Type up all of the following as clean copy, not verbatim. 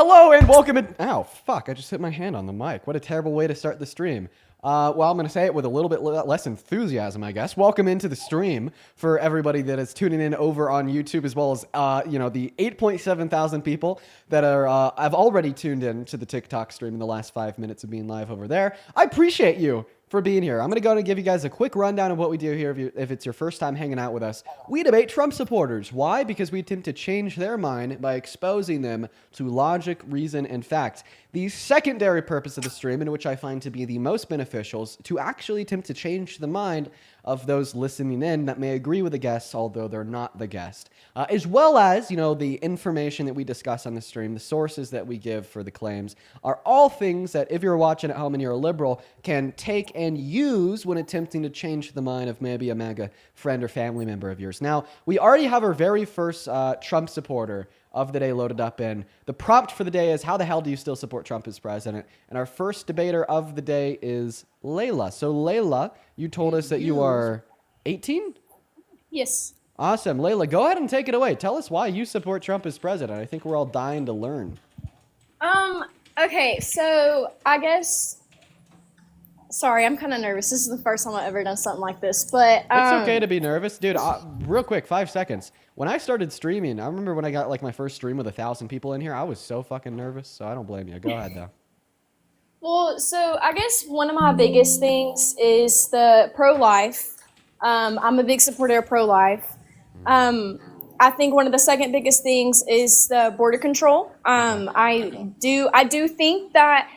Hello and welcome in. Ow, fuck, I just hit my hand on the mic. What a terrible way to start the stream. Well, I'm going to say it with a little bit less enthusiasm, I guess. Welcome into the stream for everybody that is tuning in over on YouTube, as well as, the 8.7 thousand people that are, have already tuned in to the TikTok stream in the last 5 minutes of being live over there. I appreciate you for being here. I'm going to go and give you guys a quick rundown of what we do here if it's your first time hanging out with us. We debate Trump supporters. Why? Because we attempt to change their mind by exposing them to logic, reason, and facts. The secondary purpose of the stream, and which I find to be the most beneficial, is to actually attempt to change the mind of those listening in that may agree with the guests, although they're not the guest. As well as, the information that we discuss on the stream, the sources that we give for the claims, are all things that if you're watching at home and you're a liberal, can take and use when attempting to change the mind of maybe a MAGA friend or family member of yours. Now, we already have our very first Trump supporter of the day loaded up in. The prompt for the day is, how the hell do you still support Trump as president? And our first debater of the day is Layla. So Layla, you told us that you are 18? Yes. Awesome. Layla, go ahead and take it away. Tell us why you support Trump as president. I think we're all dying to learn. Okay, so I guess, sorry, I'm kind of nervous. This is the first time I've ever done something like this, but It's okay to be nervous. Dude, real quick, 5 seconds. When I started streaming, I remember when I got my first stream with 1,000 people in here, I was so fucking nervous, so I don't blame you. Go ahead, though. Well, so I guess one of my biggest things is the pro-life. I'm a big supporter of pro-life. I think one of the second biggest things is the border control. I do think that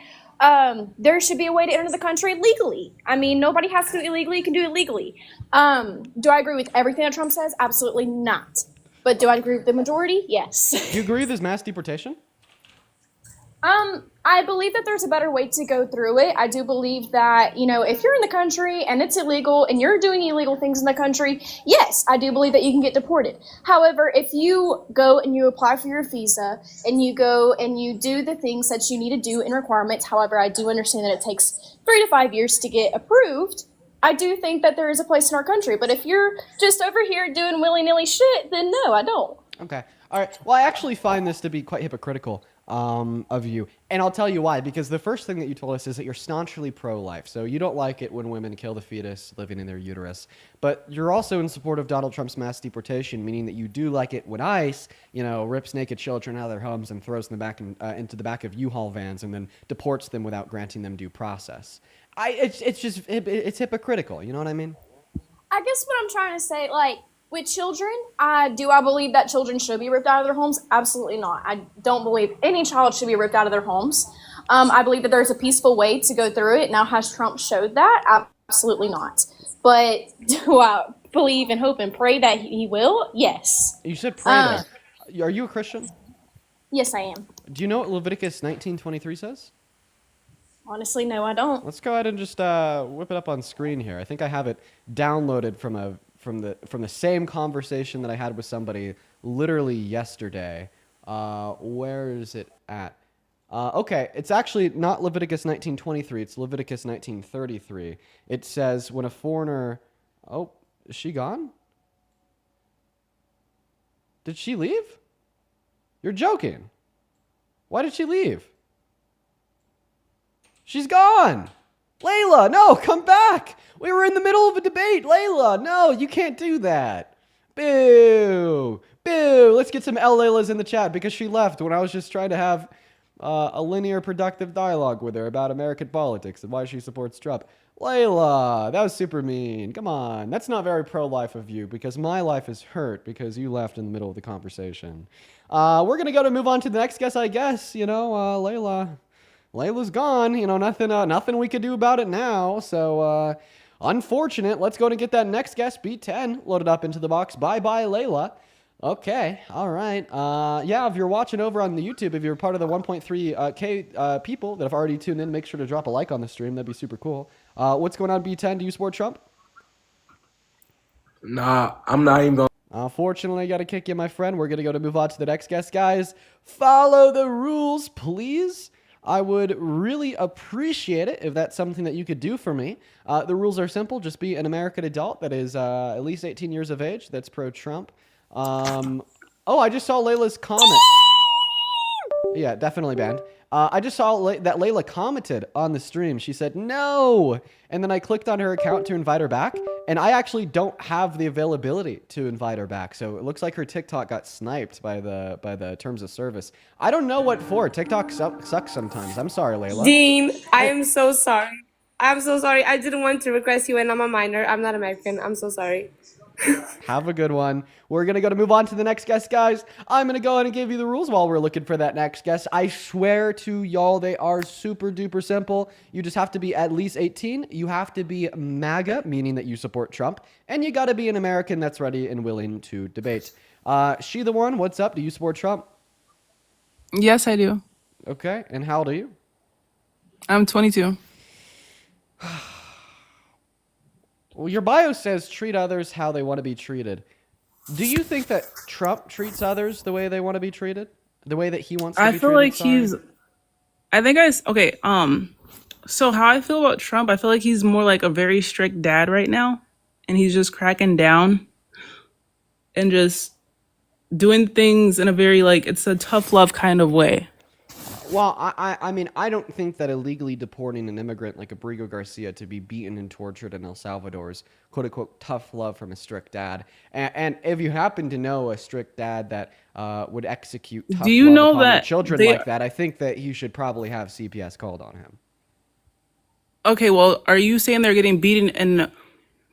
there should be a way to enter the country legally. I mean, nobody has to do it illegally. You can do it legally. Do I agree with everything that Trump says? Absolutely not. But do I agree with the majority? Yes. Do you agree with this mass deportation? I believe that there's a better way to go through it. I do believe that, if you're in the country and it's illegal and you're doing illegal things in the country, yes, I do believe that you can get deported. However, if you go and you apply for your visa and you go and you do the things that you need to do in requirements, however, I do understand that it takes 3 to 5 years to get approved. I do think that there is a place in our country. But if you're just over here doing willy-nilly shit, then no, I don't. Okay. All right. Well, I actually find this to be quite hypocritical of you. And I'll tell you why. Because the first thing that you told us is that you're staunchly pro-life. So you don't like it when women kill the fetus living in their uterus. But you're also in support of Donald Trump's mass deportation, meaning that you do like it when ICE, rips naked children out of their homes and throws them back into the back of U-Haul vans and then deports them without granting them due process. It's hypocritical. You know what I mean? I guess what I'm trying to say, with children, I believe that children should be ripped out of their homes? Absolutely not. I don't believe any child should be ripped out of their homes. I believe that there's a peaceful way to go through it. Now, has Trump showed that? Absolutely not. But do I believe and hope and pray that he will? Yes. You said pray, though. Are you a Christian? Yes, I am. Do you know what Leviticus 19:23 says? Honestly, no, I don't. Let's go ahead and just whip it up on screen here. I think I have it downloaded from the same conversation that I had with somebody literally yesterday. Where is it at? Okay, it's actually not Leviticus 19:23. It's Leviticus 19:33. It says when a foreigner... Oh, is she gone? Did she leave? You're joking. Why did she leave? She's gone. Layla, no, come back. We were in the middle of a debate. Layla, no, you can't do that. Boo. Boo. Let's get some Laylas in the chat because she left when I was just trying to have a linear, productive dialogue with her about American politics and why she supports Trump. Layla, that was super mean. Come on. That's not very pro-life of you because my life is hurt because you left in the middle of the conversation. We're going to move on to the next guest, I guess. Layla's gone. Nothing we could do about it now. So, unfortunate. Let's go and get that next guest, B10, loaded up into the box. Bye-bye, Layla. Okay. All right. Yeah, if you're watching over on the YouTube, if you're part of the 1.3K people that have already tuned in, make sure to drop a like on the stream. That'd be super cool. What's going on, B10? Do you support Trump? Nah, I'm not even going. Unfortunately, I got to kick you, my friend. We're going to move on to the next guest, guys. Follow the rules, please. I would really appreciate it if that's something that you could do for me. The rules are simple. Just be an American adult that is at least 18 years of age. That's pro-Trump. Oh, I just saw Layla's comment. Yeah, definitely banned. I just saw that Layla commented on the stream. She said no, and then I clicked on her account to invite her back, and I actually don't have the availability to invite her back. So it looks like her TikTok got sniped by the terms of service. I don't know what for. TikTok sucks sometimes. I'm sorry, Layla. Dean, I And am so sorry. I'm so sorry. I didn't want to request you, and I'm a minor. I'm not American. I'm so sorry. have a good one. We're going to move on to the next guest, guys. I'm going to go ahead and give you the rules while we're looking for that next guest. I swear to y'all, they are super duper simple. You just have to be at least 18. You have to be MAGA, meaning that you support Trump. And you got to be an American that's ready and willing to debate. She the one, what's up? Do you support Trump? Yes, I do. Okay. And how old are you? I'm 22. Well, your bio says treat others how they want to be treated. Do you think that Trump treats others the way they want to be treated? The way that he wants to I be feel treated? like Sorry. he's. I think okay. So how I feel about Trump, I feel like he's more like a very strict dad right now, and he's just cracking down, and just doing things in a very like it's a tough love kind of way. Well, I mean, I don't think that illegally deporting an immigrant like Abrigo Garcia to be beaten and tortured in El Salvador is quote unquote tough love from a strict dad. And if you happen to know a strict dad that would execute tough Do you love know upon their that children they? like that, I think that he should probably have CPS called on him. Okay, well, are you saying they're getting beaten and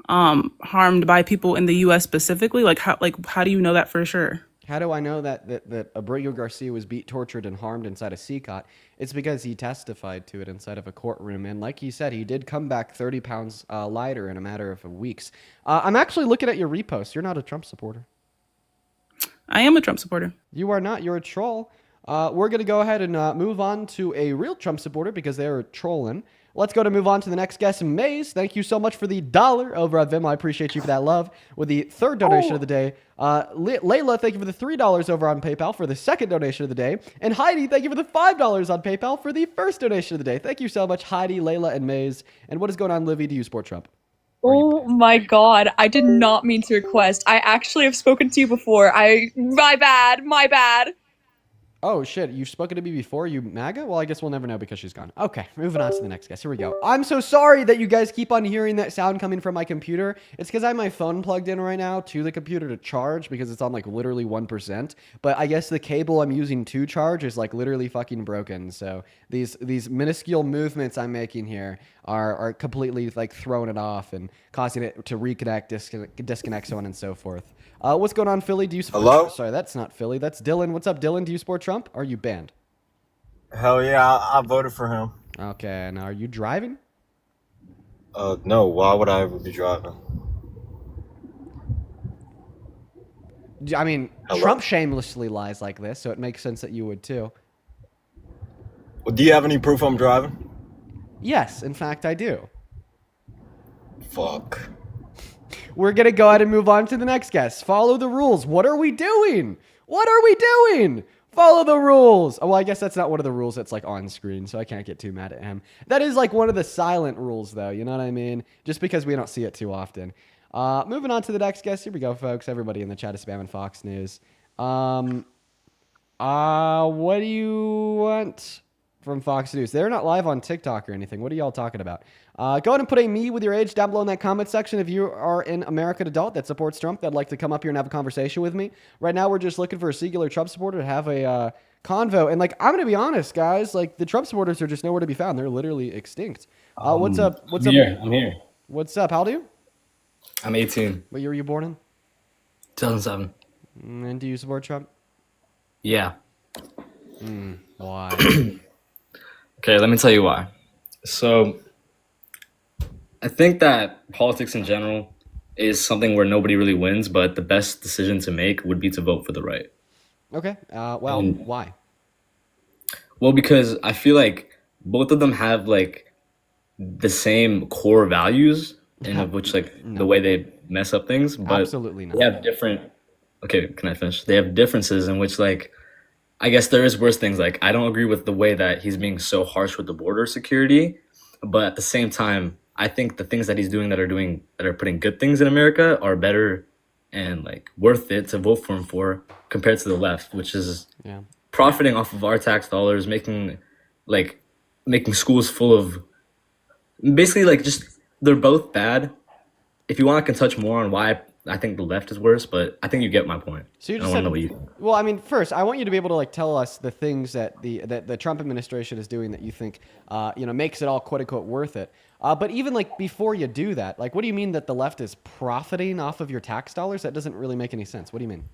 harmed by people in the U.S. specifically? How do you know that for sure? How do I know that Abreu Garcia was beat, tortured, and harmed inside a CCOT? It's because he testified to it inside of a courtroom. And like he said, he did come back 30 pounds lighter in a matter of weeks. I'm actually looking at your repost. You're not a Trump supporter. I am a Trump supporter. You are not. You're a troll. We're going to go ahead and move on to a real Trump supporter because they're trolling. Let's go to move on to the next guest, Maze. Thank you so much for the $1 over at Venmo. I appreciate you for that love. With the third donation of the day, Layla, thank you for the $3 over on PayPal for the second donation of the day. And Heidi, thank you for the $5 on PayPal for the first donation of the day. Thank you so much, Heidi, Layla, and Maze. And what is going on, Livy? Do you support Trump? Oh my god, I did not mean to request. I actually have spoken to you before. My bad. Oh, shit. You've spoken to me before, you MAGA? Well, I guess we'll never know because she's gone. Okay, moving on to the next guest. Here we go. I'm so sorry that you guys keep on hearing that sound coming from my computer. It's because I have my phone plugged in right now to the computer to charge because it's on like literally 1%. But I guess the cable I'm using to charge is like literally fucking broken. So these minuscule movements I'm making here are completely like throwing it off and causing it to reconnect, disconnect, so on and so forth. What's going on, Philly? Do you support Hello? Sorry, that's not Philly. That's Dylan. What's up, Dylan? Do you support Trump? Or are you banned? Hell yeah, I voted for him. Okay, and are you driving? No, why would I ever be driving? I mean, Hello? Trump shamelessly lies like this, so it makes sense that you would too. Well, do you have any proof I'm driving? Yes, in fact, I do. Fuck. We're going to go ahead and move on to the next guest. Follow the rules. What are we doing? What are we doing? Follow the rules. Oh, well, I guess that's not one of the rules that's like on screen, so I can't get too mad at him. That is like one of the silent rules, though. You know what I mean? Just because we don't see it too often. Moving on to the next guest. Here we go, folks. Everybody in the chat is spamming Fox News. What do you want from Fox News? They're not live on TikTok or anything. What are y'all talking about? Go ahead and put a me with your age down below in that comment section if you are an American adult that supports Trump that'd like to come up here and have a conversation with me. Right now, we're just looking for a singular Trump supporter to have a convo. And like, I'm going to be honest, guys, like the Trump supporters are just nowhere to be found. They're literally extinct. What's up? What's up? I'm here. What's up? How old are you? I'm 18. What year were you born in? 2007. And do you support Trump? Yeah. Why? Okay, let me tell you why. So, I think that politics in general is something where nobody really wins, but the best decision to make would be to vote for the right. Okay. Well, why? Well, because I feel like both of them have like the same core values, and of which like the way they mess up things, but Absolutely not. they have different. Okay, can I finish? They have differences in which like I guess there is worse things. Like I don't agree with the way that he's being so harsh with the border security, but at the same time, I think the things that he's doing that are putting good things in America are better and like worth it to vote for him for compared to the left, which is Yeah. profiting off of our tax dollars, like making schools full of basically like just they're both bad. If you want, I can touch more on why I think the left is worse, but I think you get my point. So you I just want to said, know what you think. well, I mean, first, I want you to be able to like tell us the things that the Trump administration is doing that you think, makes it all quote unquote worth it. But even like before you do that, like, what do you mean that the left is profiting off of your tax dollars? That doesn't really make any sense. What do you mean?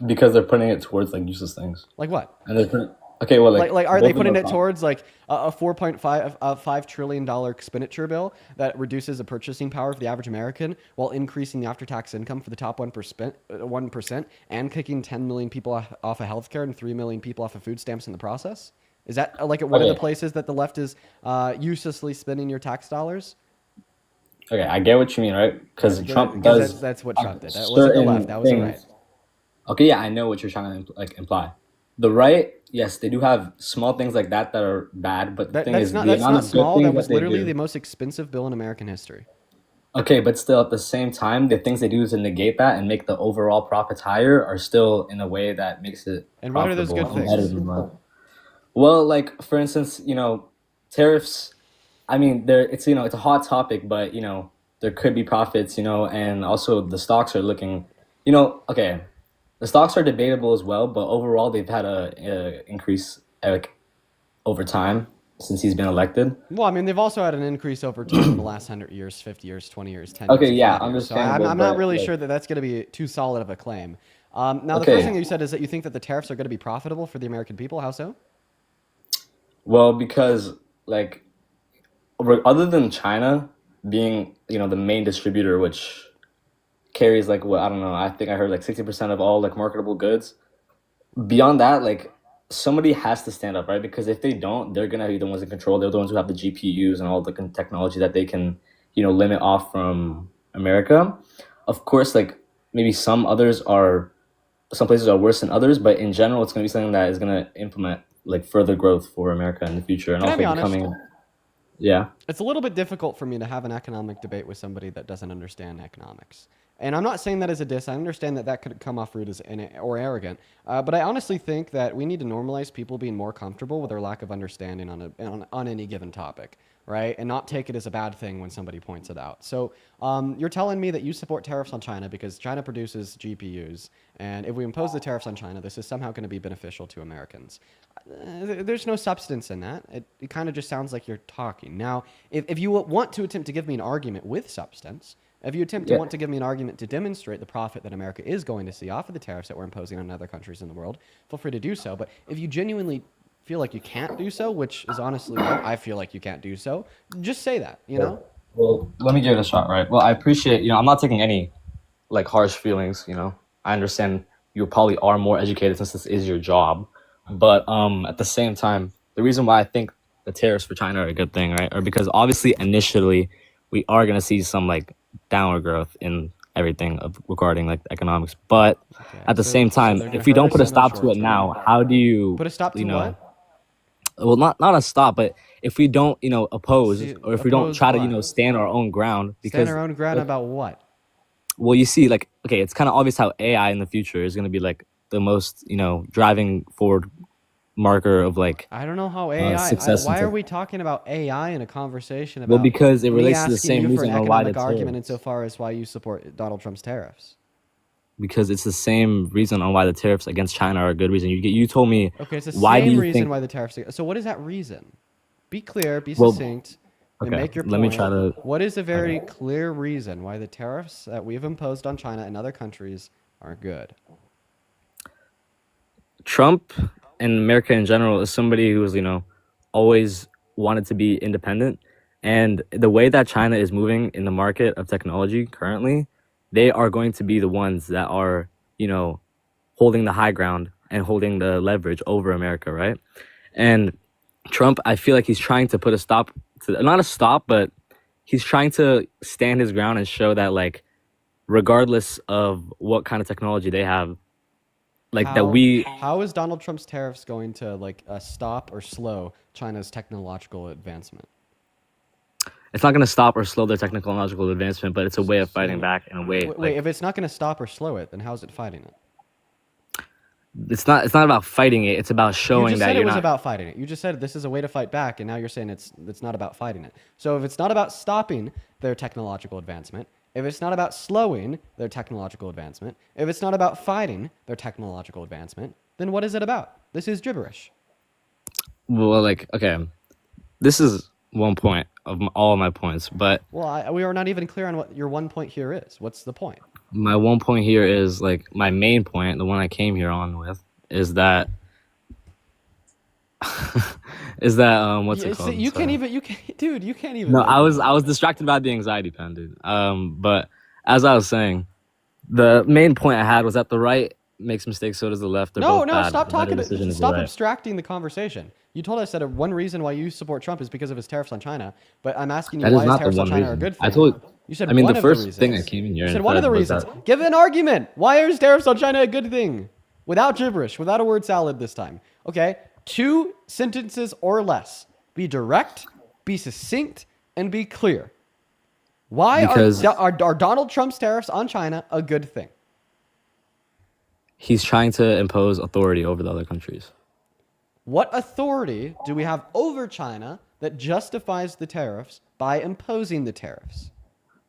Because they're putting it towards like useless things, Like what? and they're putting okay. Well, Like are both they of them putting are it towards like a $4.5 trillion expenditure bill that reduces the purchasing power of the average American while increasing the after-tax income for the top 1%, and kicking 10 million people off of healthcare and 3 million people off of food stamps in the process? Is that like one of the Okay. places that the left is uselessly spending your tax dollars? Okay, I get what you mean, right? Because Trump Because does that's what Trump did. That wasn't the certain left. That was the things. right. Okay, yeah, I know what you're trying to like imply. The right, yes, they do have small things like that that are bad, but the thing That's is not the that's amount not of good small. things That was they literally do. the most expensive bill in American history. Okay, but still at the same time, the things they do to negate that and make the overall profits higher are still in a way that makes it And what are those profitable good and better things? than that. Well, like for instance, tariffs. I mean, it's a hot topic, but there could be profits, and also the stocks are looking, okay, the stocks are debatable as well, but overall they've had a increase like over time since he's been elected. Well, I mean, they've also had an increase over time in the last 100 years, 50 years, 20 years, 10 years, Okay, and yeah, 5 years. So understandable, I'm not but really like, sure that that's going to be too solid of a claim. Now, the okay, first thing that you said is that you think that the tariffs are going to be profitable for the American people. How so? well, because like other than China being the main distributor, which carries like what I don't know, I think I heard like 60% of all like marketable goods. Beyond that, like somebody has to stand up, right? Because if they don't, they're gonna be the ones in control. They're the ones who have the GPUs and all the technology that they can, limit off from America. Of course, like maybe some places are worse than others, but in general, it's gonna be something that is gonna implement like further growth for America in the future, and Can I also be honest? becoming, yeah. It's a little bit difficult for me to have an economic debate with somebody that doesn't understand economics. And I'm not saying that as a diss. I understand that that could come off rude or arrogant. But I honestly think that we need to normalize people being more comfortable with their lack of understanding on any given topic, right? And not take it as a bad thing when somebody points it out. So you're telling me that you support tariffs on China because China produces GPUs. And if we impose the tariffs on China, this is somehow going to be beneficial to Americans. There's no substance in that. It kind of just sounds like you're talking. Now, if you want to attempt to give me an argument with substance, if you attempt to Yeah. want to give me an argument to demonstrate the profit that America is going to see off of the tariffs that we're imposing on other countries in the world, feel free to do so. But if you genuinely feel like you can't do so, which is honestly what I feel like you can't do so, just say that, you know? Well, let me give it a shot, right? Well, I appreciate, I'm not taking any like harsh feelings, I understand you probably are more educated since this is your job. But at the same time, the reason why I think the tariffs for China are a good thing, right? Or because obviously initially we are gonna see some like downward growth in everything regarding like economics. But Okay, at the so same time, they're gonna if we don't hurt put a us in the stop to short it term. now, how do you Put a stop to you know what? well not a stop, but if we don't oppose, See, or if we don't oppose try to what? stand our own ground, Stand because our own ground about what? well, you see, like, okay, it's kind of obvious how AI in the future is going to be like the most, driving forward marker of like I don't know how AI. success. Why are we talking about AI in a conversation Well, about because it me relates to the asking same you for an reason on why the economic argument tariffs. insofar as why you support Donald Trump's tariffs? Because it's the same reason on why the tariffs against China are a good reason. You told me Okay, it's the why do same you reason think? why the tariffs. So what is that reason? Be clear, be Well, succinct, and okay, make your let me point. try to. What is a very Okay. clear reason why the tariffs that we've imposed on China and other countries are good? Trump and America in general is somebody who's always wanted to be independent, and the way that China is moving in the market of technology currently, they are going to be the ones that are holding the high ground and holding the leverage over America, right? And Trump, I feel like he's trying to put a stop to, not a stop, but he's trying to stand his ground and show that like regardless of what kind of technology they have, like that How is Donald Trump's tariffs going to stop or slow China's technological advancement? it's not going to stop or slow their technological advancement, but it's a way of fighting back in a way Wait, if it's not going to stop or slow it, then how's it fighting it? it's not about fighting it. It's about You showing just that said it you're was not. about fighting it. You just said this is a way to fight back, and now you're saying it's not about fighting it. So if it's not about stopping their technological advancement, if it's not about slowing their technological advancement, if it's not about fighting their technological advancement, then what is it about? This is gibberish. Well, like, okay, this is one point of all of my points, but Well, we are not even clear on what your one point here is. What's the point? my one point here is like my main point, the one I came here on with, is that what's it called? You can't Sorry. even. You can't, dude. You can't even. No, I was distracted by the anxiety pen, dude. But as I was saying, the main point I had was that the right makes mistakes, so does the left. They're No, both no, bad. stop The better talking. decision is the Stop right. abstracting the conversation. You told us that one reason why you support Trump is because of his tariffs on China, but I'm asking you That is why his not the tariffs on one China are a reason. good thing. I told. You said I mean, one the of the first thing I reasons. came in here You and said one of the said was reasons. that- Give an argument. Why are tariffs on China a good thing? Without gibberish, without a word salad this time. Okay? 2 sentences or less. Be direct, be succinct, and be clear. Why Because- are Donald Trump's tariffs on China a good thing? He's trying to impose authority over the other countries. What authority do we have over China that justifies the tariffs by imposing the tariffs?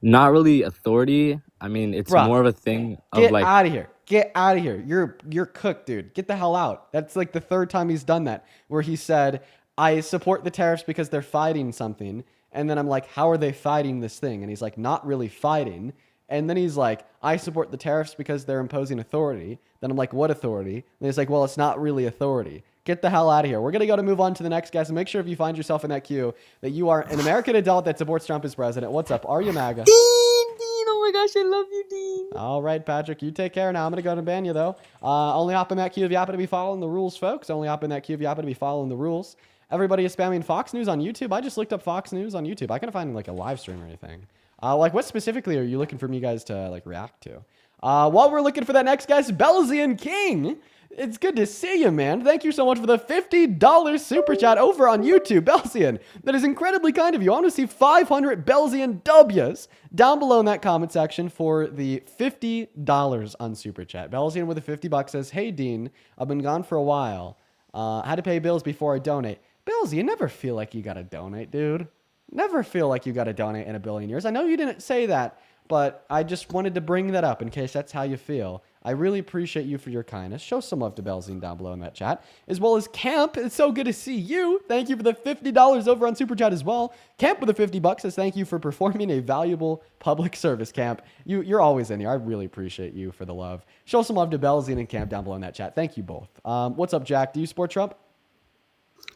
Not really authority. I mean, it's Bruh, more of a thing of Get like. out of here. Get out of here. You're cooked, dude. Get the hell out. That's like the 3rd time he's done that, where he said, I support the tariffs because they're fighting something. And then I'm like, how are they fighting this thing? And he's like, not really fighting. And then he's like, I support the tariffs because they're imposing authority. Then I'm like, what authority? And he's like, well, it's not really authority. Get the hell out of here. We're going to move on to the next guest. And make sure if you find yourself in that queue that you are an American adult that supports Trump as president. What's up? Are you MAGA? Dean, oh my gosh, I love you, Dean. All right, Patrick, you take care now. I'm going to go to ban you, though. Only hop in that queue if you happen to be following the rules, folks. Only hop in that queue if you happen to be following the rules. Everybody is spamming Fox News on YouTube. I just looked up Fox News on YouTube. I couldn't find like a live stream or anything. Like, what specifically are you looking for me guys to like react to? While we're looking for that next guest, Belzian King. It's good to see you, man. Thank you so much for the $50 super chat over on YouTube, Belzian. That is incredibly kind of you. I want to see 500 Belzian W's down below in that comment section for the $50 on super chat. Belzian with the $50 says, "Hey Dean, I've been gone for a while. Had to pay bills before I donate." Belzian, you never feel like you gotta donate, dude. Never feel like you gotta donate in a billion years. I know you didn't say that, but I just wanted to bring that up in case that's how you feel. I really appreciate you for your kindness. Show some love to Belzine down below in that chat. As well as Camp. It's so good to see you. Thank you for the $50 over on Super Chat as well. Camp with the $50 says thank you for performing a valuable public service, Camp. You're always in here. I really appreciate you for the love. Show some love to Belzine and Camp down below in that chat. Thank you both. What's up, Jack? Do you support Trump?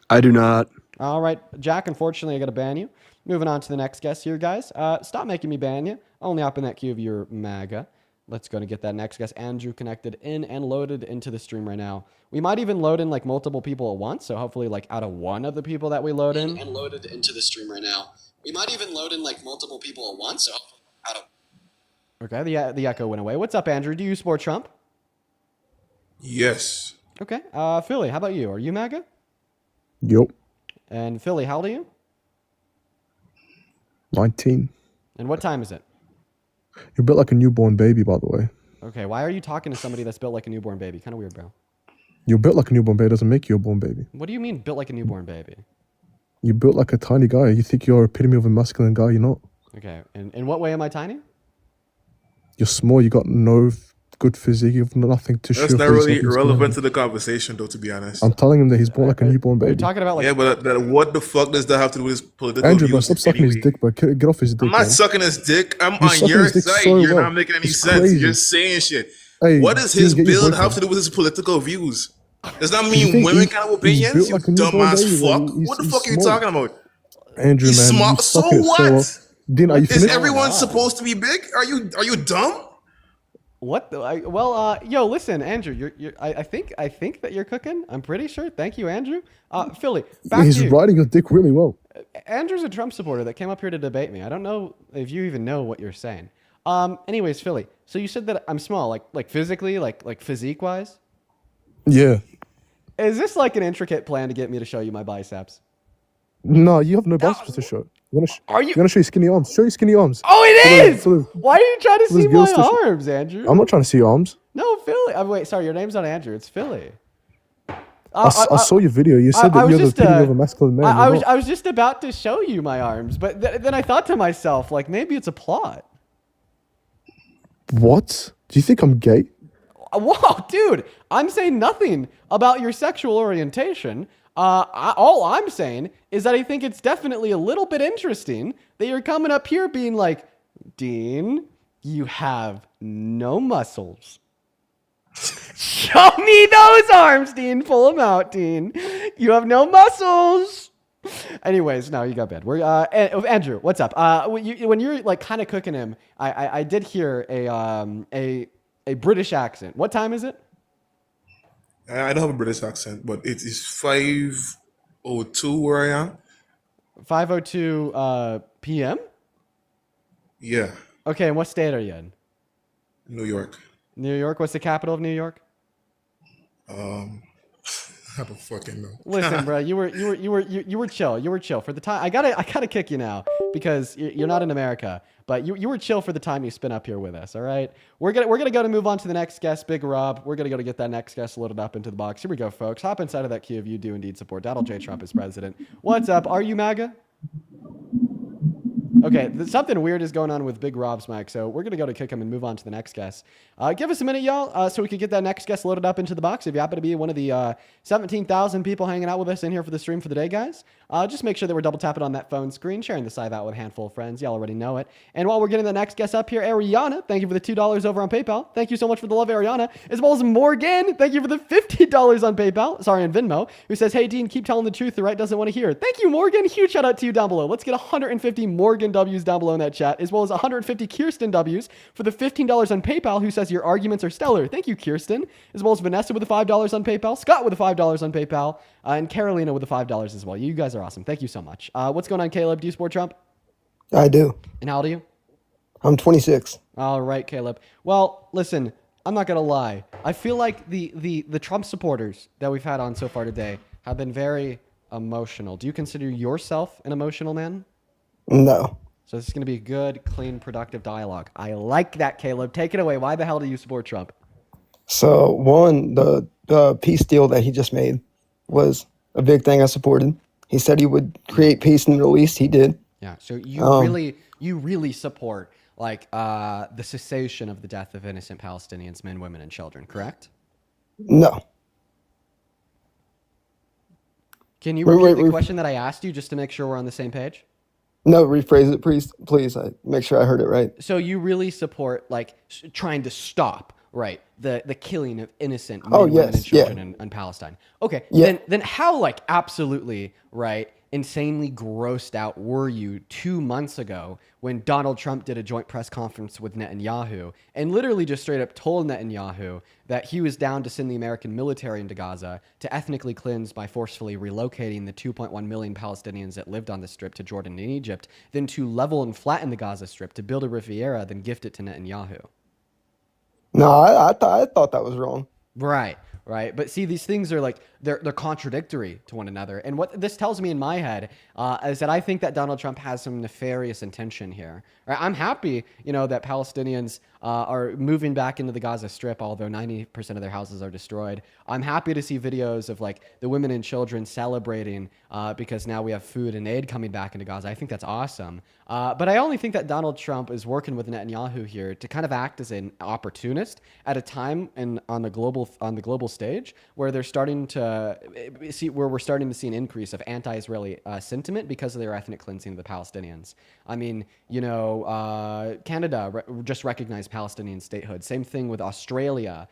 I do not. All right, Jack, unfortunately, I got to ban you. Moving on to the next guest here, guys. Stop making me ban you. Only up in that queue of your MAGA. Let's go and get that next guest, Andrew, connected in and loaded into the stream right now. We might even load in like multiple people at once. So hopefully like out of one of the people that we load in. And loaded into the stream right now. We might even load in like multiple people at once. So out of... Okay, the echo went away. What's up, Andrew? Do you support Trump? Yes. Okay. Philly, how about you? Are you MAGA? Yup. And Philly, how old are you? 19. And what time is it? You're built like a newborn baby, by the way. Okay, why are you talking to somebody that's built like a newborn baby? Kind of weird, bro. You're built like a newborn baby doesn't make you a born baby. What do you mean built like a newborn baby? You're built like a tiny guy. You think you're epitome of a masculine guy. You're not. Okay, and in what way am I tiny? You're small. You got no good physique. You've nothing to show. That's not for really yourself. relevant to the conversation, though, to be honest. I'm telling him that he's born like a newborn You're baby. talking about like... Yeah, but what the fuck does that have to do with his political Andrew, bro, views? stop sucking his anyway? dick, bro. Get off his dick, I'm not man. sucking his dick. I'm You're on sucking your his dick side. so You're well. not making any It's sense. crazy. You're saying shit. Hey, What does Dean, his get your build boyfriend. have to do with his political views? Does that You mean think women he- kind of he's opinions? built You like a newborn dumbass baby, fuck. bro. What the He's fuck are you small. talking about? Andrew, He's man, small. you suck So it what? so well. Dean, are you Is finished? everyone God. supposed to be big? Are you dumb? What the... yo, listen, Andrew, I think that you're cooking. I'm pretty sure. Thank you, Andrew. Philly, back He's to you. riding your dick really well. Andrew's a Trump supporter that came up here to debate me. I don't know if you even know what you're saying. Anyways, Philly, so you said that I'm small, like physically, like physique-wise? Yeah. Is this like an intricate plan to get me to show you my biceps? No, you have no biceps to show. Are you... You're gonna show your skinny arms. Show your skinny arms. Oh, it is! For the- Why are you trying to for those see my girls to arms, Andrew? I'm not trying to see your arms. No, Philly. Wait, sorry, your name's not Andrew. It's Philly. I saw your video. You said I that was you're the just, epitome of a masculine man. I You're was not. I was just about to show you my arms, but then I thought to myself, like, maybe it's a plot. What? Do you think I'm gay? Whoa, dude! I'm saying nothing about your sexual orientation. All I'm saying is that I think it's definitely a little bit interesting that you're coming up here being like, Dean, you have no muscles. Show me those arms, Dean. Pull them out, Dean. You have no muscles. Anyways, no, you got bad. We're Andrew, what's up? When you're like kind of cooking him, I did hear a British accent. What time is it? I don't have a British accent, but it is 5:02 where I am. 5:02 p.m. Yeah, Okay, and what state are you in? New York. New York. What's the capital of New York? I don't fucking know. Listen, bro, you were chill. You were chill for the time. I gotta kick you now because you're not in America, but you were chill for the time you spent up here with us. All right, we're gonna go to move on to the next guest, Big Rob. We're gonna go to get that next guest loaded up into the box. Here we go, folks. Hop inside of that queue if you do indeed support Donald J. Trump as president. What's up? Are you MAGA? Okay, something weird is going on with Big Rob's mic, so we're going to go to kick him and move on to the next guest. Give us a minute, y'all, so we can get that next guest loaded up into the box. If you happen to be one of the 17,000 people hanging out with us in here for the stream for the day, guys, just make sure that we're double tapping on that phone screen, sharing the side out with a handful of friends. Y'all already know it. And while we're getting the next guest up here, Ariana, thank you for the $2 over on PayPal. Thank you so much for the love, Ariana. As well as Morgan, thank you for the $50 on PayPal. Sorry, on Venmo, who says, hey, Dean, keep telling the truth. The right doesn't want to hear. Thank you, Morgan. Huge shout out to you down below. Let's get 150 Morgan W's down below in that chat, as well as 150 Kirsten W's for the $15 on PayPal, who says your arguments are stellar. Thank you, Kirsten. As well as Vanessa with the $5 on PayPal, Scott with the $5 on PayPal, and Carolina with the $5 as well. You guys are awesome. Thank you so much. What's going on, Caleb? Do you support Trump? I do. And how old are you? I'm 26. All right, Caleb. Well, listen, I'm not gonna lie. I feel like the Trump supporters that we've had on so far today have been very emotional. Do you consider yourself an emotional man? No. So this is going to be a good, clean, productive dialogue. I like that, Caleb. Take it away. Why the hell do you support Trump? So one, the peace deal that he just made was a big thing I supported. He said he would create peace in the Middle East. He did. Yeah. So you really support like the cessation of the death of innocent Palestinians, men, women, and children, correct? No. Can you repeat the question that I asked you just to make sure we're on the same page? No, rephrase it, please. I make sure I heard it right. So you really support like trying to stop, right, the killing of innocent men, women, and children in Palestine. Okay, yeah. Then how like absolutely right, insanely grossed out were you 2 months ago when Donald Trump did a joint press conference with Netanyahu and literally just straight up told Netanyahu that he was down to send the American military into Gaza to ethnically cleanse by forcefully relocating the 2.1 million Palestinians that lived on the strip to Jordan and Egypt, then to level and flatten the Gaza Strip, to build a Riviera, then gift it to Netanyahu. No, I thought that was wrong. Right. But see, these things are like, they're contradictory to one another. And what this tells me in my head is that I think that Donald Trump has some nefarious intention here. Right? I'm happy, that Palestinians are moving back into the Gaza Strip, although 90% of their houses are destroyed. I'm happy to see videos of like the women and children celebrating because now we have food and aid coming back into Gaza. I think that's awesome. But I only think that Donald Trump is working with Netanyahu here to kind of act as an opportunist at a time on the global stage where they're starting to we're starting to see an increase of anti-Israeli sentiment because of their ethnic cleansing of the Palestinians. I mean, Canada just recognized Palestinian statehood. Same thing with Australia.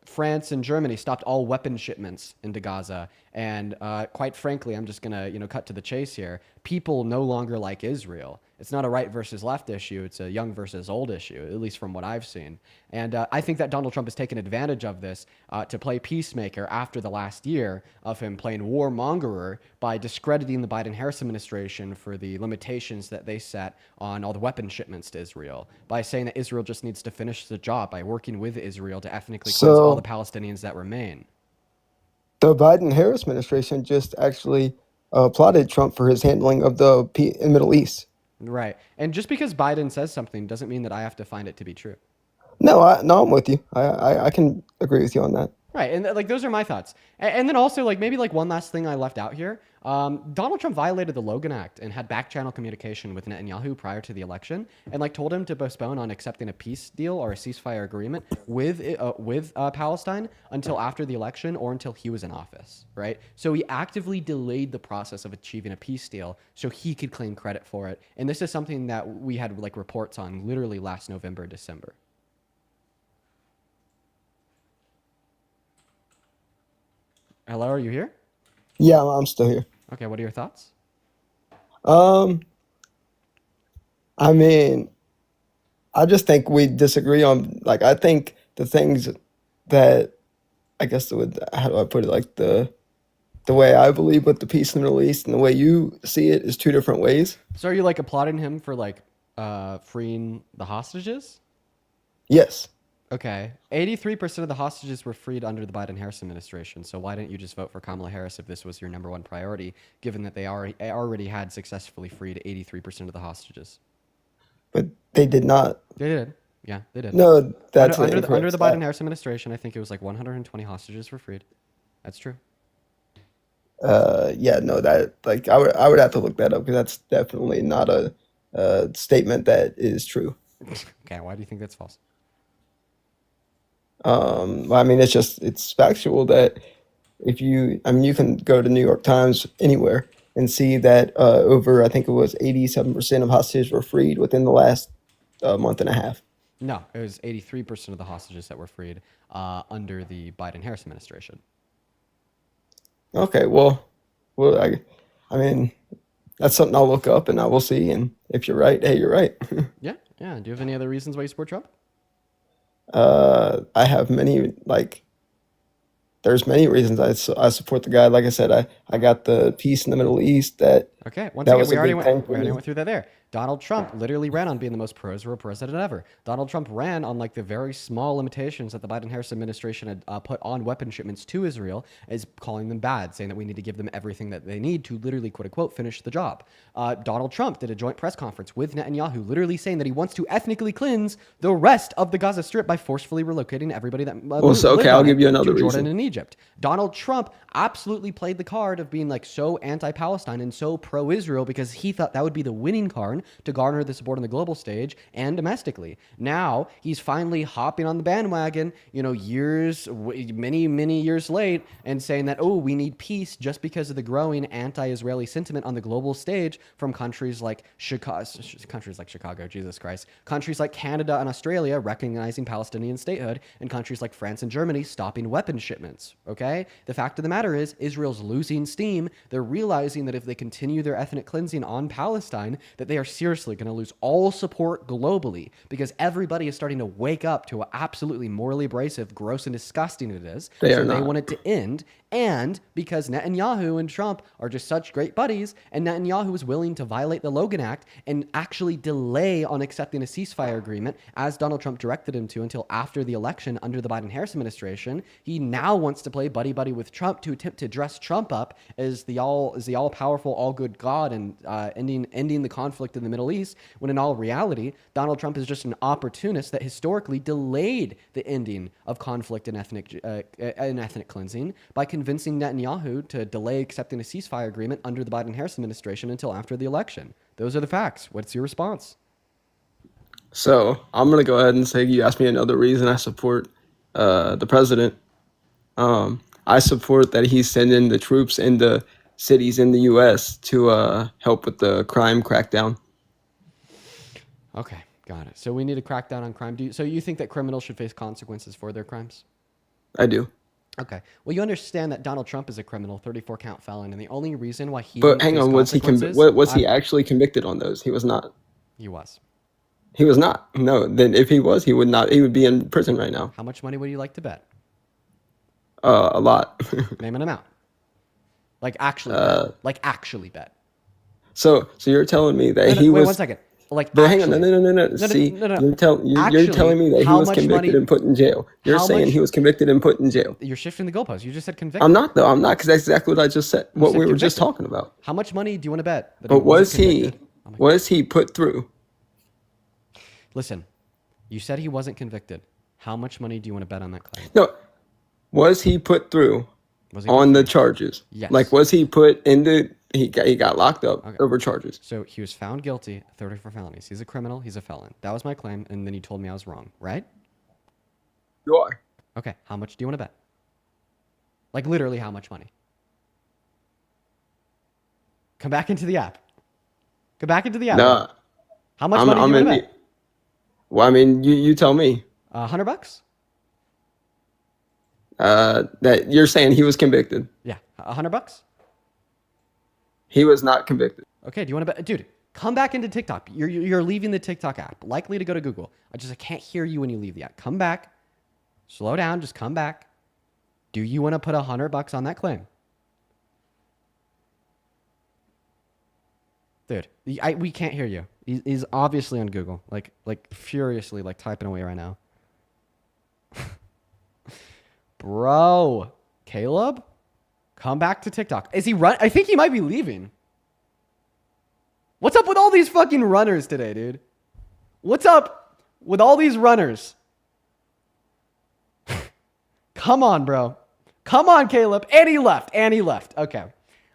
France and Germany stopped all weapon shipments into Gaza. And quite frankly, I'm just going to cut to the chase here. People no longer like Israel. It's not a right versus left issue. It's a young versus old issue, at least from what I've seen. And I think that Donald Trump has taken advantage of this to play peacemaker after the last year of him playing warmongerer by discrediting the Biden-Harris administration for the limitations that they set on all the weapon shipments to Israel, by saying that Israel just needs to finish the job by working with Israel to ethnically cleanse all the Palestinians that remain. The Biden-Harris administration just actually applauded Trump for his handling of the Middle East. Right. And just because Biden says something doesn't mean that I have to find it to be true. No, I'm with you. I can agree with you on that. Right, and like those are my thoughts. And then also like maybe like one last thing I left out here. Donald Trump violated the Logan Act and had back channel communication with Netanyahu prior to the election, and like told him to postpone on accepting a peace deal or a ceasefire agreement with Palestine until after the election or until he was in office. Right, so he actively delayed the process of achieving a peace deal so he could claim credit for it. And this is something that we had like reports on literally last November, December. Hello, are you here? Yeah, I'm still here. Okay, what are your thoughts? Um, I mean, I just think we disagree on like I think the things that I guess how do I put it, like the way I believe with the peace in the Middle East and the way you see it is two different ways. So are you like applauding him for like freeing the hostages? Yes. Okay. 83% of the hostages were freed under the Biden-Harris administration. So why didn't you just vote for Kamala Harris if this was your number one priority, given that they already had successfully freed 83% of the hostages? But they did not. They did. Yeah, they did. No, that's under incorrect the stat. Biden-Harris administration, I think it was like 120 hostages were freed. That's true. Yeah, no, that like I would have to look that up because that's definitely not a statement that is true. Okay, why do you think that's false? Well, I mean, it's factual that you can go to New York Times anywhere and see that over, I think it was 87% of hostages were freed within the last month and a half. No, it was 83% of the hostages that were freed under the Biden-Harris administration. Okay, well, I mean, that's something I'll look up and I will see. And if you're right, hey, you're right. Yeah, yeah. Do you have any other reasons why you support Trump? I have many, like, there's many reasons I support the guy. Like I said, I got the peace in the Middle East Okay, once that again, was we a already big thing for we already me. went through that there. Donald Trump literally ran on being the most pro-Israel president ever. Donald Trump ran on like the very small limitations that the Biden-Harris administration had put on weapon shipments to Israel, as calling them bad, saying that we need to give them everything that they need to literally, quote unquote, finish the job. Donald Trump did a joint press conference with Netanyahu, literally saying that he wants to ethnically cleanse the rest of the Gaza Strip by forcefully relocating everybody that lived I'll on give it you another to Jordan reason. and Egypt. Donald Trump absolutely played the card of being like so anti-Palestine and so pro-Israel because he thought that would be the winning card to garner the support on the global stage and domestically. Now he's finally hopping on the bandwagon, many years late, and saying that, oh, we need peace just because of the growing anti-Israeli sentiment on the global stage from countries like Chicago, Jesus Christ, countries like Canada and Australia recognizing Palestinian statehood, and countries like France and Germany stopping weapon shipments. Okay, the fact of the matter is Israel's losing steam. They're realizing that if they continue their ethnic cleansing on Palestine, that they are seriously going to lose all support globally, because everybody is starting to wake up to how absolutely morally abrasive, gross, and disgusting it is. They are So they not. want it to end. And because Netanyahu and Trump are just such great buddies, and Netanyahu is willing to violate the Logan Act and actually delay on accepting a ceasefire agreement, as Donald Trump directed him to, until after the election under the Biden-Harris administration, he now wants to play buddy-buddy with Trump to attempt to dress Trump up as the all-powerful, all-good God and ending the conflict in the Middle East, when in all reality, Donald Trump is just an opportunist that historically delayed the ending of conflict and ethnic cleansing by convincing Netanyahu to delay accepting a ceasefire agreement under the Biden-Harris administration until after the election. Those are the facts. What's your response? So I'm gonna go ahead and say you asked me another reason I support the president. I support that he's sending the troops into cities in the U.S. to help with the crime crackdown. Okay, got it. So we need to crack down on crime. So you think that criminals should face consequences for their crimes? I do. Okay. Well, you understand that Donald Trump is a criminal, 34-count felon, and the only reason why he But didn't hang face on, was consequences- he actually convicted on those? He was not. He was. He was not. No. Then if he was, he would not. He would be in prison right now. How much money would you like to bet? A lot. Name an amount. Like actually bet. So you're telling me that Wait, 1 was. second. Like, But hang on, actually. no. See, no. you're telling Actually, me that he how was much convicted money- and put in jail. You're how saying much- he was convicted and put in jail. You're shifting the goalposts. You just said convicted. I'm not though. I'm not, because that's exactly what I just said. What said we were just convicted. talking about. How much money do you want to bet? That But wasn't was he convicted? Oh my God. put through? Listen, You said he wasn't convicted. How much money do you want to bet on that claim? No, was he put through Was he on the convicted? charges? Yes. Like, was he put into? He got locked up Okay. over charges. So he was found guilty of 34 felonies. He's a criminal. He's a felon. That was my claim, and then you told me I was wrong, right? You are. Okay. How much do you want to bet? Like literally, how much money? Come back into the app. Come back into the app. Nah, How much I'm money do you in want to the. bet? Well, I mean, you tell me. $100? That you're saying he was convicted. Yeah, $100. He was not convicted. Okay. Do you want to bet, dude? Come back into TikTok. You're leaving the TikTok app. Likely to go to Google. I can't hear you when you leave the app. Come back. Slow down. Just come back. Do you want to put $100 on that claim? Dude, we can't hear you. He's obviously on Google, like furiously, like typing away right now. Bro, Caleb, come back to TikTok. Is he run? I think he might be leaving. What's up with all these fucking runners today, dude? What's up with all these runners? Come on, bro. Come on, Caleb. And he left. Okay.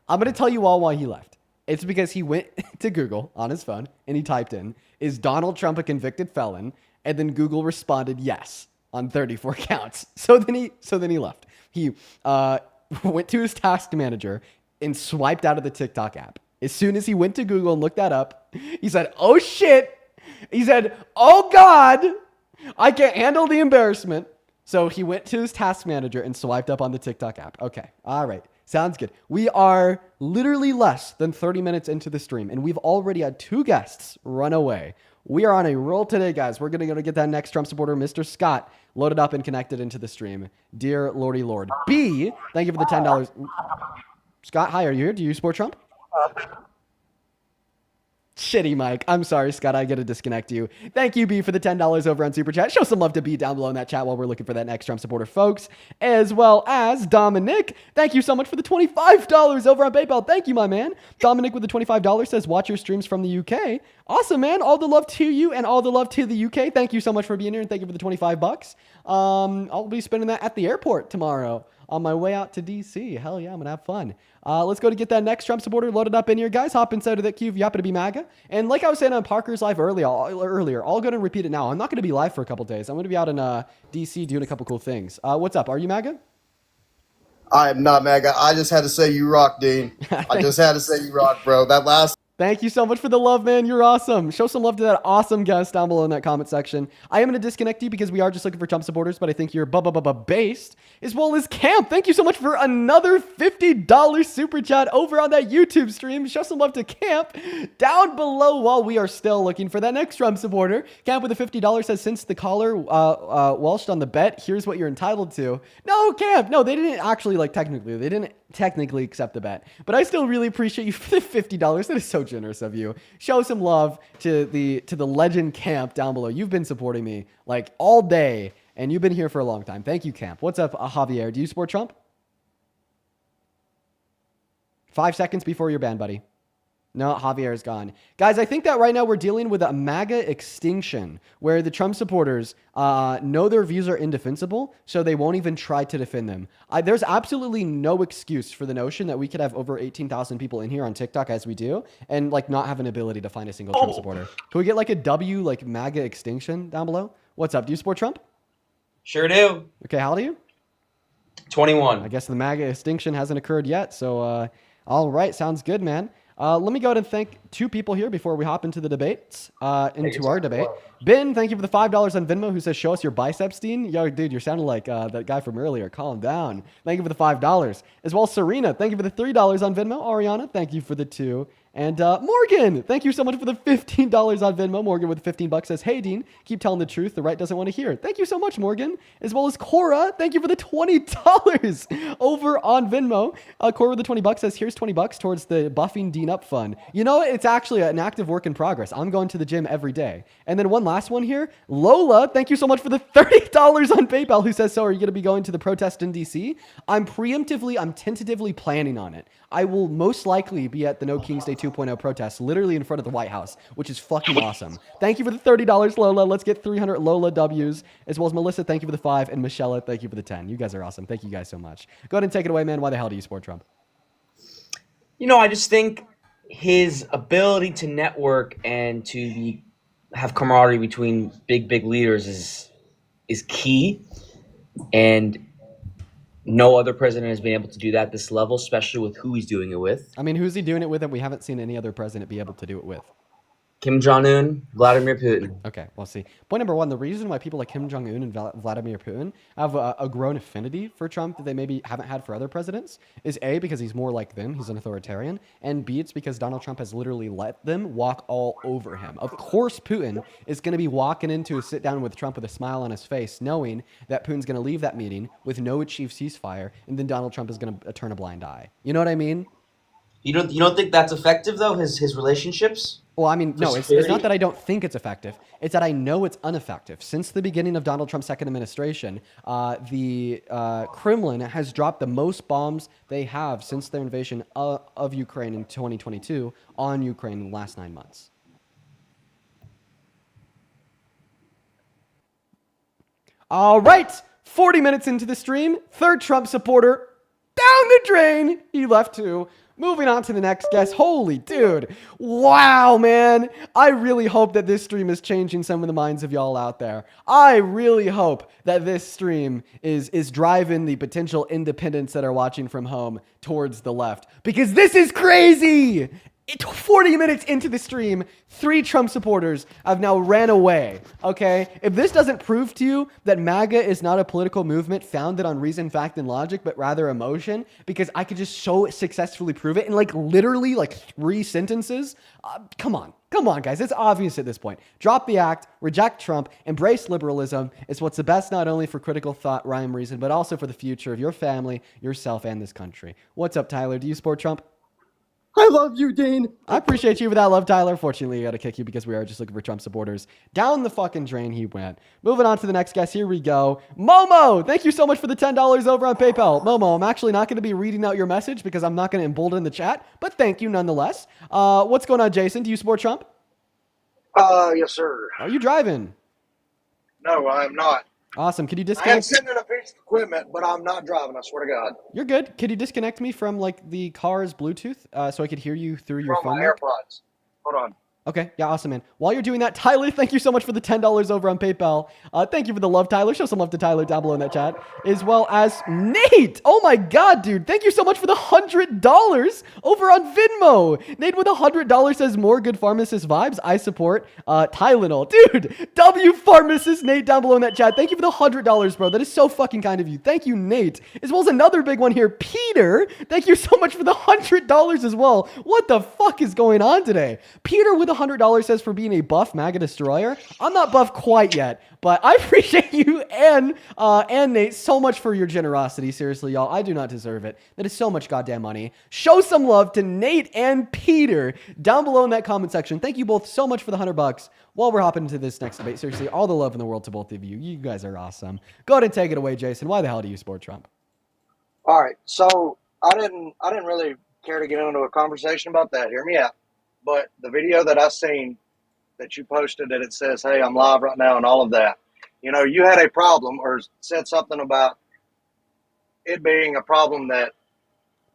I'm going to tell you all why he left. It's because he went to Google on his phone and he typed in, "Is Donald Trump a convicted felon?" And then Google responded, "Yes," on 34 counts. So then he left. He went to his task manager and swiped out of the TikTok app. As soon as he went to Google and looked that up, he said, "Oh shit." He said, "Oh God, I can't handle the embarrassment." So he went to his task manager and swiped up on the TikTok app. Okay. All right. Sounds good. We are literally less than 30 minutes into the stream, and we've already had 2 guests run away. We are on a roll today, guys. We're going to go to get that next Trump supporter, Mr. Scott, loaded up and connected into the stream. Dear Lordy Lord. B, thank you for the $10. Scott, hi. Are you here? Do you support Trump? Shitty mic. I'm sorry, Scott. I got to disconnect you. Thank you, B, for the $10 over on Super Chat. Show some love to B down below in that chat while we're looking for that next Trump supporter, folks. As well as Dominic. Thank you so much for the $25 over on PayPal. Thank you, my man. Dominic with the $25 says, "Watch your streams from the UK." Awesome, man. All the love to you and all the love to the UK. Thank you so much for being here and thank you for the $25. I'll be spending that at the airport tomorrow on my way out to DC. Hell yeah, I'm gonna have fun. Let's go to get that next Trump supporter loaded up in here, guys. Hop inside of that queue if you happen to be MAGA. And like I was saying on Parker's live earlier, I'll go and repeat it now. I'm not going to be live for a couple days. I'm going to be out in DC doing a couple cool things. What's up? Are you MAGA? I am not MAGA. I just had to say you rock, Dean. I just had to say you rock, bro. That last. Thank you so much for the love, man. You're awesome. Show some love to that awesome guest down below in that comment section. I am going to disconnect you because we are just looking for Trump supporters, but I think you're based, as well as Camp. Thank you so much for another $50 super chat over on that YouTube stream. Show some love to Camp down below while we are still looking for that next Trump supporter. Camp with the $50 says, "Since the caller welched on the bet, here's what you're entitled to." No, Camp. No, they didn't actually, they didn't technically accept the bet, but I still really appreciate you for the $50. That is so generous of you. Show some love to the legend Camp down below. You've been supporting me like all day and you've been here for a long time. Thank you, Camp. What's up, Javier? Do you support Trump? 5 seconds before you're banned, buddy. No, Javier is gone. Guys, I think that right now we're dealing with a MAGA extinction where the Trump supporters know their views are indefensible, so they won't even try to defend them. There's absolutely no excuse for the notion that we could have over 18,000 people in here on TikTok as we do and not have an ability to find a single Trump supporter. Can we get a W MAGA extinction down below? What's up? Do you support Trump? Sure do. Okay, how old are you? 21. I guess the MAGA extinction hasn't occurred yet, so all right, sounds good, man. Let me go ahead and thank 2 people here before we hop into the debates, into our debate. Ben, thank you for the $5 on Venmo, who says, "Show us your biceps, Dean." Yo, dude, you're sounding like that guy from earlier. Calm down. Thank you for the $5. As well as Serena, thank you for the $3 on Venmo. Ariana, thank you for the 2. And Morgan, thank you so much for the $15 on Venmo. Morgan with $15 says, "Hey, Dean, keep telling the truth. The right doesn't want to hear." Thank you so much, Morgan. As well as Cora, thank you for the $20 over on Venmo. Cora with the $20 says, "Here's $20 towards the Buffing Dean Up Fund." You know, it's actually an active work in progress. I'm going to the gym every day. And then one last one here. Lola, thank you so much for the $30 on PayPal, who says, "So are you going to be going to the protest in DC?" I'm tentatively planning on it. I will most likely be at the No Kings Day 2 2.0 protests literally in front of the White House, which is fucking awesome. Thank you for the $30, Lola. Let's get 300 Lola W's, as well as Melissa. Thank you for the 5, and Michelle, thank you for the 10. You guys are awesome. Thank you guys so much. Go ahead and take it away, man. Why the hell do you support Trump? I just think his ability to network and to have camaraderie between big leaders is key, and no other president has been able to do that at this level, especially with who he's doing it with. I mean, who's he doing it with that we haven't seen any other president be able to do it with? Kim Jong-un, Vladimir Putin. Okay, we'll see. Point number one, the reason why people like Kim Jong-un and Vladimir Putin have a grown affinity for Trump that they maybe haven't had for other presidents is A, because he's more like them, he's an authoritarian, and B, it's because Donald Trump has literally let them walk all over him. Of course, Putin is going to be walking into a sit down with Trump with a smile on his face, knowing that Putin's going to leave that meeting with no achieved ceasefire, and then Donald Trump is going to turn a blind eye. You know what I mean? You don't think that's effective though? His relationships? Well, I mean, no, it's not that I don't think it's effective. It's that I know it's ineffective. Since the beginning of Donald Trump's second administration, the Kremlin has dropped the most bombs they have since their invasion of Ukraine in 2022 on Ukraine in the last 9 months. All right, 40 minutes into the stream, third Trump supporter down the drain. He left too. Moving on to the next guest. Holy dude. Wow, man. I really hope that this stream is changing some of the minds of y'all out there. I really hope that this stream is driving the potential independents that are watching from home towards the left. Because this is crazy. 40 minutes into the stream, 3 Trump supporters have now ran away, okay? If this doesn't prove to you that MAGA is not a political movement founded on reason, fact, and logic, but rather emotion, because I could just so successfully prove it in literally 3 sentences, come on, guys. It's obvious at this point. Drop the act, reject Trump, embrace liberalism. It's what's the best not only for critical thought, rhyme, reason, but also for the future of your family, yourself, and this country. What's up, Tyler? Do you support Trump? I love you, Dean. I appreciate you for that love, Tyler. Fortunately, I got to kick you because we are just looking for Trump supporters. Down the fucking drain he went. Moving on to the next guest. Here we go. Momo, thank you so much for the $10 over on PayPal. Momo, I'm actually not going to be reading out your message because I'm not going to embolden the chat, but thank you nonetheless. What's going on, Jason? Do you support Trump? Yes, sir. Are you driving? No, I'm not. Awesome. Could you I am disconnect? sitting in a piece of equipment, but I'm not driving. I swear to God. You're good. Could you disconnect me from the car's Bluetooth so I could hear you through your From phone? my mic? AirPods. Hold on. Okay, yeah, awesome, man. While you're doing that, Tyler, thank you so much for the $10 over on PayPal. Thank you for the love, Tyler. Show some love to Tyler down below in that chat. As well as Nate. Oh my God, dude. Thank you so much for the $100 over on Venmo. Nate with $100 says more good pharmacist vibes. I support Tylenol. Dude, W pharmacist Nate down below in that chat. Thank you for the $100, bro. That is so fucking kind of you. Thank you, Nate. As well as another big one here, Peter. Thank you so much for the $100 as well. What the fuck is going on today? Peter with $100 says for being a buff MAGA destroyer. I'm not buff quite yet, but I appreciate you and Nate so much for your generosity. Seriously, y'all, I do not deserve it. That is so much goddamn money. Show some love to Nate and Peter down below in that comment section. Thank you both so much for the $100. While we're hopping into this next debate, seriously, all the love in the world to both of you. You guys are awesome. Go ahead and take it away, Jason. Why the hell do you support Trump? All right. So I didn't really care to get into a conversation about that. Hear me out. But the video that I seen that you posted that it says, hey, I'm live right now and all of that, you had a problem or said something about it being a problem that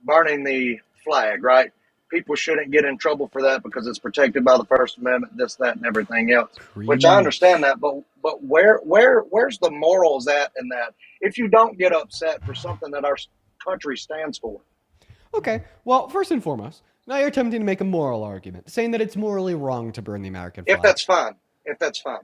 burning the flag, right? People shouldn't get in trouble for that because it's protected by the First Amendment, this, that, and everything else, which I understand that. But where's the morals at in that if you don't get upset for something that our country stands for? Okay, well, first and foremost, now you're attempting to make a moral argument, saying that it's morally wrong to burn the American flag. If that's fine.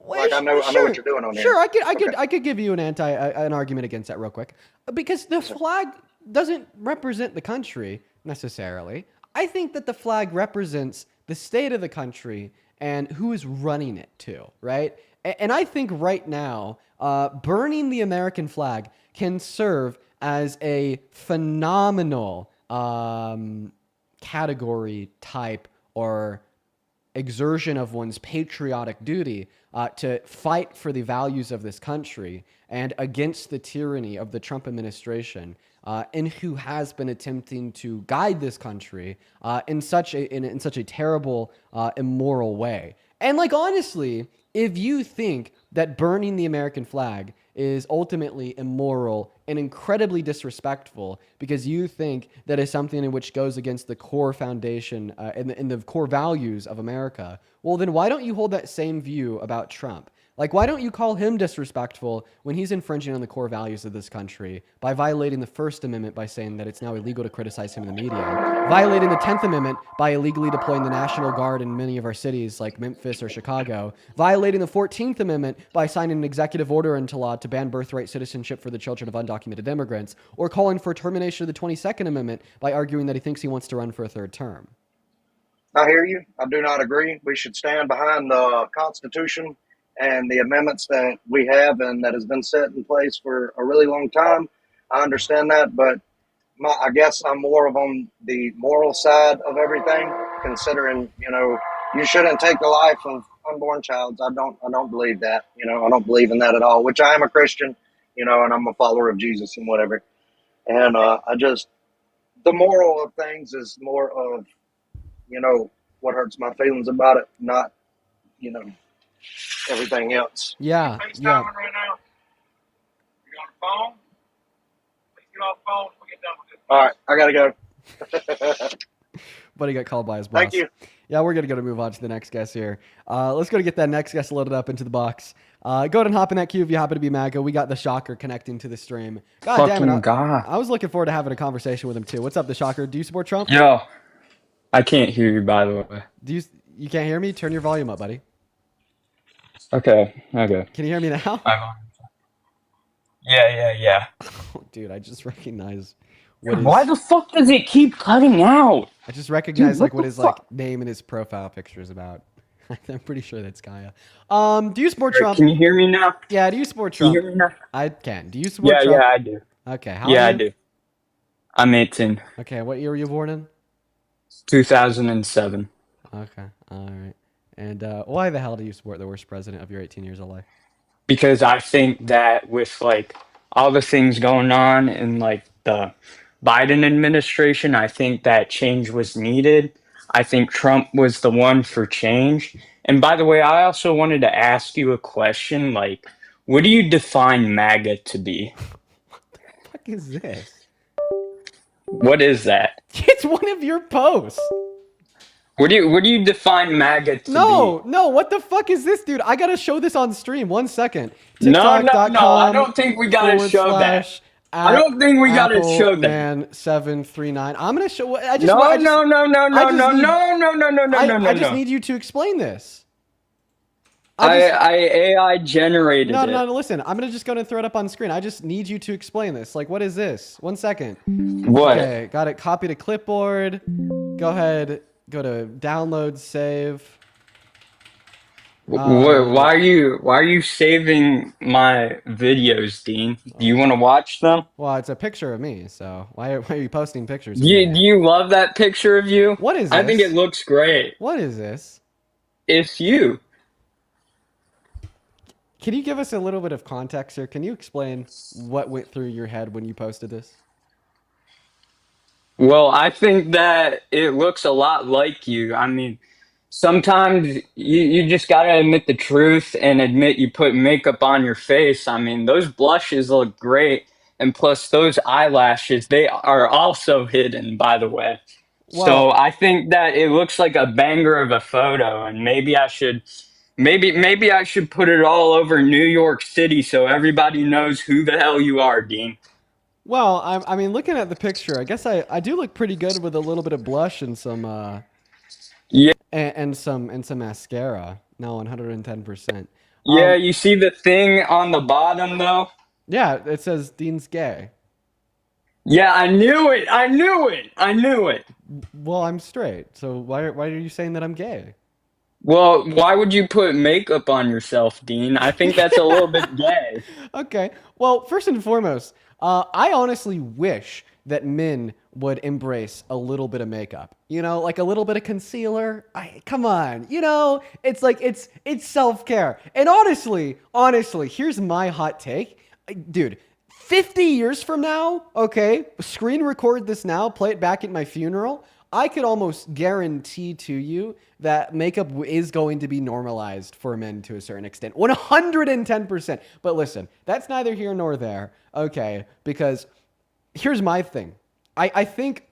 Well, I know sure, what you're doing on here. Sure, I could give you an argument against that real quick, because the flag doesn't represent the country necessarily. I think that the flag represents the state of the country and who is running it too, right? And I think right now, burning the American flag can serve as a phenomenal category, type, or exertion of one's patriotic duty to fight for the values of this country and against the tyranny of the Trump administration, and who has been attempting to guide this country in such a terrible, immoral way. And like honestly, if you think that burning the American flag is ultimately immoral and incredibly disrespectful because you think that is something in which goes against the core foundation and the core values of America, well, then why don't you hold that same view about Trump? Like, why don't you call him disrespectful when he's infringing on the core values of this country by violating the First Amendment by saying that it's now illegal to criticize him in the media, violating the 10th Amendment by illegally deploying the National Guard in many of our cities like Memphis or Chicago, violating the 14th Amendment by signing an executive order into law to ban birthright citizenship for the children of undocumented immigrants, or calling for termination of the 22nd Amendment by arguing that he thinks he wants to run for a third term? I hear you. I do not agree. We should stand behind the Constitution and the amendments that we have and that has been set in place for a really long time. I understand that, but I guess I'm more of on the moral side of everything, considering, you shouldn't take the life of unborn child. I don't believe that. I don't believe in that at all, which I am a Christian, and I'm a follower of Jesus and whatever. And the moral of things is more of, what hurts my feelings about it, not, everything else. Yeah, yeah. All right, I gotta go. Buddy got called by his boss. Thank you. Yeah, we're gonna move on to the next guest here. Let's go to get that next guest loaded up into the box. Go ahead and hop in that queue if you happen to be MAGA. We got the Shocker connecting to the stream. God damn it! I was looking forward to having a conversation with him too. What's up, the Shocker? Do you support Trump? Yo, I can't hear you, by the way. You can't hear me? Turn your volume up, buddy. Okay. Can you hear me now? Yeah. Oh, dude, I just recognize. Why the fuck does it keep cutting out? I just recognize Dude, what his name and his profile picture is about. I'm pretty sure that's Kaya. Do you support Trump? Can you hear me now? Yeah, do you support Trump? Can you hear me now? I can. Do you support Trump? Yeah, I do. Okay, how old are I you? do. I'm 18. Okay, what year were you born in? 2007. Okay, all right. And why the hell do you support the worst president of your 18 years of life? Because I think that with all the things going on in the Biden administration, I think that change was needed. I think Trump was the one for change. And by the way, I also wanted to ask you a question. What do you define MAGA to be? What the fuck is this? What is that? It's one of your posts. What do you define MAGA to be? No, what the fuck is this, dude? I gotta show this on stream. 1 second. No, I don't think we gotta show that. I don't think we gotta show that. Man 739. I'm gonna show. I No. just need you to explain this. I AI generated it. No, listen. I'm just gonna throw it up on screen. I just need you to explain this. What is this? 1 second. What? Okay, got it. Copy to clipboard. Go ahead. Go to download, save. Why are you saving my videos, Dean? Do you want to watch them? Well, it's a picture of me, so why are you posting pictures? Do you love that picture of you? What is this? I think it looks great. What is this? It's you. Can you give us a little bit of context here? Can you explain what went through your head when you posted this? Well, I think that it looks a lot like you. I mean, sometimes you just gotta admit the truth and admit you put makeup on your face. I mean, those blushes look great. And plus those eyelashes, they are also hidden, by the way. Well, so I think that it looks like a banger of a photo, and maybe I should put it all over New York City so everybody knows who the hell you are, Dean. Well, I mean, looking at the picture, I guess I do look pretty good with a little bit of blush and some and some mascara. No, 110%. Yeah, you see the thing on the bottom though? Yeah, it says Dean's gay. Yeah, I knew it. Well, I'm straight. So why are you saying that I'm gay? Well, why would you put makeup on yourself, Dean? I think that's a little bit gay. Okay. Well, first and foremost, I honestly wish that men would embrace a little bit of makeup. Like a little bit of concealer. Come on. It's self-care. And honestly, here's my hot take. dude, 50 years from now, okay, screen record this now, play it back at my funeral. I could almost guarantee to you that makeup is going to be normalized for men to a certain extent. 110%. But listen, that's neither here nor there, okay? Because here's my thing. I think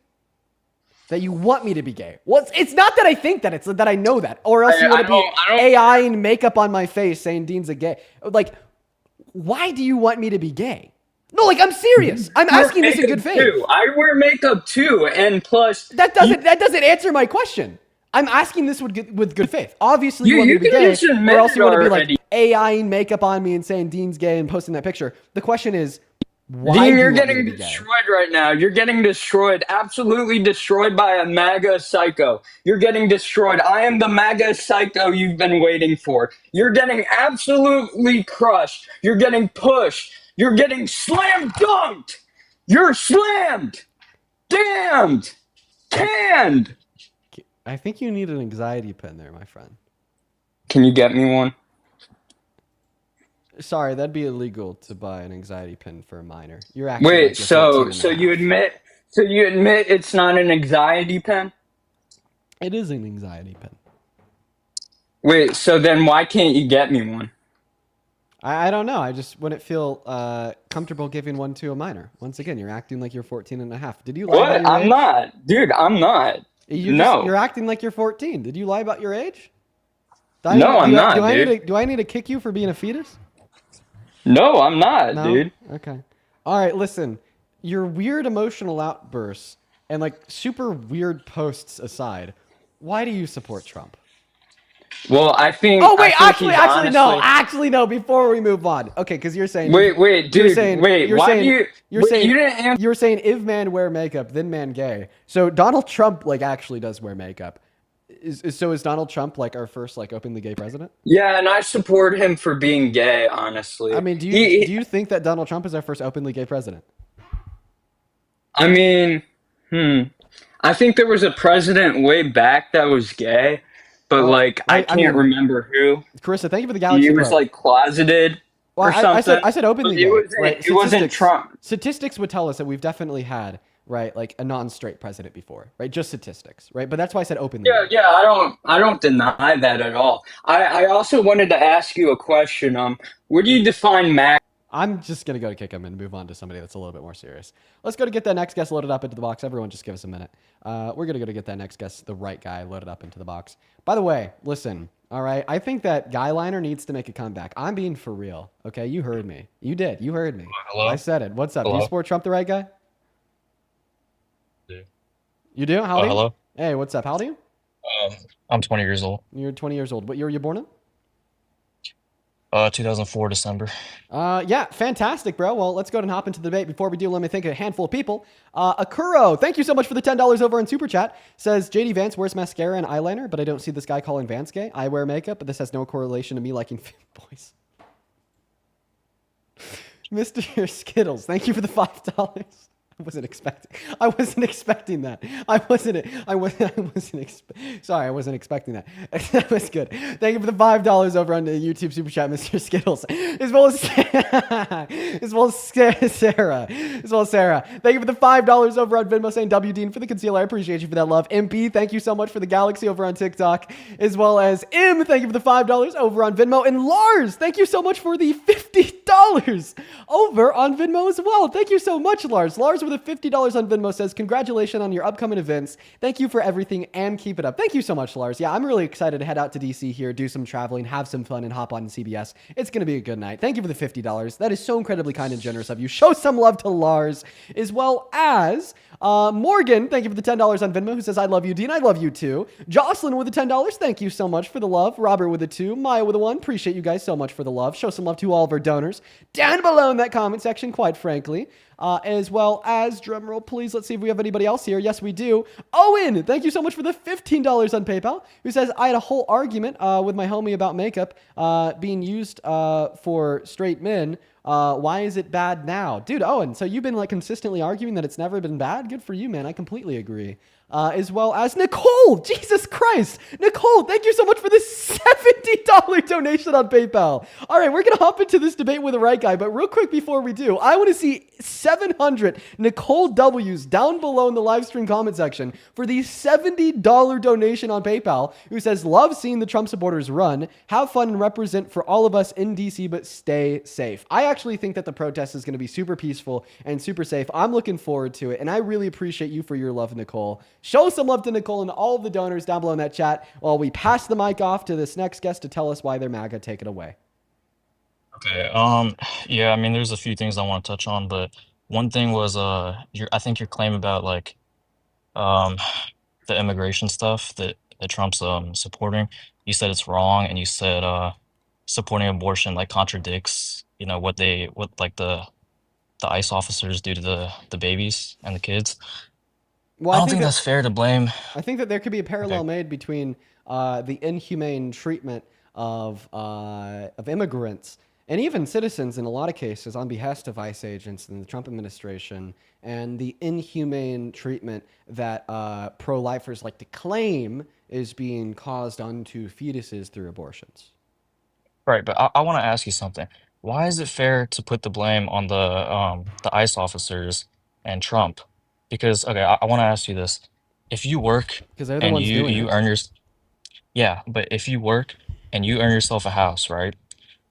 that you want me to be gay. Well, it's not that I think that, it's that I know that. Or else you want to be AI and makeup on my face saying Dean's a gay. Like, why do you want me to be gay? No, like, I'm serious. I'm asking this in good faith. Too. I wear makeup too, and plus that doesn't answer my question. I'm asking this with good faith. Obviously, you want me to be can gay, just or admit else you want to be already. like AI-ing makeup on me and saying Dean's gay and posting that picture. The question is, why Dean, do you you're want me getting to be gay? destroyed right now. You're getting destroyed, absolutely destroyed by a MAGA psycho. You're getting destroyed. I am the MAGA psycho you've been waiting for. You're getting absolutely crushed. You're getting pushed. You're getting slam dunked. You're slammed. Damned. Canned. I think you need an anxiety pin there, my friend. Can you get me one? Sorry, that'd be illegal to buy an anxiety pin for a minor. You're acting Wait, like you're 14 so and a you half. admit it's not an anxiety pen? It is an anxiety pin. Wait, so then why can't you get me one? I don't know. I just wouldn't feel comfortable giving one to a minor. Once again, you're acting like you're 14 and a half. Did you lie about What? your age? I'm not. Dude, I'm not. You're acting like you're 14. Did you lie about your age? I'm not, dude. Do I need to kick you for being a fetus? No, I'm not, No? dude. Okay. All right, listen. Your weird emotional outbursts and like super weird posts aside, why do you support Trump? Well, I think. Oh wait, I think actually no. Before we move on, okay, because you're saying Wait, dude. you're saying, wait, you're why saying, do you? You're wait, saying you didn't answer. you're saying if man wear makeup, then man gay. So Donald Trump like actually does wear makeup. Is Donald Trump like our first like openly gay president? Yeah, and I support him for being gay. Honestly, I mean, do you think that Donald Trump is our first openly gay president? I mean, I think there was a president way back that was gay, but like I can't remember who. Carissa, thank you for the Galaxy. He was Pro. like closeted or something. I said openly But gay. it wasn't Trump. Statistics would tell us that we've definitely had like a non-straight president before, right? Just statistics, right? But that's why I said openly. Yeah, I don't deny that at all. I also wanted to ask you a question. Where do you define MAGA? I'm just gonna go to kick him and move on to somebody that's a little bit more serious. Let's go to get that next guest loaded up into the box. Everyone, just give us a minute. We're gonna go to get that next guest, the right guy, loaded up into the box. By the way, listen. All right, I think that Guyliner needs to make a comeback. I'm being for real. Okay, you heard me. You did. You heard me. Hello? I said it. What's up? Do Hello? you support Trump, the right guy? Do. You do? How old are you? Hello? Hey, what's up? How old are you? I'm 20 years old. You're 20 years old. What year were you born in? 2004 December. Yeah, fantastic, bro. Well, let's go ahead and hop into the debate. Before we do, let me thank a handful of people. Akuro, thank you so much for the $10 over on Super Chat. Says, JD Vance wears mascara and eyeliner, but I don't see this guy calling Vance gay. I wear makeup, but this has no correlation to me liking boys. Mr. Skittles, thank you for the $5. I wasn't expecting that. I wasn't expecting that. That was good. Thank you for the $5 over on the YouTube Super Chat, Mr. Skittles. As well as Sarah. Thank you for the $5 over on Venmo saying W Dean for the concealer. I appreciate you for that love. MP, thank you so much for the Galaxy over on TikTok. As well as M, thank you for the $5 over on Venmo. And Lars, thank you so much for the $50 over on Venmo as well. Thank you so much, Lars. Lars with a $50 on Venmo says, congratulations on your upcoming events. Thank you for everything and keep it up. Thank you so much, Lars. Yeah, I'm really excited to head out to DC here, do some traveling, have some fun, and hop on CBS. It's going to be a good night. Thank you for the $50. That is so incredibly kind and generous of you. Show some love to Lars, as well as Morgan. Thank you for the $10 on Venmo, who says, I love you, Dean. I love you too. Jocelyn with the $10. Thank you so much for the love. Robert with a 2. Maya with a 1. Appreciate you guys so much for the love. Show some love to all of our donors down below in that comment section, quite frankly. As well as, drumroll please, let's see if we have anybody else here. Yes, we do. Owen, thank you so much for the $15 on PayPal, who says, I had a whole argument with my homie about makeup being used for straight men. Why is it bad now? Dude, Owen, so you've been like consistently arguing that it's never been bad? Good for you, man. I completely agree. as well as Nicole. Jesus Christ. Nicole, thank you so much for this $70 donation on PayPal. All right, we're going to hop into this debate with the right guy, but real quick before we do, I want to see 700 Nicole W's down below in the live stream comment section for the $70 donation on PayPal, who says, love seeing the Trump supporters run, have fun and represent for all of us in DC, but stay safe. I actually think that the protest is going to be super peaceful and super safe. I'm looking forward to it, and I really appreciate you for your love, Nicole. Show some love to Nicole and all of the donors down below in that chat while we pass the mic off to this next guest to tell us why they're MAGA. Take it away. Okay. Yeah, I mean, there's a few things I want to touch on, but one thing was I think your claim about like um the immigration stuff that Trump's supporting. You said it's wrong, and you said supporting abortion like contradicts, what like the ICE officers do to the babies and the kids. Well, I don't think that's fair to blame. I think that there could be a parallel Okay. made between the inhumane treatment of immigrants and even citizens in a lot of cases on behest of ICE agents in the Trump administration, and the inhumane treatment that pro-lifers like to claim is being caused onto fetuses through abortions. Right, but I want to ask you something. Why is it fair to put the blame on the ICE officers and Trump? Because okay, I want to ask you this: if you work Because they're the and ones doing you it. earn your yeah, but if you work and you earn yourself a house, right?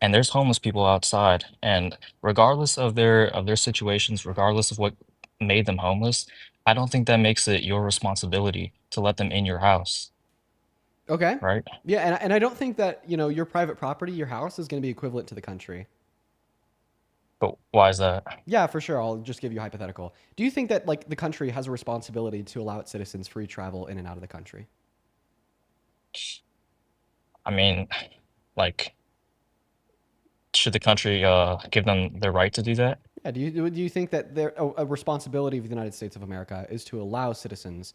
And there's homeless people outside, and regardless of their situations, regardless of what made them homeless, I don't think that makes it your responsibility to let them in your house, Okay. right? Yeah, and I don't think that, your private property, your house, is going to be equivalent to the country. But why is that? Yeah, for sure. I'll just give you a hypothetical. Do you think that like the country has a responsibility to allow its citizens free travel in and out of the country? I mean, like, should the country give them the right to do that? Yeah, do you think that a responsibility of the United States of America is to allow citizens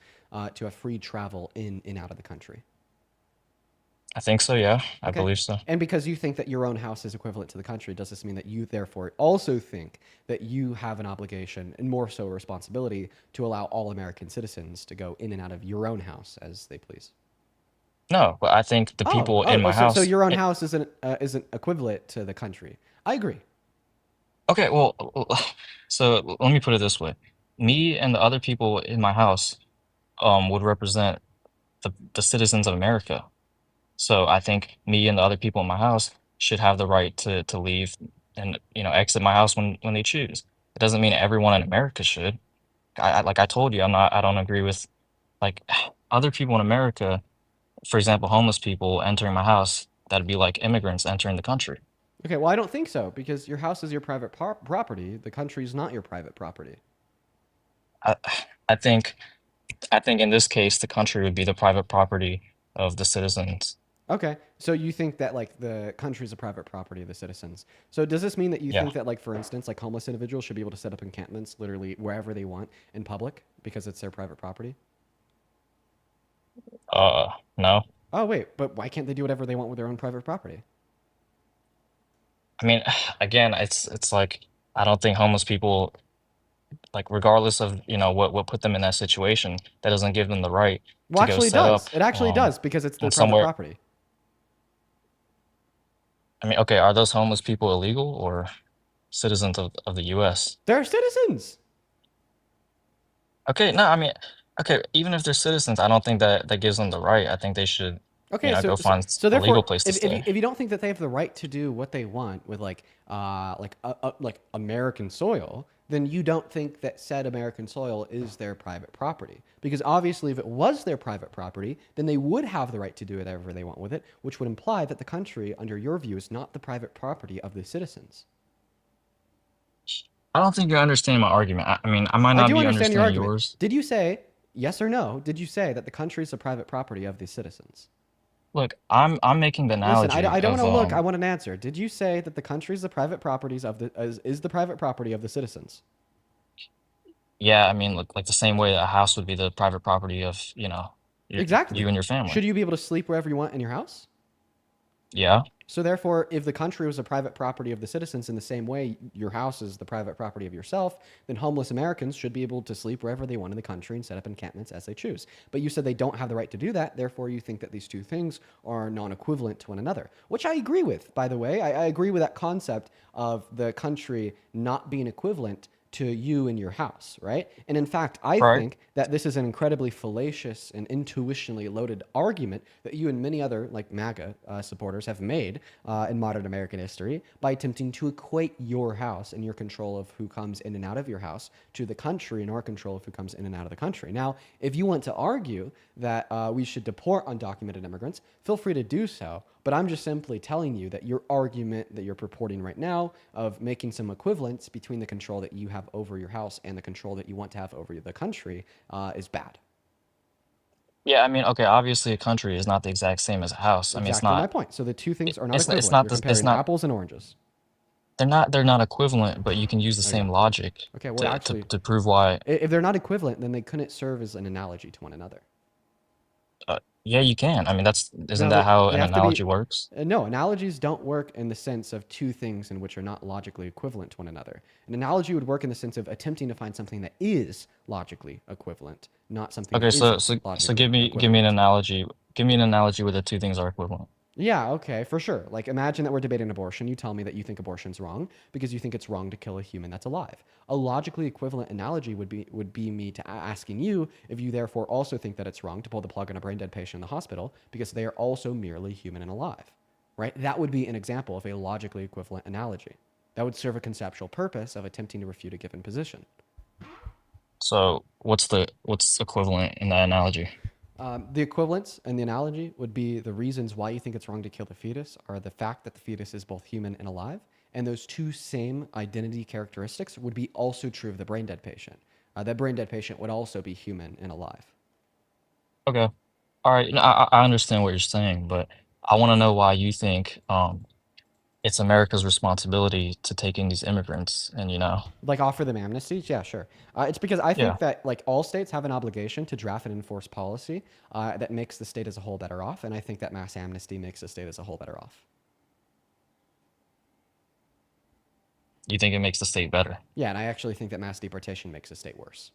to have free travel in and out of the country? I think so, yeah. I Okay. believe so. And because you think that your own house is equivalent to the country, does this mean that you therefore also think that you have an obligation and more so a responsibility to allow all American citizens to go in and out of your own house as they please? No, but I think the people in my so house. your own house isn't equivalent to the country. I agree. Okay, well, so let me put it this way. Me and the other people in my house would represent the citizens of America. So I think me and the other people in my house should have the right to leave and exit my house when they choose. It doesn't mean everyone in America should. Like I told you, I don't agree with like other people in America, for example, homeless people entering my house. That'd be like immigrants entering the country. Okay, well, I don't think so because your house is your private property. The country is not your private property. I, I think in this case, the country would be the private property of the citizens. Okay, so you think that like the country is a private property of the citizens. So does this mean that you Yeah. think that like for instance, like homeless individuals should be able to set up encampments literally wherever they want in public because it's their private property? No. Oh wait, but why can't they do whatever they want with their own private property? I mean, again, it's like I don't think homeless people, like regardless of what put them in that situation, that doesn't give them the right Well, to go actually it set does. up It actually does because it's their private somewhere. property. I mean, okay, are those homeless people illegal or citizens of the U.S.? They're citizens. Okay, no, I mean, okay, even if they're citizens, I don't think that gives them the right. I think they should, Okay, go find so a therefore, legal place to if stay. you don't think that they have the right to do what they want with like American soil, then you don't think that said American soil is their private property. Because obviously, if it was their private property, then they would have the right to do whatever they want with it, which would imply that the country, under your view, is not the private property of the citizens. I don't think you're understanding my argument. I mean, I might I not do be understand your understanding argument. yours. Did you say yes or no? Did you say that the country is the private property of the citizens? Look, I'm making the Listen, analogy I don't of want to look. I want an answer. Did you say that the country is the private properties of the is the private property of the citizens? yeah, I mean, like the same way that a house would be the private property of, Exactly. you and your family. Should you be able to sleep wherever you want in your house? Yeah. So therefore, if the country was a private property of the citizens in the same way your house is the private property of yourself, then homeless Americans should be able to sleep wherever they want in the country and set up encampments as they choose. But you said they don't have the right to do that, therefore you think that these two things are non-equivalent to one another, which I agree with, by the way. I agree with that concept of the country not being equivalent to you and your house, right? And in fact, I Right. think that this is an incredibly fallacious and intuitionally loaded argument that you and many other, like MAGA supporters, have made in modern American history by attempting to equate your house and your control of who comes in and out of your house to the country and our control of who comes in and out of the country. Now, if you want to argue that we should deport undocumented immigrants, feel free to do so. But I'm just simply telling you that your argument that you're purporting right now of making some equivalence between the control that you have over your house and the control that you want to have over the country is bad. Yeah, I mean, okay, obviously a country is not the exact same as a house. I mean, it's Exactly my not. point. So the two things are not It's equivalent. not You're the. It's comparing not. apples and oranges. They're not equivalent, but you can use the Okay. same logic Okay, well, to actually, to prove why. if they're not equivalent, then they couldn't serve as an analogy to one another. Yeah, you can. I mean, isn't No, that how they an have to be. analogy works? No, analogies don't work in the sense of two things in which are not logically equivalent to one another. An analogy would work in the sense of attempting to find something that is logically equivalent, not something Okay, that so isn't so logically give me equivalent. an analogy. Give me an analogy where the two things are equivalent. Yeah, okay, for sure. Like, imagine that we're debating abortion. You tell me that you think abortion's wrong because you think it's wrong to kill a human that's alive. A logically equivalent analogy would be me to asking you if you therefore also think that it's wrong to pull the plug on a brain dead patient in the hospital because they are also merely human and alive, right? That would be an example of a logically equivalent analogy. That would serve a conceptual purpose of attempting to refute a given position. So what's equivalent in that analogy? The equivalence and the analogy would be the reasons why you think it's wrong to kill the fetus are the fact that the fetus is both human and alive. And those two same identity characteristics would be also true of the brain dead patient. That brain dead patient would also be human and alive. Okay. All right. No, I understand what you're saying, but I want to know why you think it's America's responsibility to take in these immigrants and Like offer them amnesties? Yeah, sure. It's because I yeah. think that like all states have an obligation to draft and enforce policy that makes the state as a whole better off. And I think that mass amnesty makes the state as a whole better off. You think it makes the state better. Yeah, and I actually think that mass deportation makes the state worse.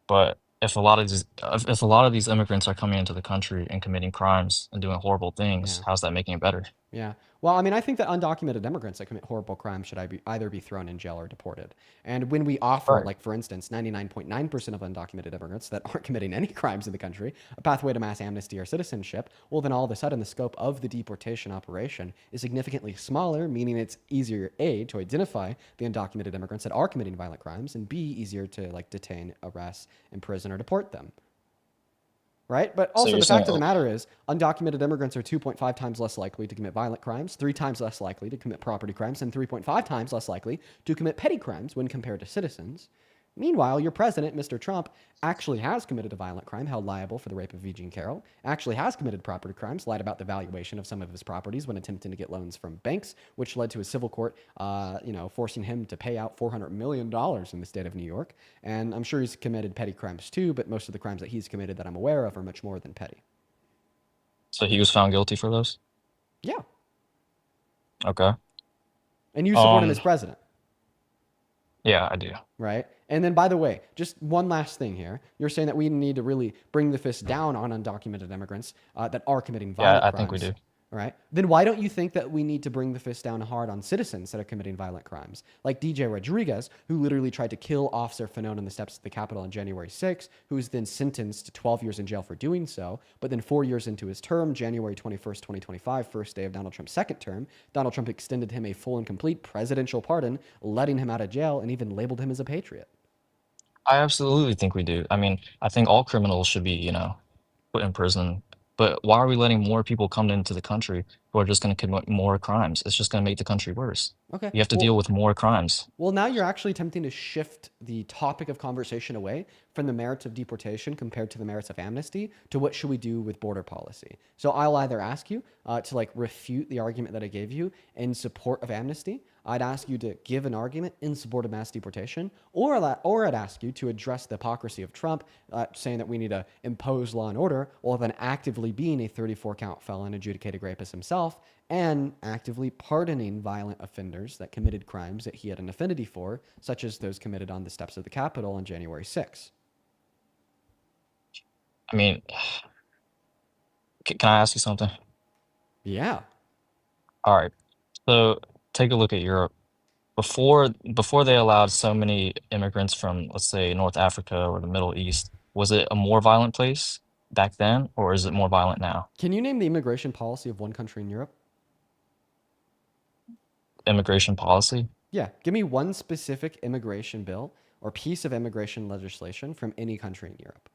But if a lot of these immigrants are coming into the country and committing crimes and doing horrible things, Yeah. how's that making it better? Yeah. Well, I mean, I think that undocumented immigrants that commit horrible crimes should either be thrown in jail or deported. And when we offer, Right. like, for instance, 99.9% of undocumented immigrants that aren't committing any crimes in the country, a pathway to mass amnesty or citizenship, well, then all of a sudden the scope of the deportation operation is significantly smaller, meaning it's easier, A, to identify the undocumented immigrants that are committing violent crimes, and B, easier to, like, detain, arrest, imprison, or deport them. Right? But So also, you're the saying, fact of the matter is, undocumented immigrants are 2.5 times less likely to commit violent crimes, 3 times less likely to commit property crimes, and 3.5 times less likely to commit petty crimes when compared to citizens. Meanwhile, your president, Mr. Trump, actually has committed a violent crime, held liable for the rape of V. Jean Carroll, actually has committed property crimes, lied about the valuation of some of his properties when attempting to get loans from banks, which led to a civil court, forcing him to pay out $400 million in the state of New York. And I'm sure he's committed petty crimes too, but most of the crimes that he's committed that I'm aware of are much more than petty. so he was found guilty for those? Yeah. Okay. And you support him Um, as president. yeah, I do. Right? And then, by the way, just one last thing here. You're saying that we need to really bring the fist down on undocumented immigrants that are committing violent Yeah, I crimes. think we do. Right? Then why don't you think that we need to bring the fist down hard on citizens that are committing violent crimes? Like DJ Rodriguez, who literally tried to kill Officer Fanone on the steps of the Capitol on January 6th, who was then sentenced to 12 years in jail for doing so. But then 4 years into his term, January 21st, 2025, first day of Donald Trump's second term, Donald Trump extended him a full and complete presidential pardon, letting him out of jail, and even labeled him as a patriot. I absolutely think we do. I mean, I think all criminals should be, put in prison. But why are we letting more people come into the country who are just going to commit more crimes? It's just going to make the country worse. Okay. You have to Well, deal with more crimes. Well, now you're actually attempting to shift the topic of conversation away from the merits of deportation compared to the merits of amnesty to what should we do with border policy. So I'll either ask you to like refute the argument that I gave you in support of amnesty, I'd ask you to give an argument in support of mass deportation, or I'd ask you to address the hypocrisy of Trump saying that we need to impose law and order while then actively being a 34-count felon adjudicated rapist himself and actively pardoning violent offenders that committed crimes that he had an affinity for, such as those committed on the steps of the Capitol on January 6th. I mean, can I ask you something? Yeah. All right. So take a look at Europe. Before they allowed so many immigrants from, let's say, North Africa or the Middle East, was it a more violent place back then, or is it more violent now? Can you name the immigration policy of one country in Europe? Immigration policy? Yeah. Give me one specific immigration bill or piece of immigration legislation from any country in Europe.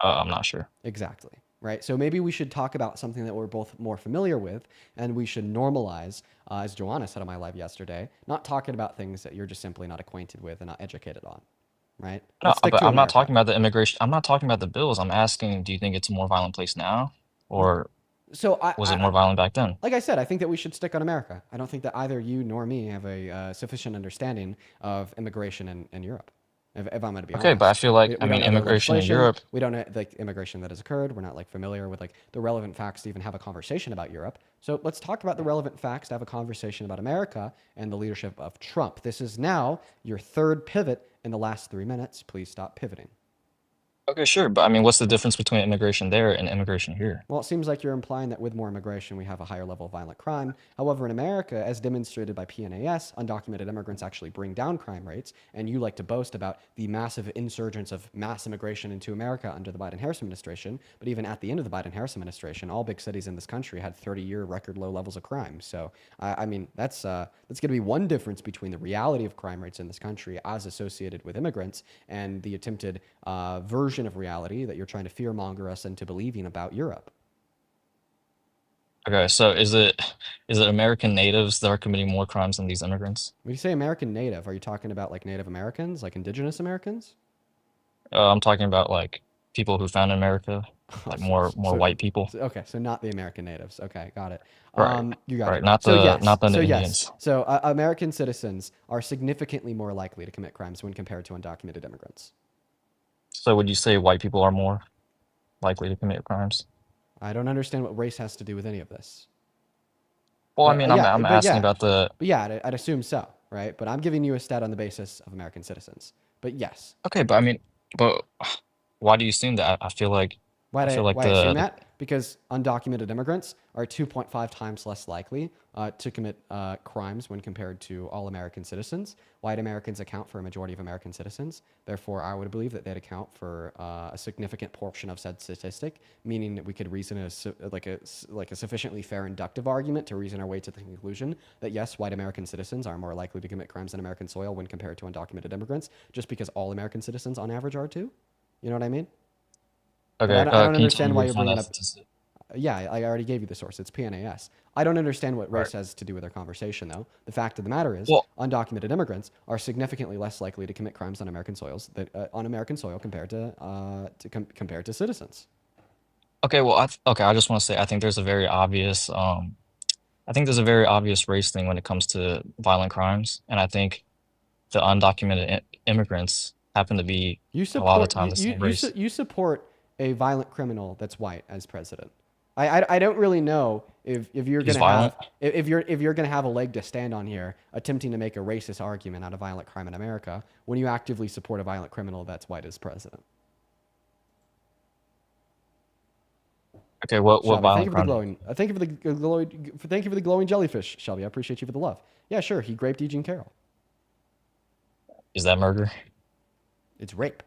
I'm not sure. Exactly. Right. So maybe we should talk about something that we're both more familiar with, and we should normalize, as Joanna said on my live yesterday, not talking about things that you're just simply not acquainted with and not educated on. Right. No, Let's stick but to I'm not America. talking about the immigration. I'm not talking about the bills. I'm asking, do you think it's a more violent place now, or So was it more violent back then? like I said, I think that we should stick on America. I don't think that either you nor me have a sufficient understanding of immigration in Europe. If I'm going to be Okay, honest, but I feel like, we I don't mean, know the immigration in legislation. Europe. We don't know like immigration that has occurred. We're not like familiar with like the relevant facts to even have a conversation about Europe. So let's talk about the relevant facts to have a conversation about America and the leadership of Trump. This is now your third pivot in the last 3 minutes. Please stop pivoting. Okay, sure, but I mean, what's the difference between immigration there and immigration here? Well, it seems like you're implying that with more immigration, we have a higher level of violent crime. However, in America, as demonstrated by PNAS, undocumented immigrants actually bring down crime rates. And you like to boast about the massive insurgence of mass immigration into America under the Biden-Harris administration. But even at the end of the Biden-Harris administration, all big cities in this country had 30-year record low levels of crime. So, I mean, that's going to be one difference between the reality of crime rates in this country as associated with immigrants and the attempted version of reality that you're trying to fearmonger us into believing about Europe. Okay, so is it American natives that are committing more crimes than these immigrants? When you say American native, are you talking about like Native Americans, like indigenous Americans? I'm talking about like people who found America, like more white people. Okay, so not the American natives. Okay, got it. Right, You got right, it. not So the yes, not the so Indians. yes, so American citizens are significantly more likely to commit crimes when compared to undocumented immigrants. So would you say white people are more likely to commit crimes? I don't understand what race has to do with any of this. Well, I But mean, yeah, I'm but asking yeah, about the. but yeah, I'd assume so, right? But I'm giving you a stat on the basis of American citizens. But yes, Okay, but I mean, but why do you assume that? I feel like why I feel like I assume the that? Because undocumented immigrants are 2.5 times less likely to commit crimes when compared to all American citizens. White Americans account for a majority of American citizens. Therefore, I would believe that they'd account for a significant portion of said statistic, meaning that we could reason a sufficiently fair inductive argument to reason our way to the conclusion that yes, white American citizens are more likely to commit crimes on American soil when compared to undocumented immigrants, just because all American citizens on average are too. You know what I mean? But okay. I don't Can you tell understand me why where you you're found bringing that up. statistic? Yeah, I already gave you the source. It's PNAS. I don't understand what Right. race has to do with our conversation, though. The fact of the matter is, Well, undocumented immigrants are significantly less likely to commit crimes on American soils on American soil compared to citizens. okay. Well, okay. I just want to say I think there's a very obvious. I think there's a very obvious race thing when it comes to violent crimes, and I think the undocumented immigrants happen to be You a lot of the support time the same race. you support a violent criminal that's white as president. I don't really know if you're He's gonna have violent. if you're gonna have a leg to stand on here attempting to make a racist argument out of violent crime in America when you actively support a violent criminal that's white as president. Okay, what Shelby, thank violent you for the crime? glowing. Thank you for thank you for the glowing jellyfish, Shelby. I appreciate you for the love. Yeah, sure. He raped Eugene Carroll. Is that murder? It's rape.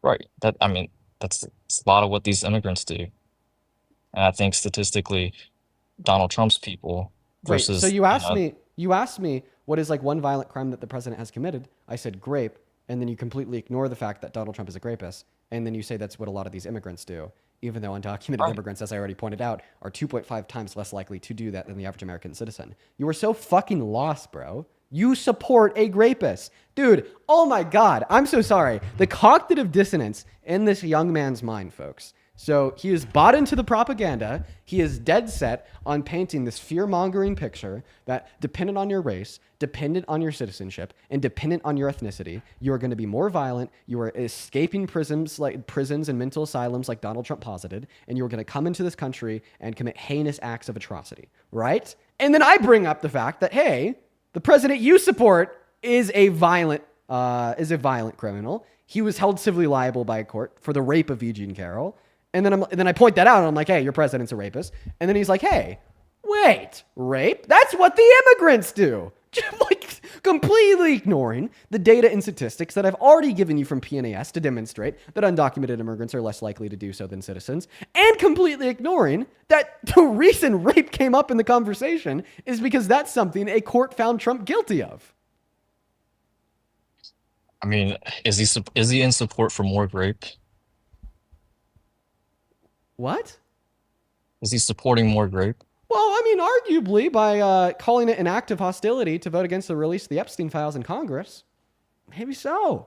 Right. That I mean, that's a lot of what these immigrants do, and I think statistically, Donald Trump's people Wait, so versus you asked me what is like one violent crime that the president has committed. I said grape, and then you completely ignore the fact that Donald Trump is a rapist, and then you say that's what a lot of these immigrants do, even though undocumented Right. immigrants, as I already pointed out, are 2.5 times less likely to do that than the average American citizen. You were so fucking lost, bro. You support a rapist. Dude, oh my God. I'm so sorry. The cognitive dissonance in this young man's mind, folks. So he is bought into the propaganda. He is dead set on painting this fear-mongering picture that dependent on your race, dependent on your citizenship, and dependent on your ethnicity, you are going to be more violent. You are escaping prisons and mental asylums like Donald Trump posited, and you are going to come into this country and commit heinous acts of atrocity, right? And then I bring up the fact that, hey, the president you support is a violent criminal. He was held civilly liable by a court for the rape of Eugene Carroll. And then I point that out, and I'm like, hey, your president's a rapist. And then he's like, hey, wait, rape? That's what the immigrants do. Like, completely ignoring the data and statistics that I've already given you from PNAS to demonstrate that undocumented immigrants are less likely to do so than citizens, and completely ignoring that the reason rape came up in the conversation is because that's something a court found Trump guilty of. I mean, is he in support for more rape? What? Is he supporting more rape? Well, I mean, arguably by calling it an act of hostility to vote against the release of the Epstein files in Congress. Maybe so.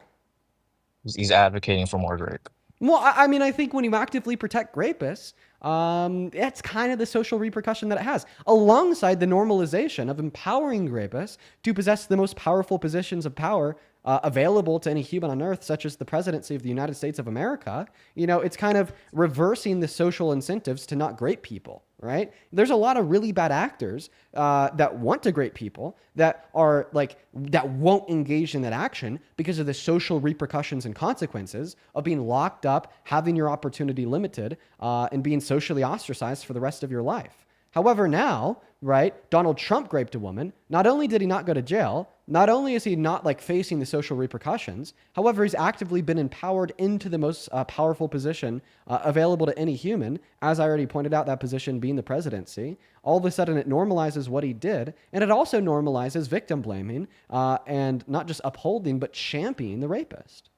He's advocating for more rape. Well, I mean, I think when you actively protect rapists, that's kind of the social repercussion that it has, alongside the normalization of empowering rapists to possess the most powerful positions of power available to any human on earth, such as the presidency of the United States of America. You know, it's kind of reversing the social incentives to not grape people, right? There's a lot of really bad actors that want to grape people that are like, that won't engage in that action because of the social repercussions and consequences of being locked up, having your opportunity limited, and being socially ostracized for the rest of your life. However, now, right, Donald Trump raped a woman. Not only did he not go to jail, not only is he not like facing the social repercussions, however, he's actively been empowered into the most powerful position available to any human. As I already pointed out, that position being the presidency. All of a sudden, it normalizes what he did, and it also normalizes victim blaming and not just upholding, but championing the rapist.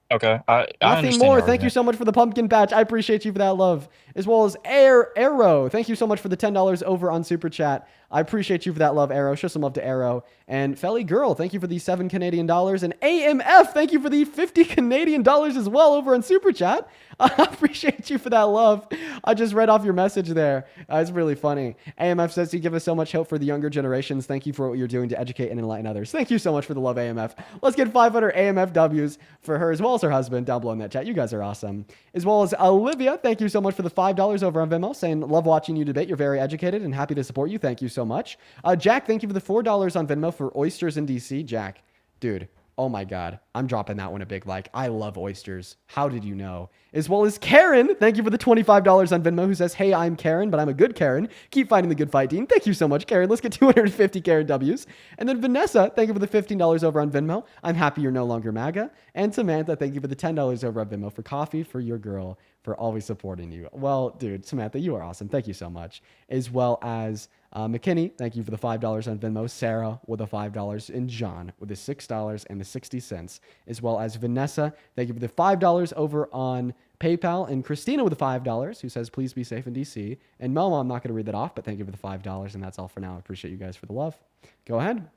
Okay, I Nothing understand more. your Thank you argument. so much for the pumpkin patch. I appreciate you for that love. As well as Arrow. Thank you so much for the $10 over on Super Chat. I appreciate you for that love, Arrow. Show some love to Arrow. And Felly Girl, thank you for the $7 Canadian. And AMF, thank you for the $50 Canadian as well over on Super Chat. I appreciate you for that love. I just read off your message there. It's really funny. AMF says you give us so much hope for the younger generations. Thank you for what you're doing to educate and enlighten others. Thank you so much for the love, AMF. Let's get 500 AMF Ws for her as well as her husband down below in that chat. You guys are awesome. As well as Olivia, thank you so much for the $5 over on Venmo, saying love watching you debate. You're very educated and happy to support you. Thank you so much. Jack, thank you for the $4 on Venmo for oysters in DC. Jack, dude, oh my God, I'm dropping that one a big like. I love oysters. How did you know? As well as Karen, thank you for the $25 on Venmo, who says, hey, I'm Karen, but I'm a good Karen. Keep fighting the good fight, Dean. Thank you so much, Karen. Let's get 250 Karen Ws. And then Vanessa, thank you for the $15 over on Venmo. I'm happy you're no longer MAGA. And Samantha, thank you for the $10 over on Venmo for coffee for your girl, for always supporting you. Well, dude, Samantha, you are awesome. Thank you so much. As well as McKinney, thank you for the $5 on Venmo. Sarah with the $5. And John with the $6 and the 60 cents. As well as Vanessa, thank you for the $5 over on PayPal. And Christina with the $5, who says, please be safe in DC. And Momo, I'm not going to read that off, but thank you for the $5. And that's all for now. I appreciate you guys for the love. Go ahead.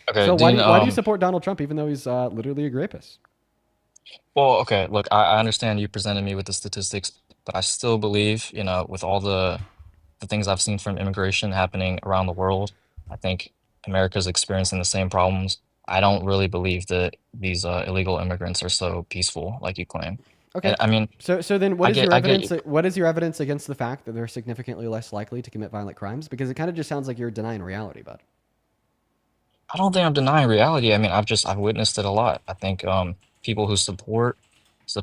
Okay, So Dean, why do you support Donald Trump, even though he's literally a rapist? well, okay, look, I understand you presented me with the statistics, but I still believe, you know, with all the things I've seen from immigration happening around the world, I think America's experiencing the same problems. I don't really believe that these illegal immigrants are so peaceful like you claim. Okay. And, I mean, So then what I is get, your I get, evidence? What is your evidence against the fact that they're significantly less likely to commit violent crimes? Because it kind of just sounds like you're denying reality, bud. I don't think I'm denying reality. I mean, I've witnessed it a lot. I think people who support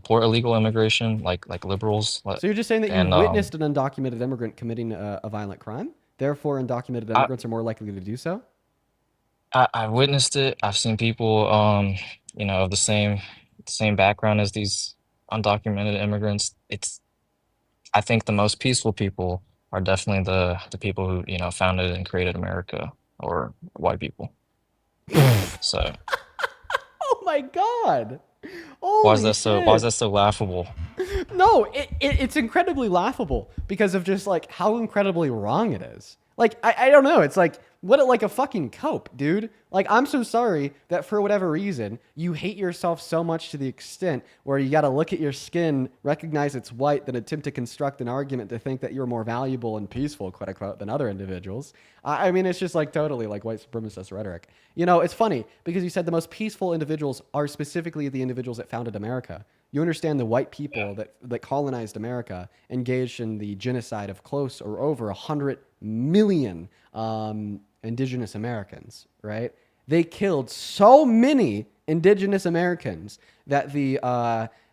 illegal immigration, like liberals, So you're just saying that and you witnessed an undocumented immigrant committing a violent crime, therefore undocumented I, immigrants are more likely to do so? I've witnessed it. I've seen people, you know, of the same background as these undocumented immigrants. I think the most peaceful people are definitely the people who, you know, founded and created America, or white people. So Oh my God. why is Holy why is that shit. so laughable? No, it's incredibly laughable because of just like how incredibly wrong it is. Like, I don't know. It's like, what, like a fucking cope, dude. Like, I'm so sorry that for whatever reason, you hate yourself so much to the extent where you got to look at your skin, recognize it's white, then attempt to construct an argument to think that you're more valuable and peaceful, quote unquote, than other individuals. I mean, it's just like totally like white supremacist rhetoric. You know, it's funny because you said the most peaceful individuals are specifically the individuals that founded America. You understand the white people that colonized America engaged in the genocide of close or over 100 million indigenous Americans, right? They killed so many indigenous Americans that the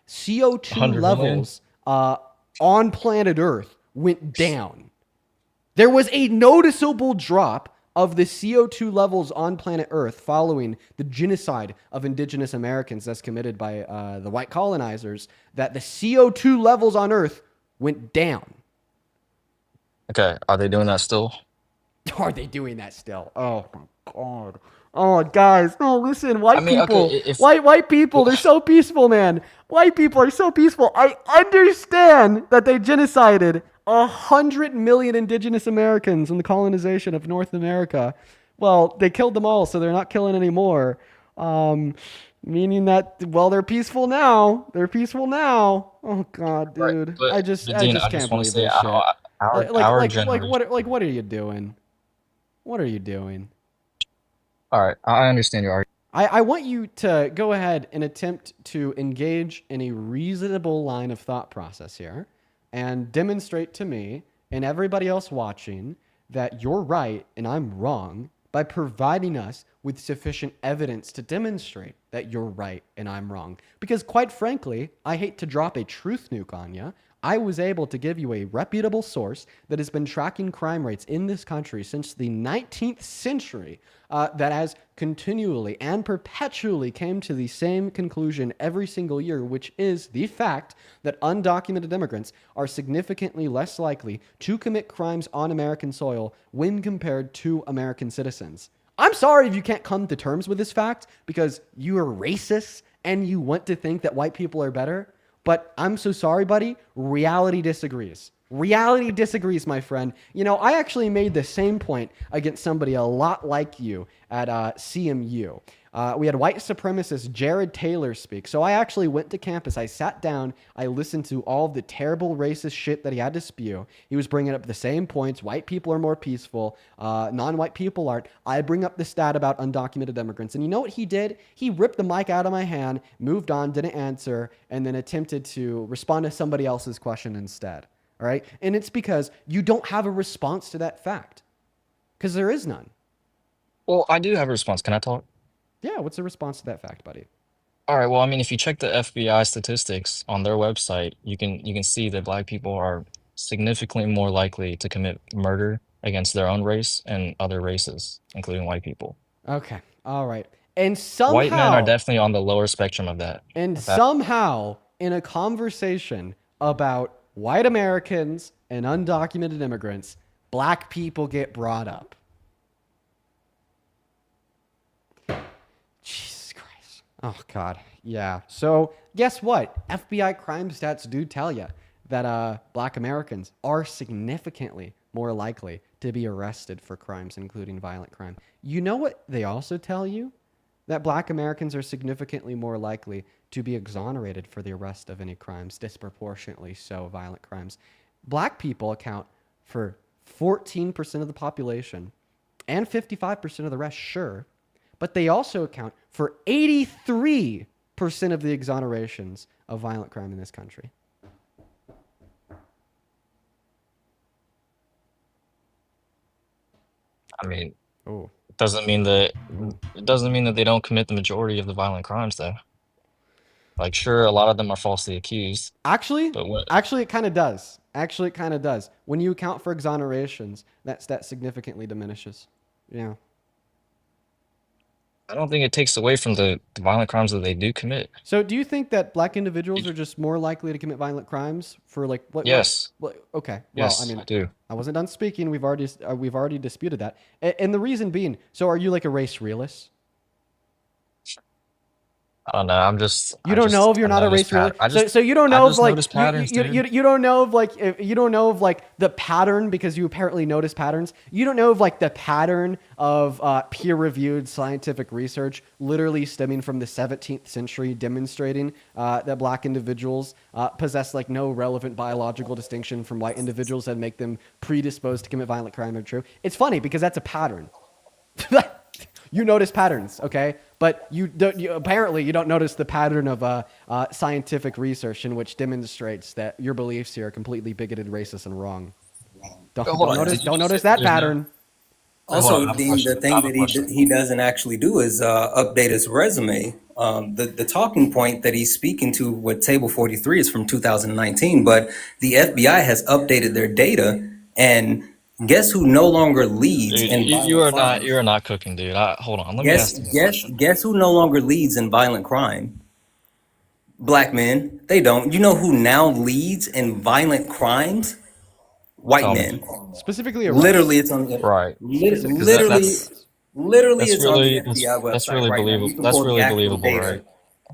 CO2 100 levels on planet Earth went down. There was a noticeable drop of the CO2 levels on planet Earth following the genocide of indigenous Americans that's committed by the white colonizers, that the CO2 levels on Earth went down. Okay, are they doing that still? Are they doing that still? Oh my God. Oh, guys, no, listen, white I mean, people, okay, if white people, they're so peaceful, man. White people are so peaceful. I understand that they genocided 100 million indigenous Americans in the colonization of North America. Well, they killed them all, so they're not killing anymore. Meaning that, well, they're peaceful now. They're peaceful now. Oh God, right, dude, but I just Dean, I can't just want to believe say this shit. our generation. What are you doing? What are you doing? All right, I understand your argument. I want you to go ahead and attempt to engage in a reasonable line of thought process here and demonstrate to me and everybody else watching that you're right and I'm wrong by providing us with sufficient evidence to demonstrate that you're right and I'm wrong. Because quite frankly, I hate to drop a truth nuke on you. I was able to give you a reputable source that has been tracking crime rates in this country since the 19th century that has continually and perpetually came to the same conclusion every single year, which is the fact that undocumented immigrants are significantly less likely to commit crimes on American soil when compared to American citizens. I'm sorry if you can't come to terms with this fact because you are racist and you want to think that white people are better. But I'm so sorry, buddy. Reality disagrees. Reality disagrees, my friend. You know, I actually made the same point against somebody a lot like you at CMU. We had white supremacist Jared Taylor speak. So I actually went to campus. I sat down. I listened to all of the terrible racist shit that he had to spew. He was bringing up the same points. White people are more peaceful. Non-white people aren't. I bring up the stat about undocumented immigrants. And you know what he did? He ripped the mic out of my hand, moved on, didn't answer, and then attempted to respond to somebody else's question instead. All right? And it's because you don't have a response to that fact. Because there is none. Well, I do have a response. Can I talk? Yeah, what's the response to that fact, buddy? All right. Well, I mean, if you check the FBI statistics on their website, you can see that Black people are significantly more likely to commit murder against their own race and other races, including white people. Okay. All right. And somehow, White men are definitely on the lower spectrum of that. and of that. somehow, in a conversation about white Americans and undocumented immigrants, Black people get brought up. Jesus Christ. Oh, God. Yeah. So, guess what? FBI crime stats do tell you that Black Americans are significantly more likely to be arrested for crimes, including violent crime. You know what they also tell you? That Black Americans are significantly more likely to be exonerated for the arrest of any crimes, disproportionately so violent crimes. Black people account for 14% of the population and 55% of the rest, sure, but they also account for 83% of the exonerations of violent crime in this country. I mean, Oh. it doesn't mean that they don't commit the majority of the violent crimes, though. Like, sure, a lot of them are falsely accused, Actually, but what? it kind of does. Actually, it kind of does. When you account for exonerations, that significantly diminishes. Yeah. I don't think it takes away from the violent crimes that they do commit. So, do you think that Black individuals are just more likely to commit violent crimes for like what? Yes. Okay. Well, Yes, I mean, I do. I wasn't done speaking. We've already disputed that. And the reason being, so are you like a race realist? I don't know. You don't know if you're I not a notice race really. I So just you don't I know if just like notice patterns, dude. you don't know if like if you don't know of like the pattern because you apparently notice patterns. You don't know of like the pattern of peer-reviewed scientific research, literally stemming from the 17th century, demonstrating that black individuals possess like no relevant biological distinction from white individuals that make them predisposed to commit violent crime. Are true. It's funny because that's a pattern. You notice patterns, okay? But you don't. Apparently, you don't notice the pattern of scientific research in which demonstrates that your beliefs here are completely bigoted, racist, and wrong. Don't notice that pattern. Also, Dean, the thing that he doesn't actually do is update his resume. The talking point that he's speaking to with Table 43 is from 2019, but the FBI has updated their data, and guess who no longer leads Dude, in you violent crime? you are not cooking, dude. Hold on. Let me ask you a question. Guess who no longer leads in violent crime? Black men. They don't. You know who now leads in violent crimes? White Tell me. men. Specifically, arrests. Literally, it's on. Right. Literally, That's it's on the really FBI website that's really right now. You believable. can That's pull the really actual believable, data. right?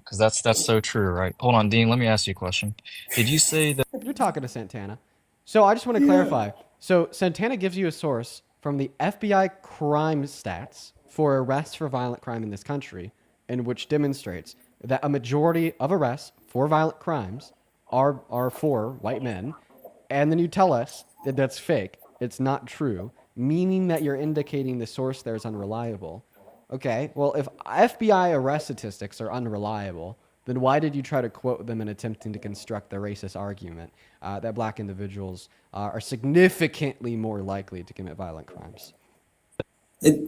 Because that's so true, right? Hold on, Dean. Let me ask you a question. Did you say that? You're talking to Santana. So I just want to clarify. So Santana gives you a source from the FBI crime stats for arrests for violent crime in this country, in which demonstrates that a majority of arrests for violent crimes are for white men, and then you tell us that that's fake. It's not true, meaning that you're indicating the source there is unreliable. Okay, well, if FBI arrest statistics are unreliable, then why did you try to quote them in attempting to construct the racist argument that black individuals are significantly more likely to commit violent crimes?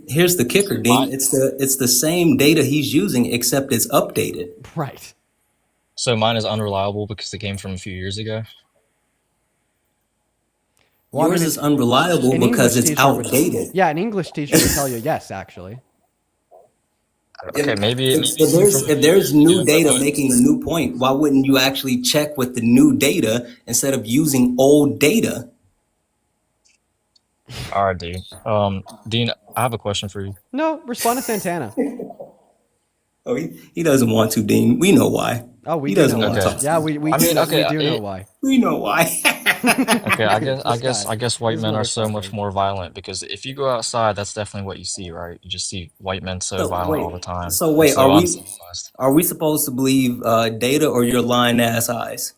Here's the kicker, Dean. It's the same data he's using, except it's updated. Right. So mine is unreliable because it came from a few years ago. Well, I Yours mean, is unreliable an because English it's teacher would- outdated. yeah, an English teacher would tell you yes, actually. Okay, maybe If there's new data making a new point, why wouldn't you actually check with the new data instead of using old data? All right, dude. Dean, I have a question for you. No, respond to Santana. Oh, he doesn't want to, Dean. We know why. Oh, we he do doesn't know want to why. talk. to Yeah, you. we do know why. We know why. Okay, I guess white He's men are really so much frustrating. more violent because if you go outside, that's definitely what you see, right? You just see white men so violent all the time. So And wait, so are uncivilized. we supposed to believe data or your lying ass eyes?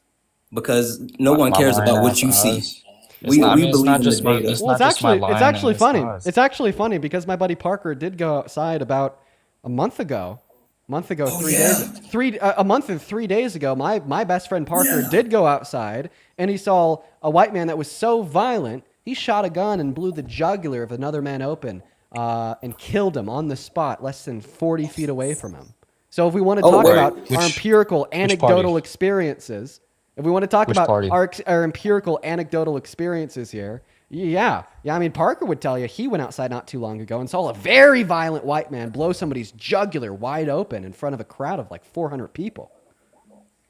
Because no one My cares lying about what ass you see. eyes. We It's believe not in the just my data. it's Well, not just my it's lying actually ass funny. eyes. It's actually funny because my buddy Parker did go outside about a month ago. A month and 3 days ago, my best friend Parker did go outside and he saw a white man that was so violent, he shot a gun and blew the jugular of another man open and killed him on the spot less than 40 feet away from him. So if we want to talk about our empirical anecdotal experiences, if we want to talk Which about party? our empirical anecdotal experiences here, yeah. I mean, Parker would tell you he went outside not too long ago and saw a very violent white man blow somebody's jugular wide open in front of a crowd of like 400 people.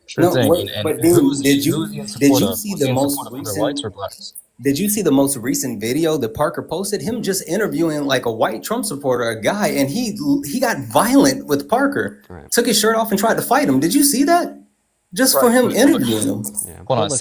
Sure thing. Wait, And but who dude, was he in support of? see Was he the in most support of other recent? whites or blacks? Did you see the most recent video that Parker posted? Him just interviewing like a white Trump supporter, a guy, and he got violent with Parker. Right. Took his shirt off and tried to fight him. Did you see that? Just for him interviewing him. Yeah. Hold But on, listen.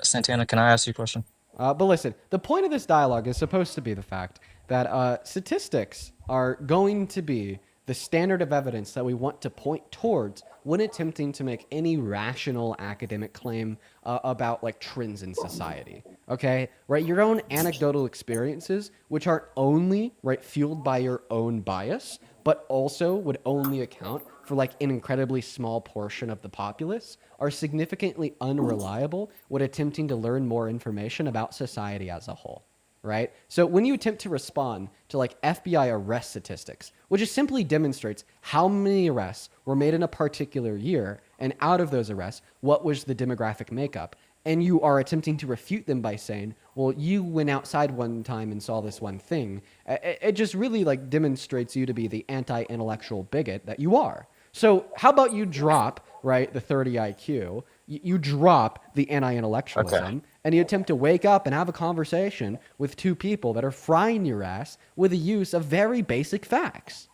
Santana, can I ask you a question? But listen, the point of this dialogue is supposed to be the fact that statistics are going to be the standard of evidence that we want to point towards when attempting to make any rational academic claim about like trends in society. Okay, right? Your own anecdotal experiences, which aren't only right fueled by your own bias, but also would only account for like an incredibly small portion of the populace, are significantly unreliable when attempting to learn more information about society as a whole. Right? So when you attempt to respond to like FBI arrest statistics, which just simply demonstrates how many arrests were made in a particular year, and out of those arrests, what was the demographic makeup, and you are attempting to refute them by saying, well, you went outside one time and saw this one thing, it just really like demonstrates you to be the anti-intellectual bigot that you are. So how about you drop, right, the 30 IQ, you drop the anti-intellectualism, and you attempt to wake up and have a conversation with two people that are frying your ass with the use of very basic facts.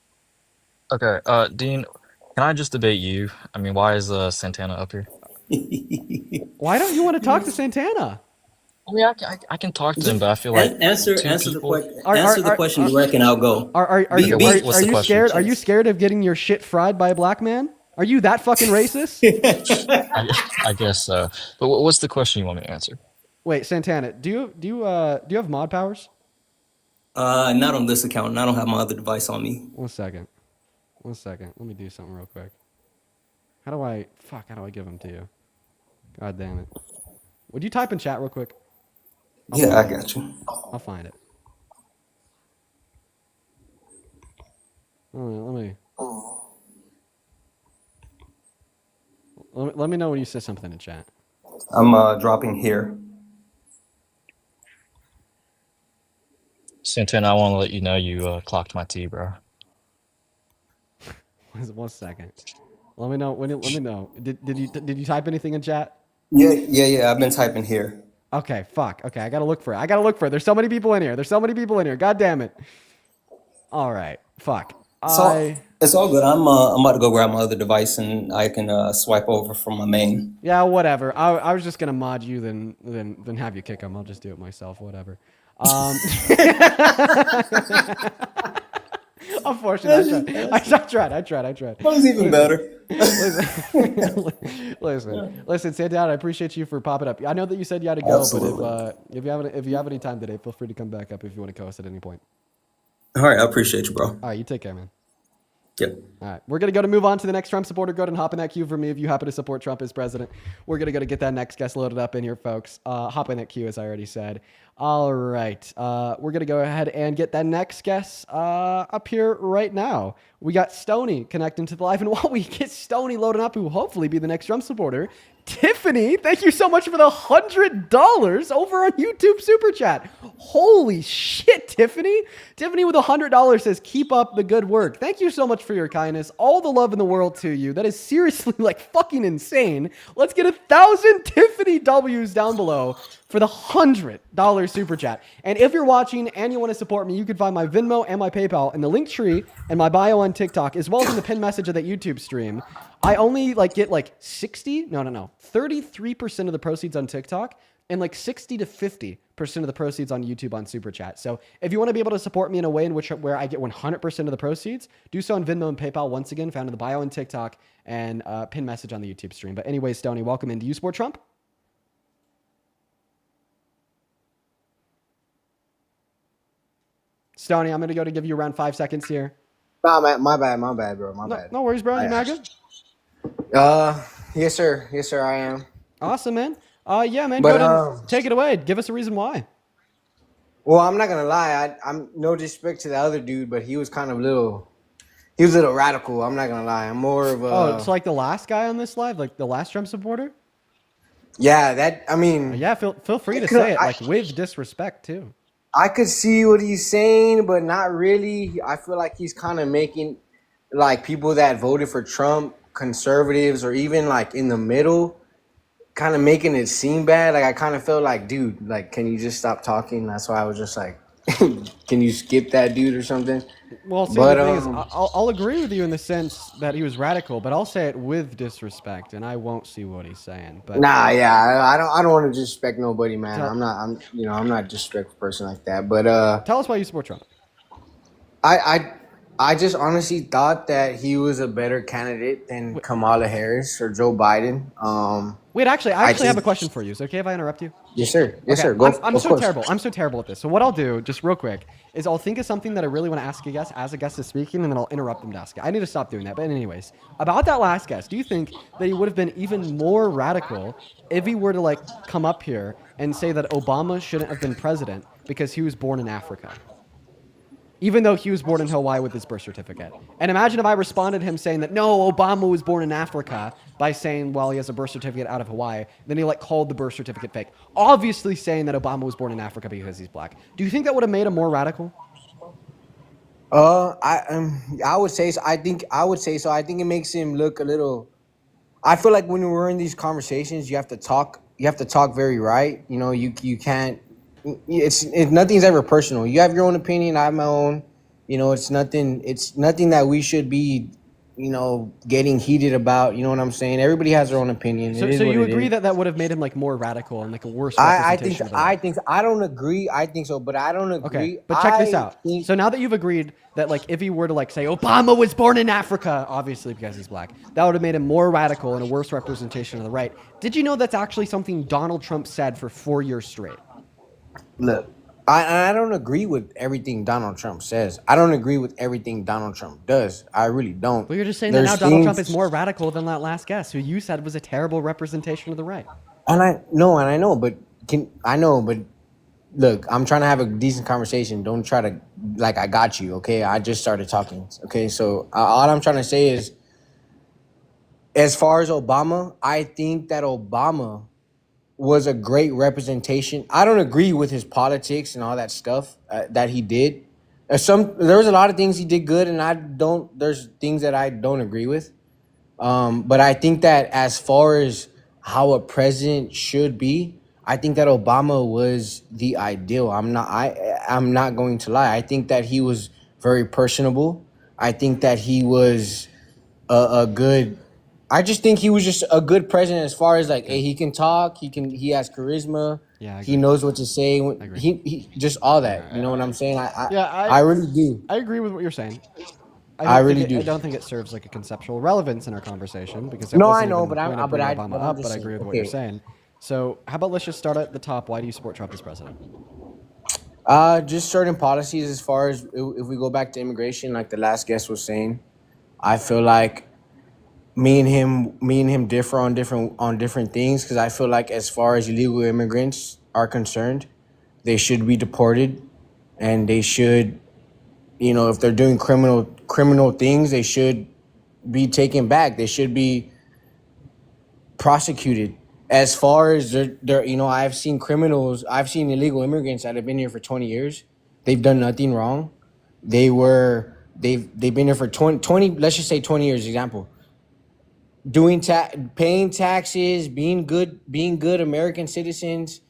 Okay, Dean, Can I just debate you? I mean, why is Santana up here? Why don't you want to talk to Santana? I mean, I can talk to him, Just but I feel like answer two the people. question. Answer the question direct, and I'll go. Are Be, you be, What's are the you question? scared? Are you scared of getting your shit fried by a black man? Are you that fucking racist? I guess so. But what's the question you want me to answer? Wait, Santana, do you have mod powers? Not on this account, and I don't have my other device on me. One second. Let me do something real quick. How do I give them to you? God damn it. Would you type in chat real quick? Yeah, I got you. I'll find it. Let me know when you say something in chat. I'm dropping here. Santana, I want to let you know you clocked my tea, bro. 1 second. Let me know when. Let me know. Did you type anything in chat? Yeah. I've been typing here. Okay, fuck. Okay, I gotta look for it. There's so many people in here. God damn it. All right, fuck. So it's all good. I'm about to go grab my other device, and I can swipe over from my main. Yeah, whatever. I was just gonna mod you, then have you kick him. I'll just do it myself. Whatever. Unfortunately, I tried. That was even better. Listen, Santana, I appreciate you for popping up. I know that you said you had to go, Absolutely. but if you have any time today, feel free to come back up if you want to co-host at any point. All right, I appreciate you, bro. All right, you take care, man. Yep. All right, we're going to move on to the next Trump supporter. Go ahead and hop in that queue for me if you happen to support Trump as president. We're going to get that next guest loaded up in here, folks. Hop in that queue, as I already said. All right, we're going to go ahead and get that next guest up here right now. We got Stony connecting to the live, and while we get Stony loaded up, who will hopefully be the next Trump supporter, Tiffany, thank you so much for the $100 over on YouTube Super Chat. Holy shit, Tiffany. Tiffany with $100 says, keep up the good work. Thank you so much for your kindness. All the love in the world to you. That is seriously like fucking insane. Let's get 1,000 Tiffany W's down below for the $100 Super Chat. And if you're watching and you want to support me, you can find my Venmo and my PayPal in the link tree and my bio on TikTok, as well as in the pinned message of that YouTube stream. I only get 33% of the proceeds on TikTok and 60 to 50% of the proceeds on YouTube on Super Chat. So if you want to be able to support me in a way where I get 100% of the proceeds, do so on Venmo and PayPal, once again, found in the bio on TikTok and pinned message on the YouTube stream. But anyways, Stoney, welcome in. Do you support Trump? Stoney, I'm going to give you around 5 seconds here. Nah, man, my bad, bro. My bad. No worries, bro. You MAGA? Yes, sir, I am. Awesome, man. Yeah, man. But, go ahead and take it away. Give us a reason why. Well, I'm not gonna lie. I'm no disrespect to the other dude, but he was kind of he was a little radical. I'm not gonna lie. I'm more of a. Oh, it's like the last guy on this live, like the last Trump supporter. Yeah, Yeah, feel free to say it, with disrespect too. I could see what he's saying, but not really. I feel like he's kind of making people that voted for Trump, conservatives, or even in the middle, kind of making it seem bad. I kind of felt like, dude, can you just stop talking? That's why I was just like, can you skip that dude or something? Well, see, the thing is, I'll agree with you in the sense that he was radical, but I'll say it with disrespect, and I won't see what he's saying. But nah, yeah, I don't want to disrespect nobody, man. I'm not a disrespectful person like that. But tell us why you support Trump. I just honestly thought that he was a better candidate than Kamala Harris or Joe Biden. Wait, actually, I have a question for you. Is it okay if I interrupt you? Yes, sir. Yes, Okay, sir. Go. I'm of so course. terrible. I'm so terrible at this. So what I'll do, just real quick, is I'll think of something that I really want to ask a guest as a guest is speaking, and then I'll interrupt them to ask it. I need to stop doing that. But anyways, about that last guest, do you think that he would have been even more radical if he were to come up here and say that Obama shouldn't have been president because he was born in Africa? Even though he was born in Hawaii with his birth certificate. And imagine if I responded to him saying that, no, Obama was born in Africa, by saying, well, he has a birth certificate out of Hawaii. Then he called the birth certificate fake. Obviously saying that Obama was born in Africa because he's black. Do you think that would have made him more radical? I would say so. I think it makes him look a little. I feel like when we're in these conversations, you have to talk very right. You can't. It's nothing's ever personal. You have your own opinion. I have my own. It's nothing that we should be, getting heated about. You know what I'm saying? Everybody has their own opinion. So, It is so what you it agree is. that would have made him like more radical and like a worse I think representation of the I right? think I don't agree. I think so, but I don't Okay, agree. but check this I out. think So now that you've agreed that like if he were to like say Obama was born in Africa, obviously because he's black, that would have made him more radical and a worse representation of the right. Did you know that's actually something Donald Trump said for 4 years straight? look. I don't agree with everything Donald Trump says. I don't agree with everything Donald Trump does. I really don't. Well, you're just saying that now Donald Trump is more radical than that last guest, who you said was a terrible representation of the right. And I know, but look, I'm trying to have a decent conversation. Don't try to like I got you, okay? I just started talking, okay? So all I'm trying to say is, as far as Obama, I think that Obama was a great representation. I don't agree with his politics and all that stuff that he did. There was a lot of things he did good, and there's things that I don't agree with. But I think that as far as how a president should be, I think that Obama was the ideal. I'm not going to lie. I think that he was very personable. I think that he was a good. I just think he was just a good president as far as like, hey, he can talk. He has charisma. Yeah, I he agree. knows what to say. agree. He just all that. You know what I'm saying? Yeah, I really do. I agree with what you're saying. I really do. I don't think it serves like a conceptual relevance in our conversation because it No, wasn't I know, even the but point of bringing Obama I'm up. just But I saying, agree with what you're okay. saying. So how about let's just start at the top. Why do you support Trump as president? Just certain policies as far as if we go back to immigration, like the last guest was saying, I feel like me and him differ on different things because I feel like as far as illegal immigrants are concerned, they should be deported, and they should, if they're doing criminal things, they should be taken back. They should be prosecuted. As far as they're I've seen illegal immigrants that have been here for 20 years. They've done nothing wrong. They've been here for 20, let's just say 20 years, example. Paying taxes, being good American citizens,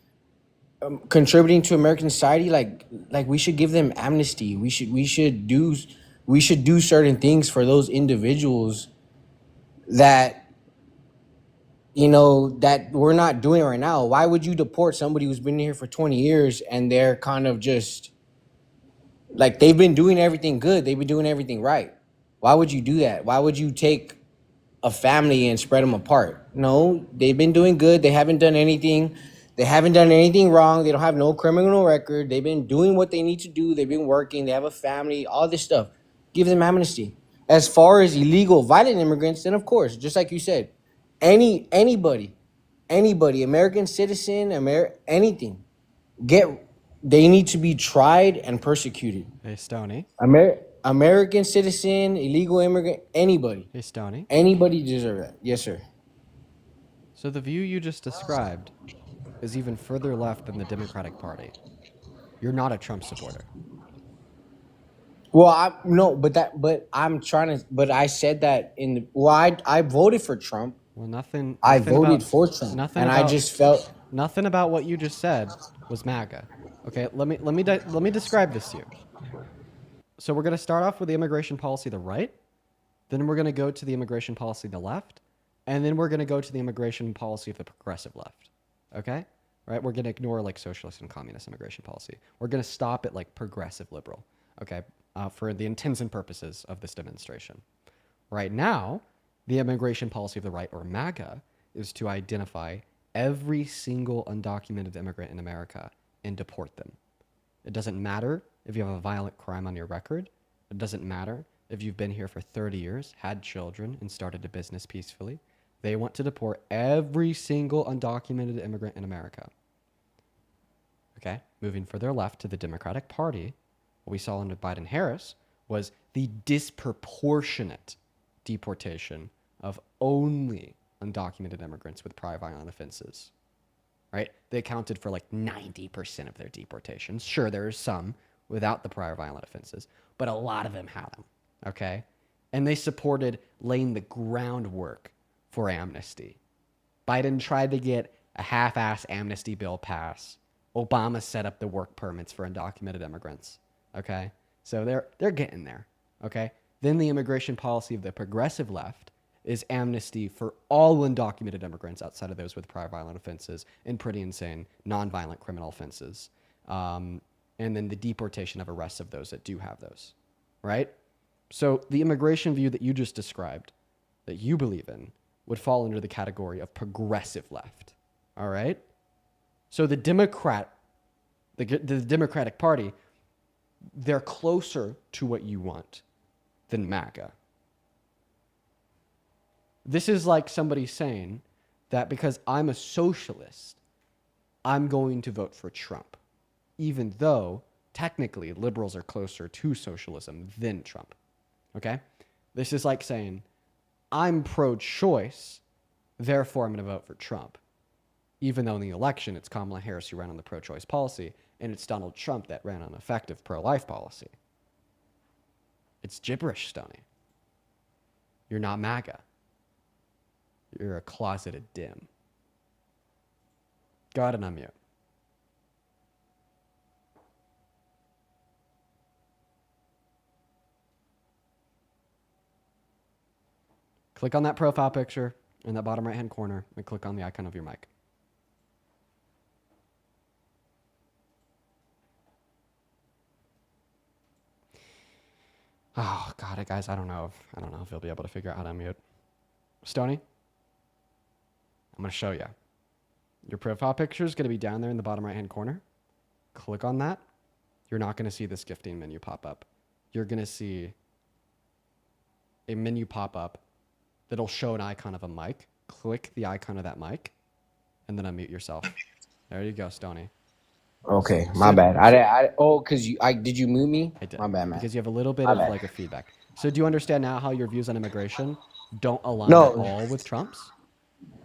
contributing to American society. Like we should give them amnesty. We should do certain things for those individuals that that we're not doing right now. Why would you deport somebody who's been here for 20 years and they're kind of just like they've been doing everything good, they've been doing everything right? Why would you do that? Why would you take a family and spread them apart? No, they've been doing good. They haven't done anything. They haven't done anything wrong. They don't have no criminal record. They've been doing what they need to do. They've been working. They have a family, all this stuff. Give them amnesty. As far as illegal, violent immigrants, then of course, just like you said, anybody, American citizen, anything, they need to be tried and persecuted. Hey, Stoney. American citizen, illegal immigrant, anybody. Hey, Stoney. Anybody deserve that. Yes, sir. So the view you just described is even further left than the Democratic Party. You're not a Trump supporter. Well, I said that I voted for Trump. Well, I voted for Trump, I just felt nothing about what you just said was MAGA. Okay, let me describe this to you. So we're going to start off with the immigration policy of the right, then we're going to go to the immigration policy of the left, and then we're going to go to the immigration policy of the progressive left. Okay? Right? We're going to ignore like socialist and communist immigration policy. We're going to stop at like progressive liberal. Okay? For the intents and purposes of this demonstration. Right now, the immigration policy of the right, or MAGA, is to identify every single undocumented immigrant in America and deport them. It doesn't matter if you have a violent crime on your record. It doesn't matter if you've been here for 30 years, had children, and started a business peacefully. They want to deport every single undocumented immigrant in America. Okay, moving further left to the Democratic Party, what we saw under Biden-Harris was the disproportionate deportation of only undocumented immigrants with prior violent offenses. Right? They accounted for like 90% of their deportations. Sure, there are some without the prior violent offenses, but a lot of them had them. Okay? And they supported laying the groundwork for amnesty. Biden tried to get a half-ass amnesty bill passed. Obama set up the work permits for undocumented immigrants. Okay? So they're getting there. Okay? Then the immigration policy of the progressive left is amnesty for all undocumented immigrants outside of those with prior violent offenses and pretty insane nonviolent criminal offenses. And then the deportation of arrests of those that do have those, right? So the immigration view that you just described, that you believe in, would fall under the category of progressive left, all right? So the Democratic Party, they're closer to what you want than MAGA. This is like somebody saying that because I'm a socialist, I'm going to vote for Trump, even though technically liberals are closer to socialism than Trump. Okay? This is like saying, I'm pro-choice, therefore I'm going to vote for Trump. Even though in the election, it's Kamala Harris who ran on the pro-choice policy, and it's Donald Trump that ran on effective pro-life policy. It's gibberish, Stony. You're not MAGA. You're a closeted dim. Go ahead and unmute. Click on that profile picture in that bottom right-hand corner and click on the icon of your mic. Oh, God, guys, I don't know if you'll be able to figure out how to unmute. Stony, I'm going to show you. Your profile picture is going to be down there in the bottom right-hand corner. Click on that. You're not going to see this gifting menu pop up. You're going to see a menu pop up that'll show an icon of a mic. Click the icon of that mic, and then unmute yourself. There you go, Stony. Okay, my bad. Did you mute me? I did. My bad, man. Because you have a little bit My of bad. like a feedback. So do you understand now how your views on immigration don't align No. at all with Trump's?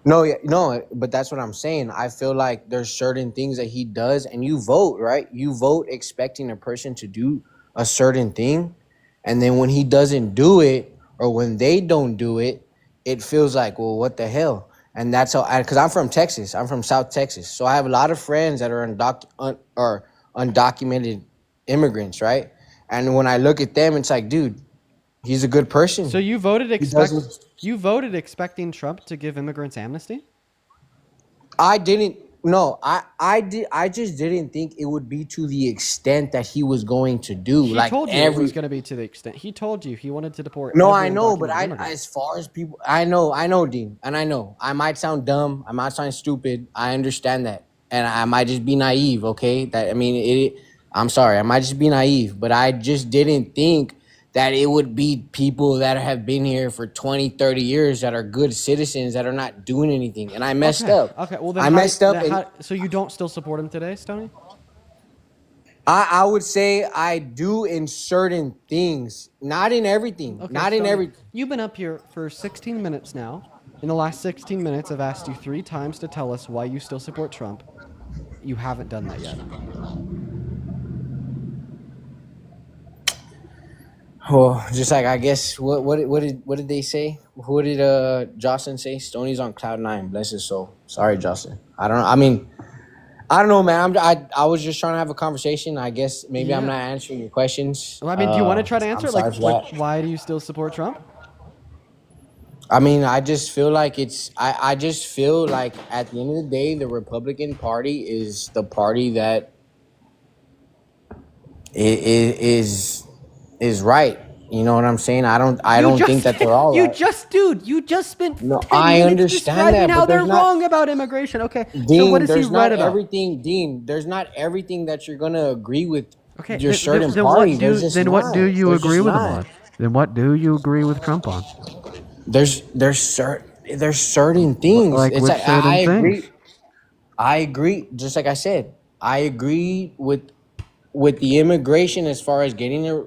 No, but that's what I'm saying. I feel like there's certain things that he does, and you vote, right? You vote expecting a person to do a certain thing, and then when he doesn't do it, or when they don't do it, it feels like, well, what the hell? And that's how, because I'm from Texas. I'm from South Texas. So I have a lot of friends that are undocumented immigrants, right? And when I look at them, it's like, dude, he's a good person. So you voted doesn't- you voted expecting Trump to give immigrants amnesty? I didn't. No, I did. I just didn't think it would be to the extent that he was going to do. He like told you every. it was going to be to the extent. He told you he wanted to deport. No, every I know, but undocumented immigrant. as far as people, I know, Dean, and I know I might sound dumb, I might sound stupid. I understand that, and I might just be naive. Okay, I'm sorry, I might just be naive, but I just didn't think that it would be people that have been here for 20, 30 years that are good citizens that are not doing anything. And I messed up. Okay, well then I messed up. And so you don't still support him today, Stony? I would say I do in certain things, not in everything. Okay, Not in Stony, everything. You've been up here for 16 minutes now. In the last 16 minutes, I've asked you 3 times to tell us why you still support Trump. You haven't done that yet. Well, just like I guess what did they say? What did Jocelyn say? Stoney's on cloud 9. Bless his soul. Sorry, Jocelyn. I don't know. I mean, I don't know, man. I was just trying to have a conversation. I guess maybe I'm Yeah. not answering your questions. Well, I mean, do you want to try to I'm answer? sorry Like, for that. why do you still support Trump? I mean, I just feel like I just feel like at the end of the day, the Republican Party is the party that is right. You know what I'm saying? I don't think that they're all right. You just spent No, 10 I minutes understand describing that, how but they're there's not- wrong about immigration. Okay, so Dean, what is he there's right not about? everything, Dean. There's not everything that you're gonna agree with. Okay, your certain then party. There's just not. There's just not. Then what do you agree with Trump on? There's certain things. Like It's which like certain I agree. things? I agree. Just like I said, I agree with the immigration as far as getting our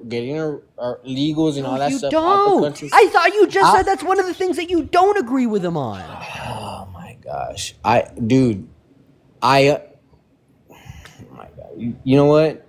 legals and all that You stuff. out the don't. country. I thought you just I- said that's one of the things that you don't agree with him on. Oh my gosh, oh my God, you know what?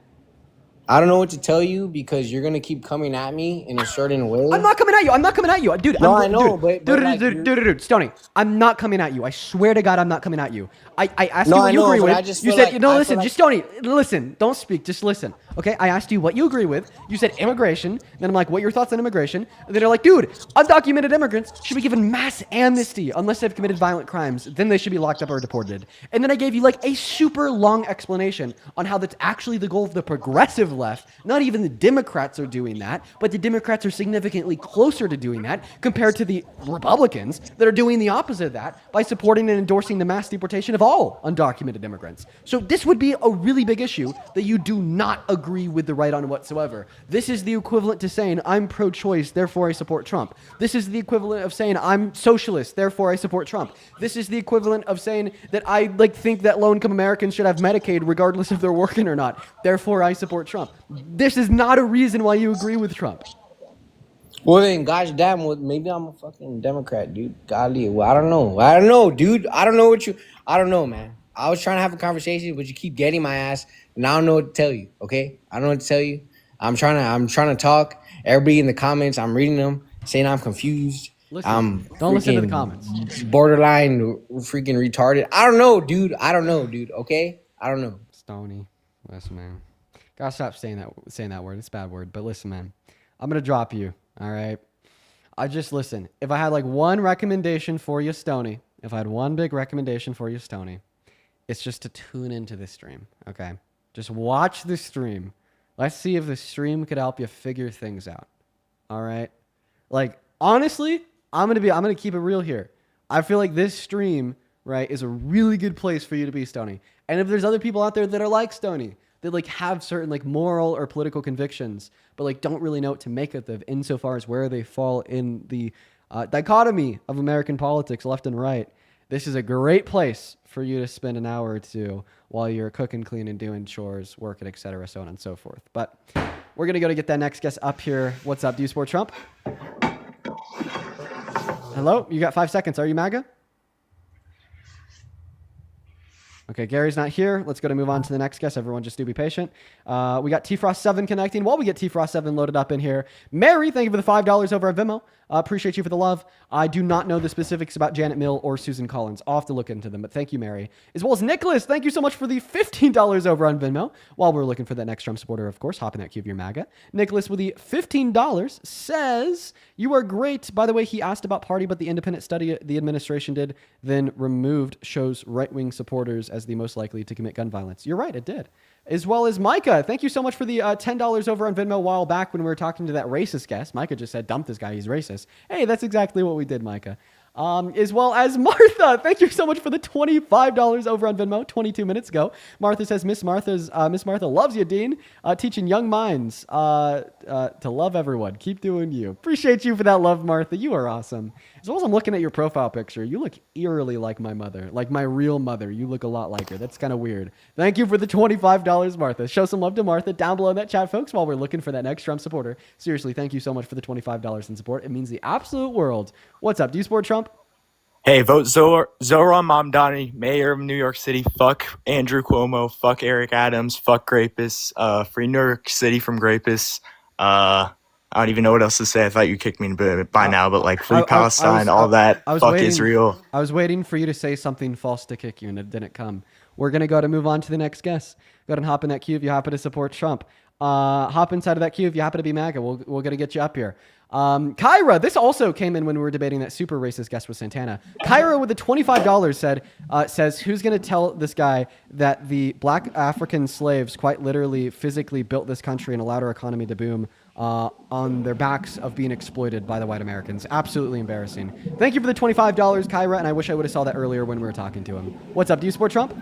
I don't know what to tell you because you're gonna keep coming at me in a certain way. I'm not coming at you. I'm not coming at you, dude. No, I'm, I know, dude, but like, dude, Stoney. I'm not coming at you. I swear to God, I'm not coming at you. I asked No, you what I you know, agree but with. I just You feel said, like- no, I feel listen, like- just Stoney, listen. Don't speak. Just listen. Okay? I asked you what you agree with. You said immigration. Then I'm like, what are your thoughts on immigration? And then you're like, dude, undocumented immigrants should be given mass amnesty unless they've committed violent crimes. Then they should be locked up or deported. And then I gave you like a super long explanation on how that's actually the goal of the progressive left. Not even the Democrats are doing that, but the Democrats are significantly closer to doing that compared to the Republicans that are doing the opposite of that by supporting and endorsing the mass deportation of all undocumented immigrants. So this would be a really big issue that you do not agree with the right on whatsoever. This is the equivalent to saying I'm pro-choice, therefore I support Trump. This is the equivalent of saying I'm socialist, therefore I support Trump. This is the equivalent of saying that I think that low-income Americans should have Medicaid regardless if they're working or not, therefore I support Trump. This is not a reason why you agree with Trump. Well then, gosh damn, well, maybe I'm a fucking Democrat, dude. Golly, well, I don't know, dude. I don't know, man. I was trying to have a conversation, but you keep getting my ass, and I don't know what to tell you. Okay, I don't know what to tell you. I'm trying to talk. Everybody in the comments, I'm reading them, saying I'm confused. Listen, don't listen to the comments. Borderline, freaking retarded. I don't know, dude. Okay, I don't know. Stoney, listen, man. Gotta stop saying that word. It's a bad word. But listen, man. I'm gonna drop you. All right. Listen. If I had like one recommendation for you, Stoney. If I had one big recommendation for you, Stoney, it's just to tune into this stream. Okay. Just watch the stream. Let's see if the stream could help you figure things out. All right. Like honestly, I'm gonna keep it real here. I feel like this stream, right, is a really good place for you to be, Stoney. And if there's other people out there that are like Stoney, that like have certain like moral or political convictions, but like don't really know what to make of them insofar as where they fall in the dichotomy of American politics, left and right, this is a great place for you to spend an hour or two while you're cooking, cleaning, doing chores, working, etc., so on and so forth. But we're gonna go to get that next guest up here. What's up? Do you support Trump? Hello? You got 5 seconds. Are you MAGA? Okay, Gary's not here. Let's go to move on to the next guest. Everyone just do be patient. We got T-Frost7 connecting. While we get T-Frost7 loaded up in here, Mary, thank you for the $5 over at Venmo. Appreciate you for the love. I do not know the specifics about Janet Mill or Susan Collins. I'll have to look into them, but thank you, Mary. As well as Nicholas, thank you so much for the $15 over on Venmo. While we're looking for that next Trump supporter, of course, hop in that queue of your MAGA. Nicholas with the $15 says, you are great. By the way, he asked about party, but the independent study the administration did then removed shows right-wing supporters as the most likely to commit gun violence. You're right, it did. As well as Micah, thank you so much for the $10 over on Venmo a while back when we were talking to that racist guest. Micah just said, dump this guy, he's racist. Hey, that's exactly what we did, Micah. As well as Martha, thank you so much for the $25 over on Venmo 22 minutes ago. Martha says, Miss Martha loves you, Dean. Teaching young minds to love everyone. Keep doing you. Appreciate you for that love, Martha. You are awesome. As well as I'm looking at your profile picture, you look eerily like my mother, like my real mother. You look a lot like her. That's kind of weird. Thank you for the $25, Martha. Show some love to Martha down below in that chat, folks, while we're looking for that next Trump supporter. Seriously, thank you so much for the $25 in support. It means the absolute world. What's up? Do you support Trump? Hey, vote Zohran Mamdani, mayor of New York City. Fuck Andrew Cuomo. Fuck Eric Adams. Fuck Grapists. Free New York City from Grapists. I don't even know what else to say. I thought you kicked me by now, but like free Palestine, all that. Fuck Israel. I was waiting for you to say something false to kick you, and it didn't come. We're going to move on to the next guest. Go ahead and hop in that queue if you happen to support Trump. Hop inside of that queue if you happen to be MAGA. We're going to get you up here. Kyra, this also came in when we were debating that super racist guest with Santana. Kyra with the $25 says, who's going to tell this guy that the black African slaves quite literally physically built this country and allowed our economy to boom on their backs of being exploited by the white Americans? Absolutely embarrassing. Thank you for the $25, Kyra, and I wish I would have saw that earlier when we were talking to him. What's up? Do you support Trump?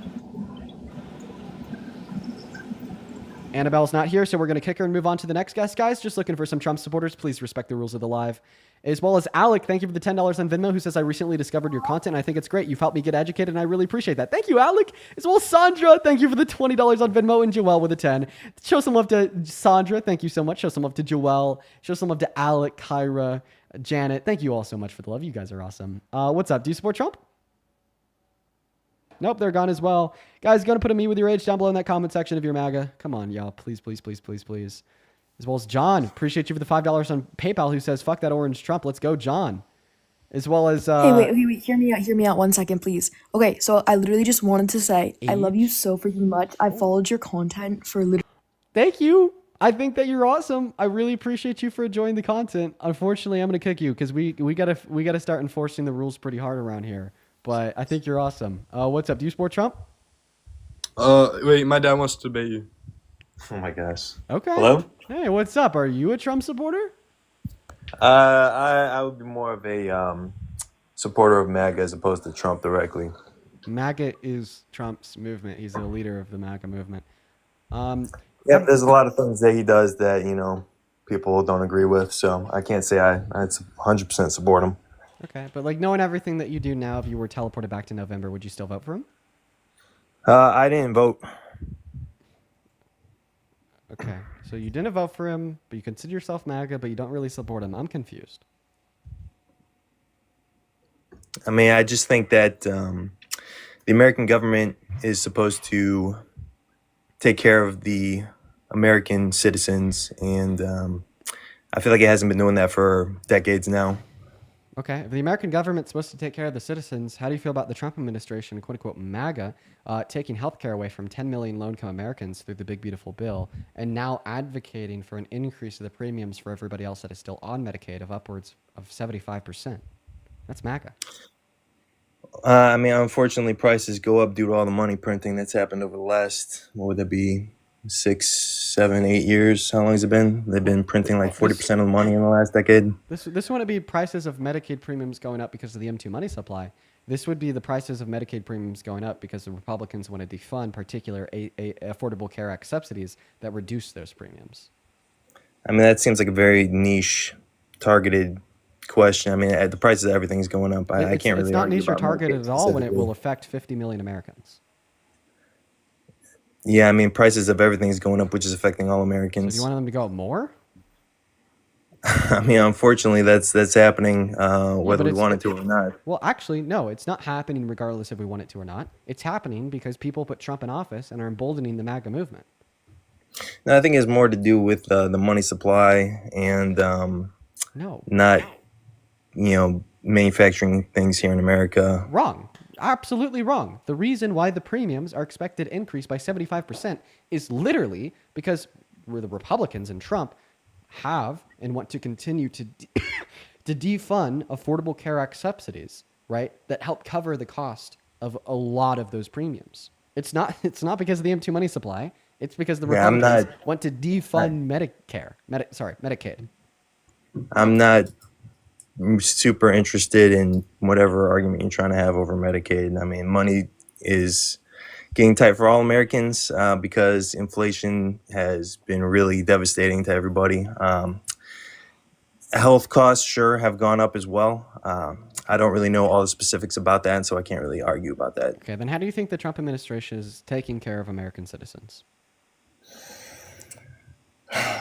Annabelle's not here, so we're going to kick her and move on to the next guest, guys. Just looking for some Trump supporters. Please respect the rules of the live. As well as Alec, thank you for the $10 on Venmo, who says, I recently discovered your content, and I think it's great. You've helped me get educated, and I really appreciate that. Thank you, Alec. As well as Sandra, thank you for the $20 on Venmo, and Joelle with a 10. Show some love to Sandra. Thank you so much. Show some love to Joelle. Show some love to Alec, Kyra, Janet. Thank you all so much for the love. You guys are awesome. What's up? Do you support Trump? Nope, they're gone as well. Guys, gonna put a me with your age down below in that comment section if you're MAGA. Come on, y'all. Please, please, please, please, please. As well as John. Appreciate you for the $5 on PayPal who says, fuck that orange Trump. Let's go, John. As well as... Hey, wait. Hear me out 1 second, please. Okay, so I literally just wanted to say, I love you so freaking much. I followed your content for literally... Thank you. I think that you're awesome. I really appreciate you for enjoying the content. Unfortunately, I'm gonna kick you because we gotta start enforcing the rules pretty hard around here. But I think you're awesome. What's up? Do you support Trump? Wait, my dad wants to debate you. Oh my gosh. Okay. Hello? Hey, what's up? Are you a Trump supporter? I would be more of a supporter of MAGA as opposed to Trump directly. MAGA is Trump's movement. He's the leader of the MAGA movement. Yeah, there's a lot of things that he does that, you know, people don't agree with. So I can't say I'd 100% support him. Okay, but like knowing everything that you do now, if you were teleported back to November, would you still vote for him? I didn't vote. Okay, so you didn't vote for him, but you consider yourself MAGA, but you don't really support him. I'm confused. I mean, I just think that the American government is supposed to take care of the American citizens, and I feel like it hasn't been doing that for decades now. Okay, if the American government's supposed to take care of the citizens, how do you feel about the Trump administration, quote unquote MAGA, taking healthcare away from 10 million low-income Americans through the big beautiful bill, and now advocating for an increase of the premiums for everybody else that is still on Medicaid of upwards of 75%? That's MAGA. I mean, unfortunately, prices go up due to all the money printing that's happened over the last, what would that be, 6, 7, 8 years? How long has it been? They've been printing like 40% of the money in the last decade. This wouldn't be prices of Medicaid premiums going up because of the M2 money supply. This would be the prices of Medicaid premiums going up because the Republicans want to defund particular Affordable Care Act subsidies that reduce those premiums. I mean, that seems like a very niche, targeted question. I mean, the prices of everything's going up. I can't really. It's not argue niche or about targeted Medicaid at all when it specifically. will affect 50 million Americans. Yeah, I mean, prices of everything's going up, which is affecting all So Americans. do you want them to go up more? I mean, unfortunately, that's happening, whether we it's- want it to or not. Well, actually, no, it's not happening regardless if we want it to or not. It's happening because people put Trump in office and are emboldening the MAGA movement. No, I think it has more to do with the money supply and No. not, manufacturing things here in America. Wrong. Absolutely wrong. The reason why the premiums are expected to increase by 75% is literally because the Republicans and Trump have and want to continue to to defund Affordable Care Act subsidies, right? That help cover the cost of a lot of those premiums. It's not because of the M2 money supply. It's because the Yeah, I'm Republicans not- want to defund Medicaid. I'm not super interested in whatever argument you're trying to have over Medicaid. I mean, money is getting tight for all Americans because inflation has been really devastating to everybody. Health costs sure have gone up as well. I don't really know all the specifics about that, and so I can't really argue about that. Okay, then how do you think the Trump administration is taking care of American citizens?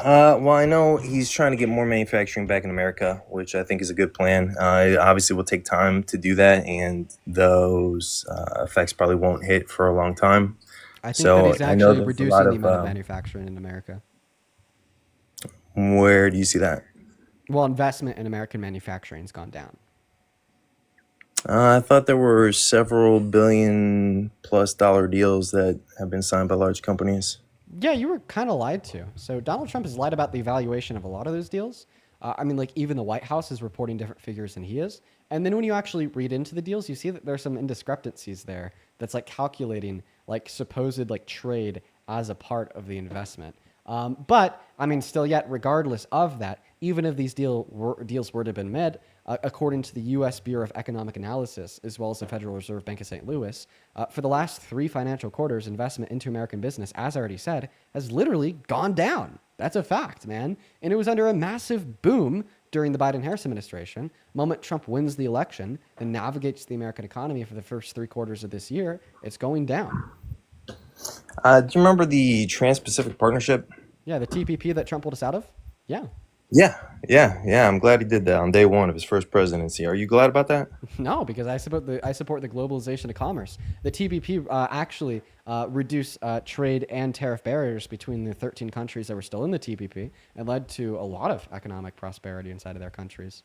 Well, I know he's trying to get more manufacturing back in America, which I think is a good plan. It obviously will take time to do that, and those effects probably won't hit for a long time. I think So that he's I know actually there's a reducing lot the of, amount of manufacturing in America. Where do you see that? Well, investment in American manufacturing has gone down. I thought there were several $billion+ deals that have been signed by large companies. Yeah, you were kind of lied to. So Donald Trump has lied about the evaluation of a lot of those deals. I mean, like even the White House is reporting different figures than he is. And then when you actually read into the deals, you see that there's some indiscrepancies there that's like calculating like supposed like trade as a part of the investment. But I mean, still yet, regardless of that, even if these deals were to have been made, according to the U.S. Bureau of Economic Analysis, as well as the Federal Reserve Bank of St. Louis, for the last 3 financial quarters, investment into American business, as I already said, has literally gone down. That's a fact, man. And it was under a massive boom during the Biden-Harris administration. Moment Trump wins the election and navigates the American economy for the first 3 quarters of this year, it's going down. Do you remember the Trans-Pacific Partnership? Yeah, the TPP that Trump pulled us out of? Yeah. Yeah. I'm glad he did that on day one of his first presidency. Are you glad about that? No, because I support the globalization of commerce. The TPP actually reduced trade and tariff barriers between the 13 countries that were still in the TPP and led to a lot of economic prosperity inside of their countries.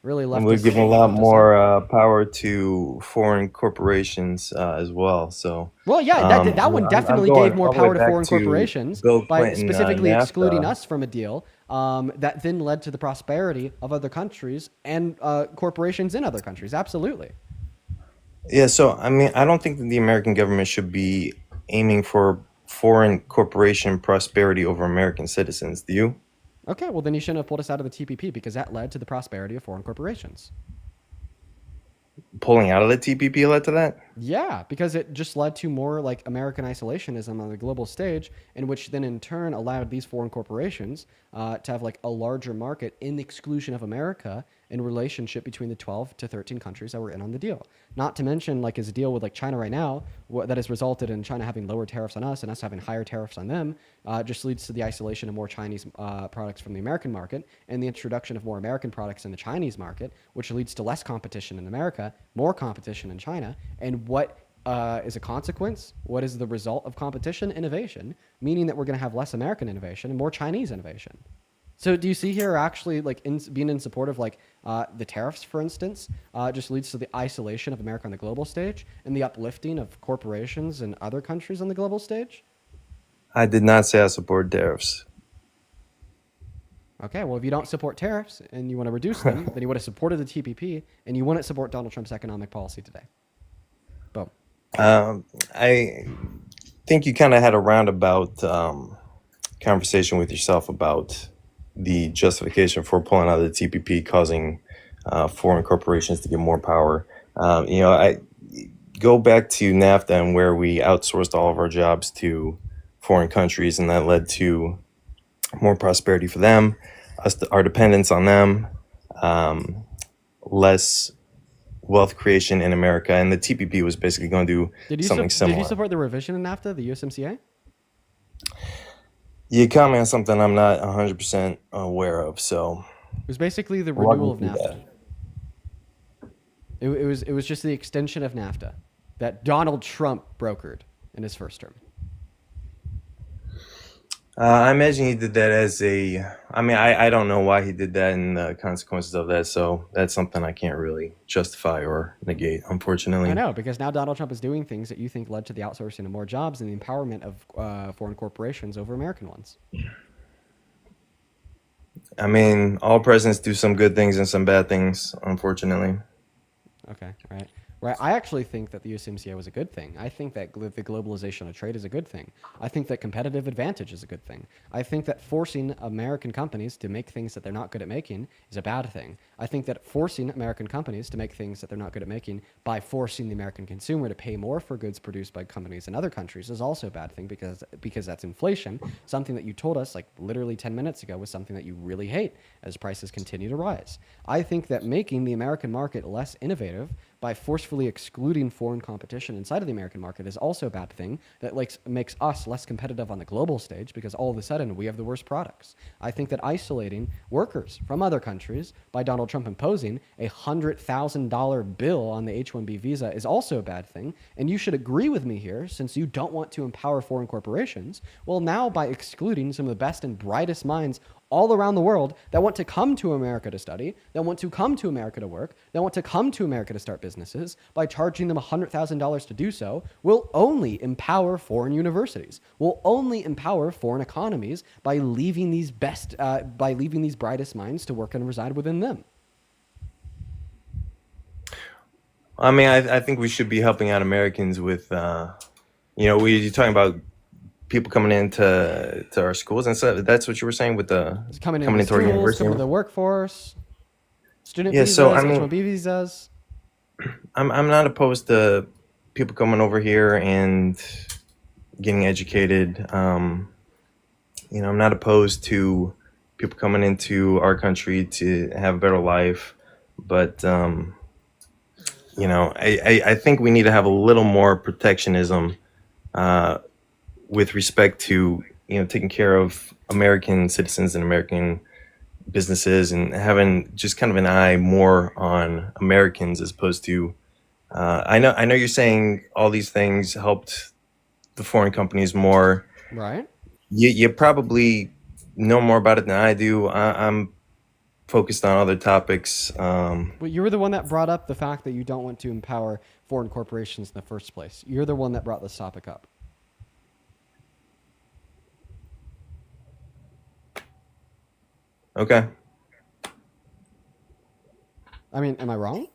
Really And we're leftist. giving a lot leftist more power to foreign corporations as well. So, Well, yeah, that one I'm definitely going gave more all the way power to back foreign to corporations Bill by Clinton, specifically excluding NAFTA. us from a deal that then led to the prosperity of other countries and corporations in other countries. Absolutely. Yeah, so I mean, I don't think that the American government should be aiming for foreign corporation prosperity over American citizens. Do you? Okay, well, then you shouldn't have pulled us out of the TPP because that led to the prosperity of foreign corporations. Pulling out of the TPP led to that? Yeah, because it just led to more like American isolationism on the global stage, in which then in turn allowed these foreign corporations to have like a larger market in the exclusion of America in relationship between the 12 to 13 countries that were in on the deal. Not to mention like his deal with like China right now, that has resulted in China having lower tariffs on us and us having higher tariffs on them, just leads to the isolation of more Chinese products from the American market and the introduction of more American products in the Chinese market, which leads to less competition in America, more competition in China. And what is a consequence? What is the result of competition? Innovation, meaning that we're going to have less American innovation and more Chinese innovation. So do you see here actually like being in support of like the tariffs, for instance, just leads to the isolation of America on the global stage and the uplifting of corporations and other countries on the global stage? I did not say I support tariffs. Okay, well, if you don't support tariffs and you want to reduce them, then you would have supported the TPP and you wouldn't support Donald Trump's economic policy today. Boom. I think you kind of had a roundabout conversation with yourself about the justification for pulling out of the TPP, causing foreign corporations to get more power. I go back to NAFTA and where we outsourced all of our jobs to foreign countries, and that led to more prosperity for them, our dependence on them, less wealth creation in America, and the TPP was basically going to do something Did similar. you support the revision in NAFTA, the USMCA? You caught me on something I'm not 100% aware of, so It was basically the walk renewal me of through NAFTA. It was just the extension of NAFTA that Donald Trump brokered in his first term. I imagine he did that as I don't know why he did that and the consequences of that, so that's something I can't really justify or negate, unfortunately. I know, because now Donald Trump is doing things that you think led to the outsourcing of more jobs and the empowerment of foreign corporations over American ones. I mean, all presidents do some good things and some bad things, unfortunately. Okay, right. I actually think that the USMCA was a good thing. I think that the globalization of trade is a good thing. I think that competitive advantage is a good thing. I think that forcing American companies to make things that they're not good at making is a bad thing. I think that forcing American companies to make things that they're not good at making by forcing the American consumer to pay more for goods produced by companies in other countries is also a bad thing because that's inflation, something that you told us like literally 10 minutes ago was something that you really hate as prices continue to rise. I think that making the American market less innovative by forcefully excluding foreign competition inside of the American market is also a bad thing that makes us less competitive on the global stage because all of a sudden we have the worst products. I think that isolating workers from other countries by Donald Trump imposing a $100,000 bill on the H-1B visa is also a bad thing. And you should agree with me here, since you don't want to empower foreign corporations. Well, now by excluding some of the best and brightest minds all around the world that want to come to America to study, that want to come to America to work, that want to come to America to start businesses, by charging them $100,000 to do so, will only empower foreign universities, will only empower foreign economies by leaving these brightest minds to work and reside within them. I mean, I think we should be helping out Americans with, you're talking about people coming into our schools and stuff. That's what you were saying with the Coming into into our schools, university. coming to the workforce, student Yeah, visas, so I mean, H-1B visas. I'm not opposed to people coming over here and getting educated. I'm not opposed to people coming into our country to have a better life, but I think we need to have a little more protectionism with respect to taking care of American citizens and American businesses and having just kind of an eye more on Americans as opposed to. I know you're saying all these things helped the foreign companies more. Right. You probably know more about it than I do. I'm focused on other topics. Well, you were the one that brought up the fact that you don't want to empower foreign corporations in the first place. You're the one that brought this topic up. Okay. I mean, am I wrong?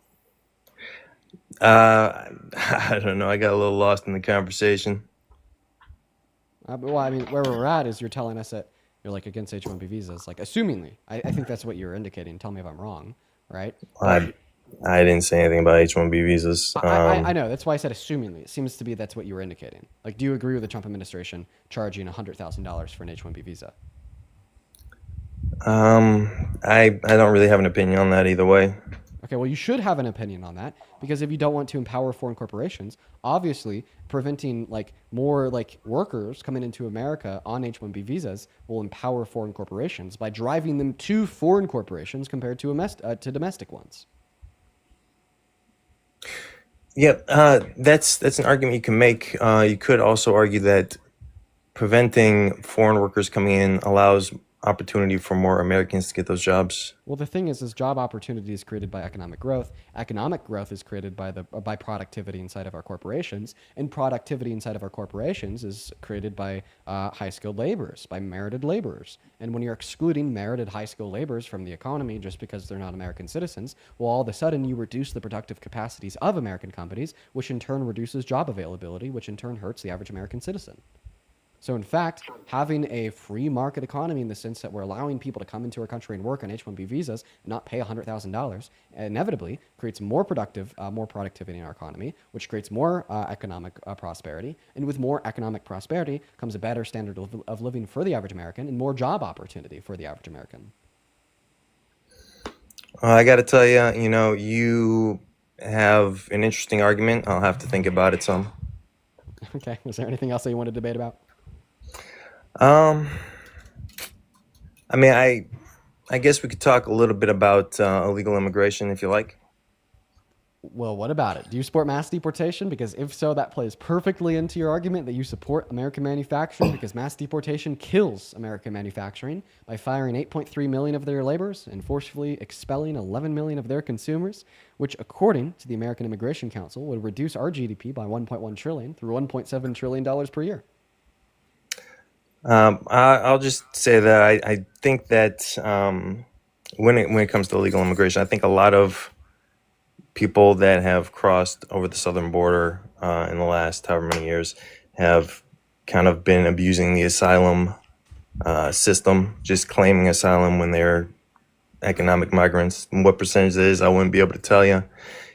I don't know. I got a little lost in the conversation. Well, I mean, where we're at is you're telling us that you're like against H-1B visas, like assumingly. I think that's what you're indicating. Tell me if I'm wrong, right? I didn't say anything about H-1B visas. I know. That's why I said assumingly. It seems to be that's what you were indicating. Like, do you agree with the Trump administration charging $100,000 for an H-1B visa? I don't really have an opinion on that either way. Okay, well, you should have an opinion on that because if you don't want to empower foreign corporations, obviously preventing like more like workers coming into America on H-1B visas will empower foreign corporations by driving them to foreign corporations compared to domestic ones. Yeah, that's an argument you can make. You could also argue that preventing foreign workers coming in allows opportunity for more Americans to get those jobs. Well, the thing is job opportunity is created by economic growth. Economic growth is created by productivity inside of our corporations, and productivity inside of our corporations is created by high-skilled laborers, by merited laborers. And when you're excluding merited high-skilled laborers from the economy just because they're not American citizens, well, all of a sudden you reduce the productive capacities of American companies, which in turn reduces job availability, which in turn hurts the average American citizen. So in fact, having a free market economy in the sense that we're allowing people to come into our country and work on H-1B visas and not pay $100,000 inevitably creates more productivity in our economy, which creates more economic prosperity. And with more economic prosperity comes a better standard of living for the average American and more job opportunity for the average American. I got to tell you, you have an interesting argument. I'll have to think about it some. Okay. Is there anything else that you want to debate about? I mean, I guess we could talk a little bit about illegal immigration if you like. Well, what about it? Do you support mass deportation? Because if so, that plays perfectly into your argument that you support American manufacturing because mass deportation kills American manufacturing by firing 8.3 million of their laborers and forcefully expelling 11 million of their consumers, which according to the American Immigration Council would reduce our GDP by 1.1 trillion through $1.7 trillion per year. I'll just say that I think that when it comes to illegal immigration, I think a lot of people that have crossed over the southern border in the last however many years have kind of been abusing the asylum system, just claiming asylum when they're economic migrants. And what percentage it is, I wouldn't be able to tell you.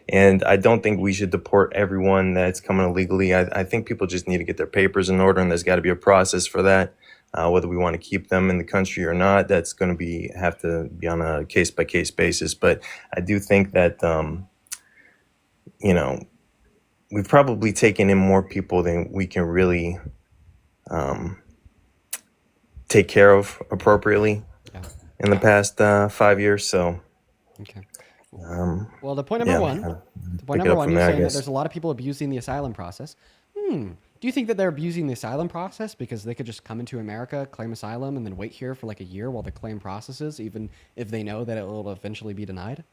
And I don't think we should deport everyone that's coming illegally. I think people just need to get their papers in order, and there's got to be a process for that. Whether we want to keep them in the country or not, that's going to have to be on a case-by-case basis. But I do think that, we've probably taken in more people than we can really take care of appropriately in the past 5 years. So, okay. Well, the point number one, you're saying that there's a lot of people abusing the asylum process. Do you think that they're abusing the asylum process because they could just come into America, claim asylum, and then wait here for like a year while the claim processes, even if they know that it will eventually be denied?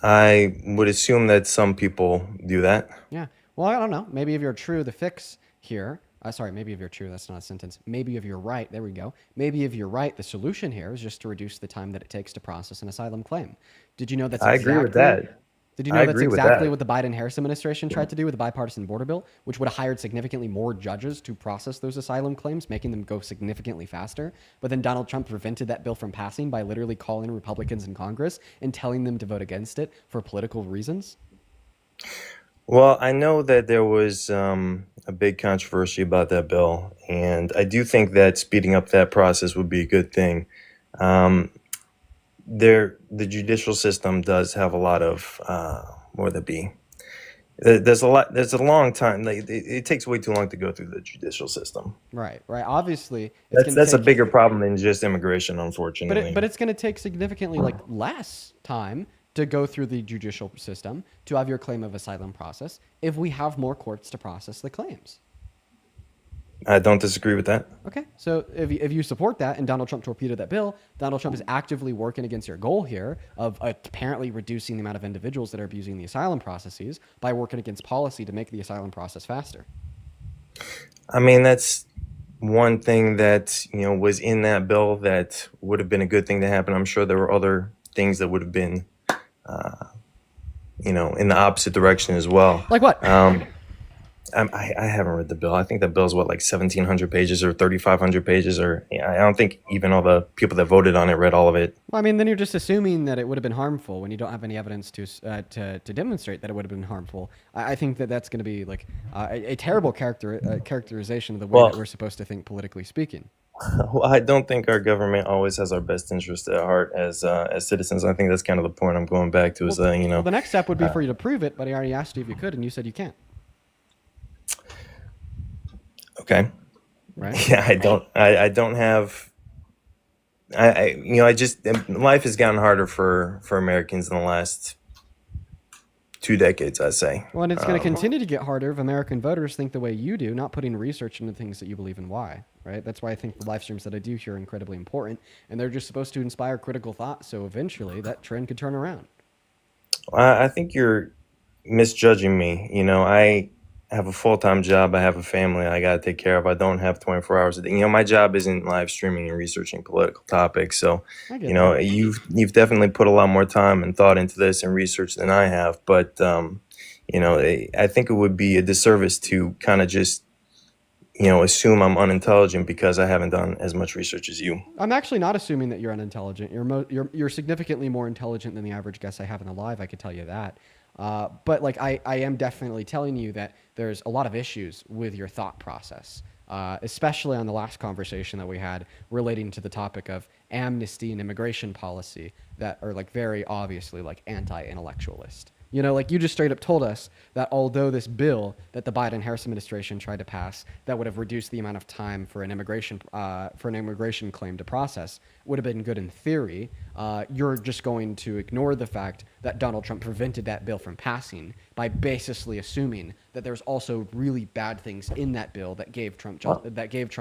I would assume that some people do that. Yeah. Well, I don't know. Maybe if you're true, the fix here. Maybe if you're true, that's not a sentence. Maybe if you're right, there we go. Maybe if you're right, the solution here is just to reduce the time that it takes to process an asylum claim. Did you know that's exactly... I agree with that. Did you know that's exactly what the Biden-Harris administration tried to do with the bipartisan border bill, which would have hired significantly more judges to process those asylum claims, making them go significantly faster? But then Donald Trump prevented that bill from passing by literally calling Republicans in Congress and telling them to vote against it for political reasons? Well, I know that there was a big controversy about that bill, and I do think that speeding up that process would be a good thing. The judicial system does have a lot of, there's a lot. There's a long time. Like, it takes way too long to go through the judicial system. Right. Obviously, it's going to That's a take, bigger problem than just immigration, unfortunately. but it's going to take significantly like less time to go through the judicial system to have your claim of asylum process if we have more courts to process the claims. I don't disagree with that. Okay, so if you support that and Donald Trump torpedoed that bill, Donald Trump is actively working against your goal here of apparently reducing the amount of individuals that are abusing the asylum processes by working against policy to make the asylum process faster. I mean, that's one thing that was in that bill that would have been a good thing to happen. I'm sure there were other things that would have been, in the opposite direction as well. Like what? I haven't read the bill. I think the bill's like 1,700 pages or 3,500 pages, or I don't think even all the people that voted on it read all of it. Well, I mean, then you're just assuming that it would have been harmful when you don't have any evidence to demonstrate that it would have been harmful. I think that's going to be like a terrible characterization of the way that we're supposed to think politically speaking. Well, I don't think our government always has our best interest at heart as citizens. I think that's kind of the point I'm going back to. Well, the next step would be for you to prove it, but I already asked you if you could, and you said you can't. Okay. Right. Yeah, I don't have. Life has gotten harder for Americans in the last 2 decades, I'd say. Well, and it's going to continue to get harder if American voters think the way you do, not putting research into things that you believe in. Why? Right. That's why I think the live streams that I do here are incredibly important, and they're just supposed to inspire critical thought. So eventually, that trend could turn around. I think you're misjudging me. I have a full-time job. I have a family I got to take care of. I don't have 24 hours a day. My job isn't live streaming and researching political topics. So, you've definitely put a lot more time and thought into this and research than I have. But, I think it would be a disservice to kind of just, assume I'm unintelligent because I haven't done as much research as you. I'm actually not assuming that you're unintelligent. You're significantly more intelligent than the average guest I have in the live. I could tell you that. But like I am definitely telling you that there's a lot of issues with your thought process, especially on the last conversation that we had relating to the topic of amnesty and immigration policy that are like very obviously like anti-intellectualist. Like you just straight up told us that although this bill that the Biden-Harris administration tried to pass that would have reduced the amount of time for an immigration claim to process would have been good in theory, you're just going to ignore the fact that Donald Trump prevented that bill from passing by basically assuming that there's also really bad things in that bill that gave Trump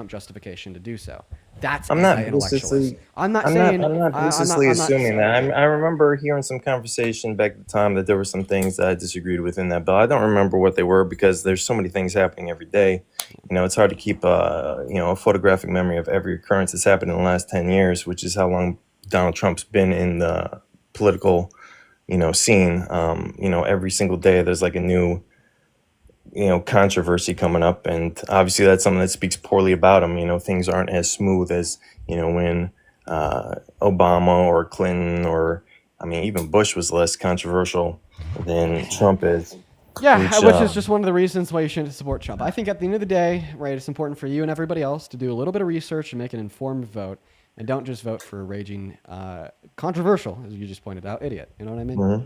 justification to do so. That's I'm not anti-intellectualist. I'm not basically assuming that. I remember hearing some conversation back at the time that there were some things that I disagreed with in that bill. I don't remember what they were because there's so many things happening every day. It's hard to keep a photographic memory of every occurrence that's happened in the last 10 years, which is how long Donald Trump's been in the political, scene. Every single day there's like a new controversy coming up, and obviously that's something that speaks poorly about him. Things aren't as smooth as when Obama or Clinton or even Bush was less controversial than Trump is. Yeah, which is just one of the reasons why you shouldn't support Trump. I think at the end of the day, right, it's important for you and everybody else to do a little bit of research and make an informed vote, and don't just vote for a raging, controversial, as you just pointed out, idiot. You know what I mean? Mm-hmm.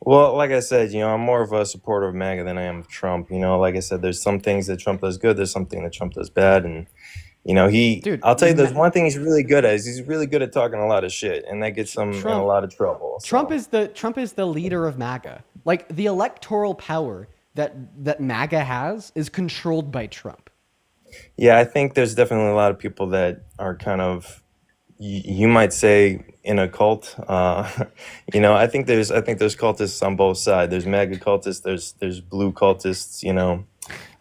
Well, like I said, I'm more of a supporter of MAGA than I am of Trump. Like I said, there's some things that Trump does good, there's something that Trump does bad, and I'll tell you, there's one thing he's really good at. He's really good at talking a lot of shit, and that gets him in a lot of trouble. So. Trump is the leader of MAGA. Like the electoral power that MAGA has is controlled by Trump. Yeah, I think there's definitely a lot of people that are kind of, you might say, in a cult. I think there's cultists on both sides. There's MAGA cultists. There's blue cultists.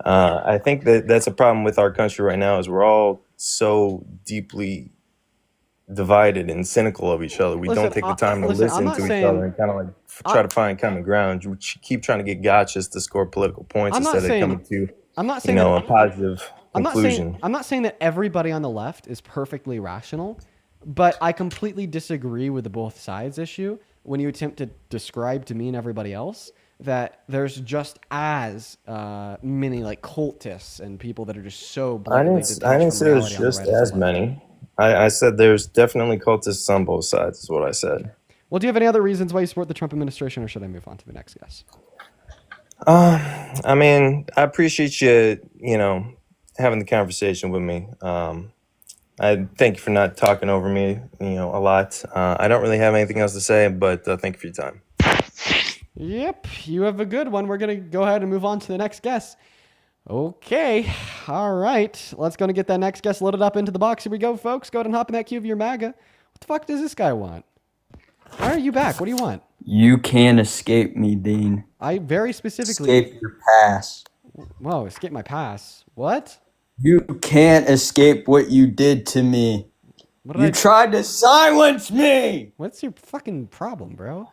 I think that's a problem with our country right now is we're all so deeply divided and cynical of each other. We don't take the time to listen to each other and kind of like try to find common ground. We keep trying to get gotchas to score political points instead of coming to a positive conclusion. I'm not saying that everybody on the left is perfectly rational, but I completely disagree with the both sides issue when you attempt to describe to me and everybody else that there's just as many like cultists and people that are just so blatantly detached I didn't from say there's reality on the just right as side. many. I said there's definitely cultists on both sides, is what I said. Well, do you have any other reasons why you support the Trump administration, or should I move on to the next guest? I mean, I appreciate you, having the conversation with me. I thank you for not talking over me, a lot. I don't really have anything else to say, but thank you for your time. Yep, you have a good one. We're going to go ahead and move on to the next guest. Okay, all right. Let's go and get that next guest loaded up into the box. Here we go, folks. Go ahead and hop in that queue of your MAGA. What the fuck does this guy want? Why are you back? What do you want? You can't escape me, Dean. I very specifically... Escape your past. Whoa, escape my pass. What? You can't escape what you did to me. What did You I... tried to silence me! What's your fucking problem, bro?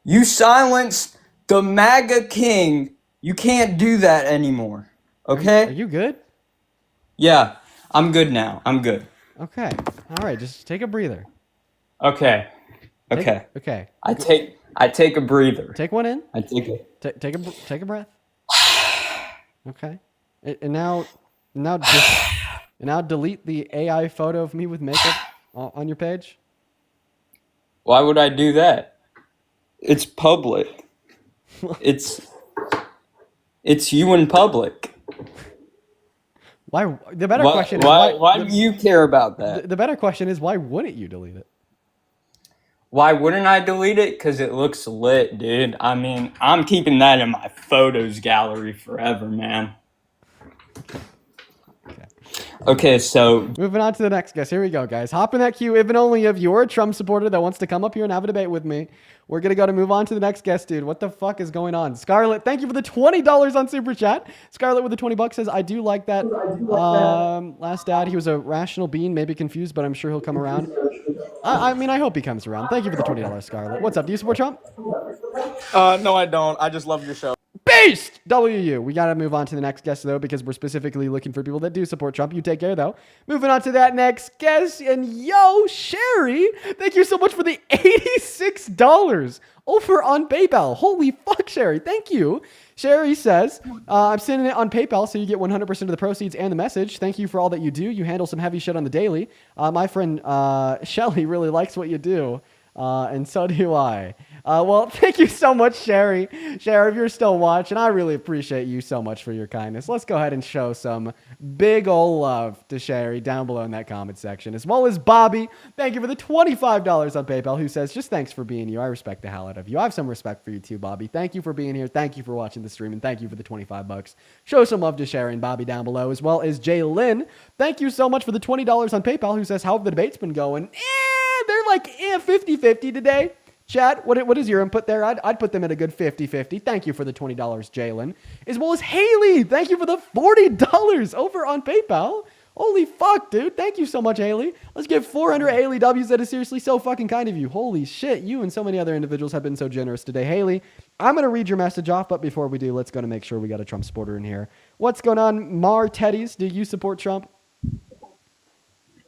You silenced the MAGA king. You can't do that anymore. Okay? Are you good? Yeah, I'm good now. I'm good. Okay. All right, just take a breather. Okay. Okay. Okay. I take a breather. Take one in. I take it. Take a breath. Okay. And now delete the AI photo of me with makeup on your page. Why would I do that? It's public. It's you in public. Why? The better Why- question is why do you care about that? The better question is why wouldn't you delete it? Why wouldn't I delete it? Because it looks lit, dude. I mean, I'm keeping that in my photos gallery forever, man. Okay, so Moving on to the next guest. Here we go, guys. Hop in that queue if and only if you're a Trump supporter that wants to come up here and have a debate with me. We're going to go to move on to the next guest, dude. What the fuck is going on? Scarlett, thank you for the $20 on Super Chat. Scarlett with the $20 says, I do like that. Last dad, he was a rational being, maybe confused, but I'm sure he'll come around. I mean, I hope he comes around. Thank you for the $20, Scarlett. What's up? Do you support Trump? No, I don't. I just love your show. Beast! WU. We got to move on to the next guest, though, because we're specifically looking for people that do support Trump. You take care, though. Moving on to that next guest. And yo, Sherry, thank you so much for the $86 over on PayPal. Holy fuck, Sherry. Thank you. Sherry says, I'm sending it on PayPal so you get 100% of the proceeds and the message. Thank you for all that you do. You handle some heavy shit on the daily. My friend Shelly really likes what you do. And so do I. Well, thank you so much, Sherry. Sherry, if you're still watching, I really appreciate you so much for your kindness. Let's go ahead and show some big ol' love to Sherry down below in that comment section, as well as Bobby. Thank you for the $25 on PayPal, who says, just thanks for being you. I respect the hell out of you. I have some respect for you too, Bobby. Thank you for being here. Thank you for watching the stream, and thank you for the $25. Show some love to Sherry and Bobby down below, as well as Jay Lynn. Thank you so much for the $20 on PayPal, who says, how have the debates been going? They're like 50-50 today. Chat, what is your input there? I'd put them at a good 50-50. Thank you for the $20, Jalen. As well as Haley. Thank you for the $40 over on PayPal. Holy fuck, dude. Thank you so much, Haley. Let's give 400 Haley W's. That is seriously so fucking kind of you. Holy shit. You and so many other individuals have been so generous today. Haley, I'm going to read your message off, but before we do, let's go to make sure we got a Trump supporter in here. What's going on, Mar Teddies? Do you support Trump?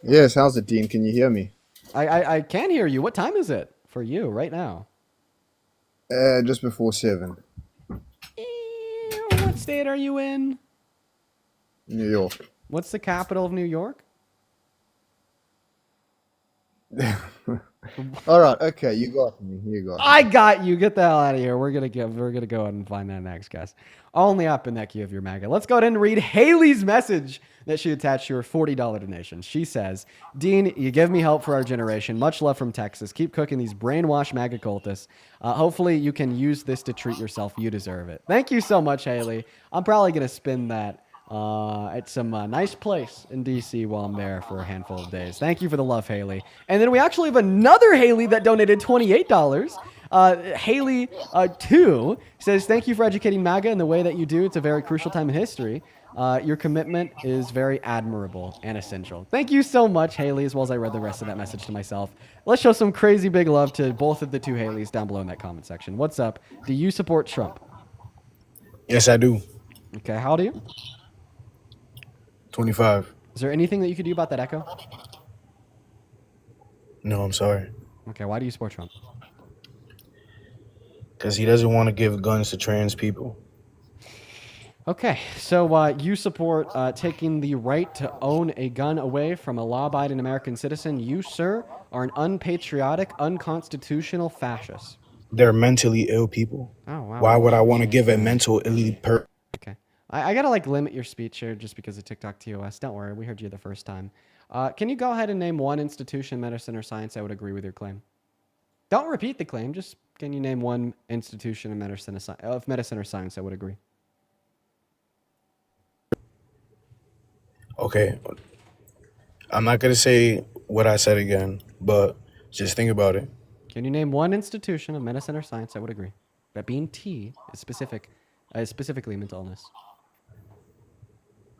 Yes, how's it, Dean? Can you hear me? I can hear you. What time is it for you right now? Just before 7. What state are you in? New York. What's the capital of New York? All right, okay, you got me. You got me. I got you. Get the hell out of here. We're gonna go ahead and find that next guest. Only up in that queue of your MAGA. Let's go ahead and read Haley's message that she attached to her $40 donation. She says, Dean, you give me hope for our generation. Much love from Texas. Keep cooking these brainwashed MAGA cultists. Hopefully you can use this to treat yourself. You deserve it. Thank you so much, Haley. I'm probably gonna spin that at some nice place in DC while I'm there for a handful of days. Thank you for the love, Haley. And then we actually have another Haley that donated $28. Haley 2 says, thank you for educating MAGA in the way that you do. It's a very crucial time in history. Your commitment is very admirable and essential. Thank you so much, Haley, as well as I read the rest of that message to myself. Let's show some crazy big love to both of the two Haleys down below in that comment section. What's up? Do you support Trump? Yes, I do. Okay, how old are you? 25. Is there anything that you could do about that echo? No, I'm sorry. Okay, why do you support Trump? Because he doesn't want to give guns to trans people. Okay, so you support taking the right to own a gun away from a law-abiding American citizen. You, sir, are an unpatriotic, unconstitutional fascist. they're mentally ill people. Oh wow. Why would I want to give a mental ill person? Okay. I gotta like limit your speech here just because of TikTok TOS. Don't worry, we heard you the first time. Can you go ahead and name one institution, medicine, or science that would agree with your claim? Don't repeat the claim. Just can you name one institution of medicine or science that would agree? Okay, I'm not gonna say what I said again, but just think about it. Can you name one institution of medicine or science that would agree that being T is specifically mental illness?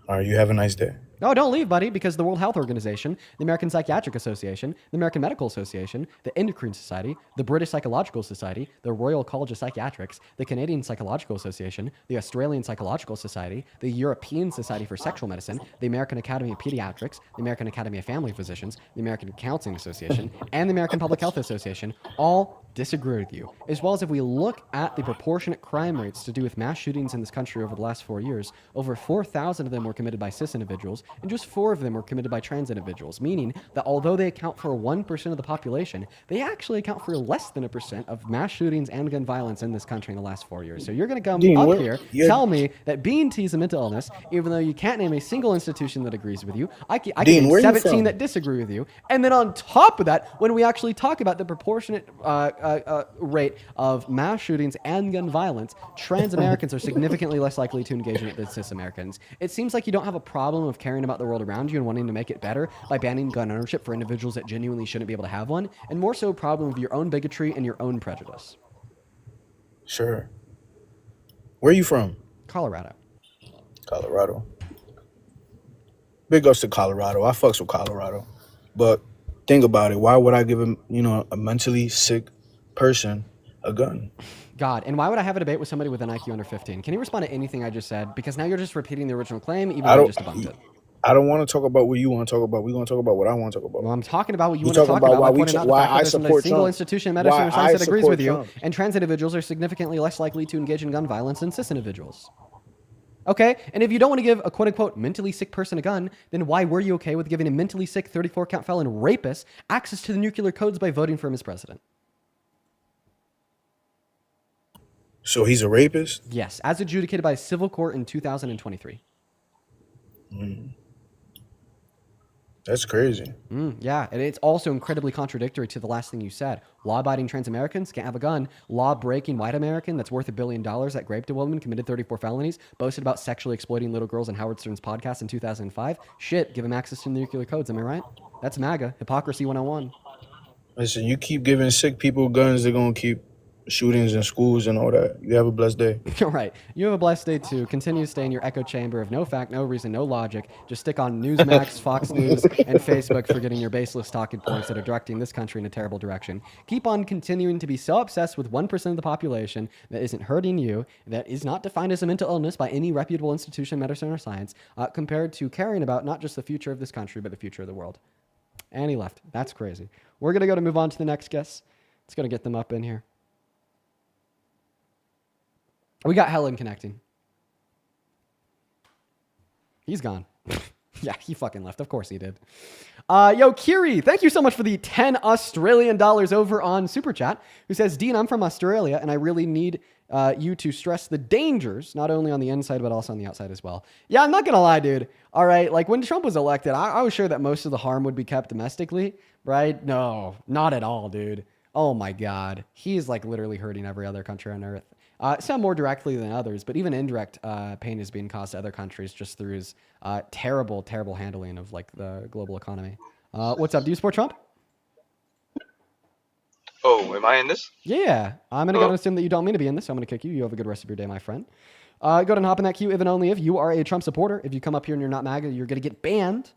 All right, you have a nice day. No, don't leave, buddy, because the World Health Organization, the American Psychiatric Association, the American Medical Association, the Endocrine Society, the British Psychological Society, the Royal College of Psychiatrics, the Canadian Psychological Association, the Australian Psychological Society, the European Society for Sexual Medicine, the American Academy of Pediatrics, the American Academy of Family Physicians, the American Counseling Association, and the American Public Health Association all disagree with you. As well as if we look at the proportionate crime rates to do with mass shootings in this country over the last 4 years, over 4,000 of them were committed by cis individuals, and just 4 of them were committed by trans individuals, meaning that although they account for 1% of the population, they actually account for less than 1% of mass shootings and gun violence in this country in the last 4 years. So you're going to come Dean, up what- here, you're- tell me that being T is a mental illness, even though you can't name a single institution that agrees with you. I can Dean, name where you 17 from? that disagree with you. And then on top of that, when we actually talk about the proportionate rate of mass shootings and gun violence, trans Americans are significantly less likely to engage in it than cis Americans. It seems like you don't have a problem of caring about the world around you and wanting to make it better by banning gun ownership for individuals that genuinely shouldn't be able to have one, and more so a problem of your own bigotry and your own prejudice. Sure. Where are you from? Colorado. Colorado. Big ups to Colorado. I fucks with Colorado. But think about it. Why would I give a mentally sick person a gun? God, and why would I have a debate with somebody with an IQ under 15? Can you respond to anything I just said? Because now you're just repeating the original claim, even though I just debunked it. I don't want to talk about what you want to talk about. We're going to talk about what I want to talk about. Well, I'm talking about what you We're want to talk talking about why by pointing out the why fact that I there's not a support single Trump. institution in medicine Why or science I that agrees support with you, Trump. and trans individuals are significantly less likely to engage in gun violence than cis individuals. Okay, and if you don't want to give a quote-unquote mentally sick person a gun, then why were you okay with giving a mentally sick 34-count felon rapist access to the nuclear codes by voting for him as president? So he's a rapist? Yes, as adjudicated by a civil court in 2023. That's crazy. Yeah, and it's also incredibly contradictory to the last thing you said. Law-abiding trans Americans can't have a gun. Law-breaking white American that's worth $1 billion that raped a woman, committed 34 felonies, boasted about sexually exploiting little girls on Howard Stern's podcast in 2005. Shit, give him access to the nuclear codes, am I right? That's MAGA. Hypocrisy 101. Listen, you keep giving sick people guns, they're going to keep shootings in schools and all that. You have a blessed day. All right. You have a blessed day, too. Continue to stay in your echo chamber of no fact, no reason, no logic. Just stick on Newsmax, Fox News, and Facebook for getting your baseless talking points that are directing this country in a terrible direction. Keep on continuing to be so obsessed with 1% of the population that isn't hurting you, that is not defined as a mental illness by any reputable institution, medicine, or science, compared to caring about not just the future of this country, but the future of the world. And he left. That's crazy. We're going to move on to the next guest. Let's go to get them up in here. We got Helen connecting. He's gone. Yeah, he fucking left. Of course he did. Yo, Kiri, thank you so much for the 10 Australian dollars over on Super Chat, who says, Dean, I'm from Australia, and I really need you to stress the dangers, not only on the inside, but also on the outside as well. Yeah, I'm not going to lie, dude. All right, like when Trump was elected, I was sure that most of the harm would be kept domestically, right? No, not at all, dude. Oh my God. He's like literally hurting every other country on earth. Some more directly than others, but even indirect pain is being caused to other countries just through his terrible, terrible handling of like the global economy. What's up? Do you support Trump? Oh, am I in this? Yeah. I'm going to go and assume that you don't mean to be in this, so I'm going to kick you. You have a good rest of your day, my friend. Go ahead and hop in that queue if and only if you are a Trump supporter. If you come up here and you're not MAGA, you're going to get banned.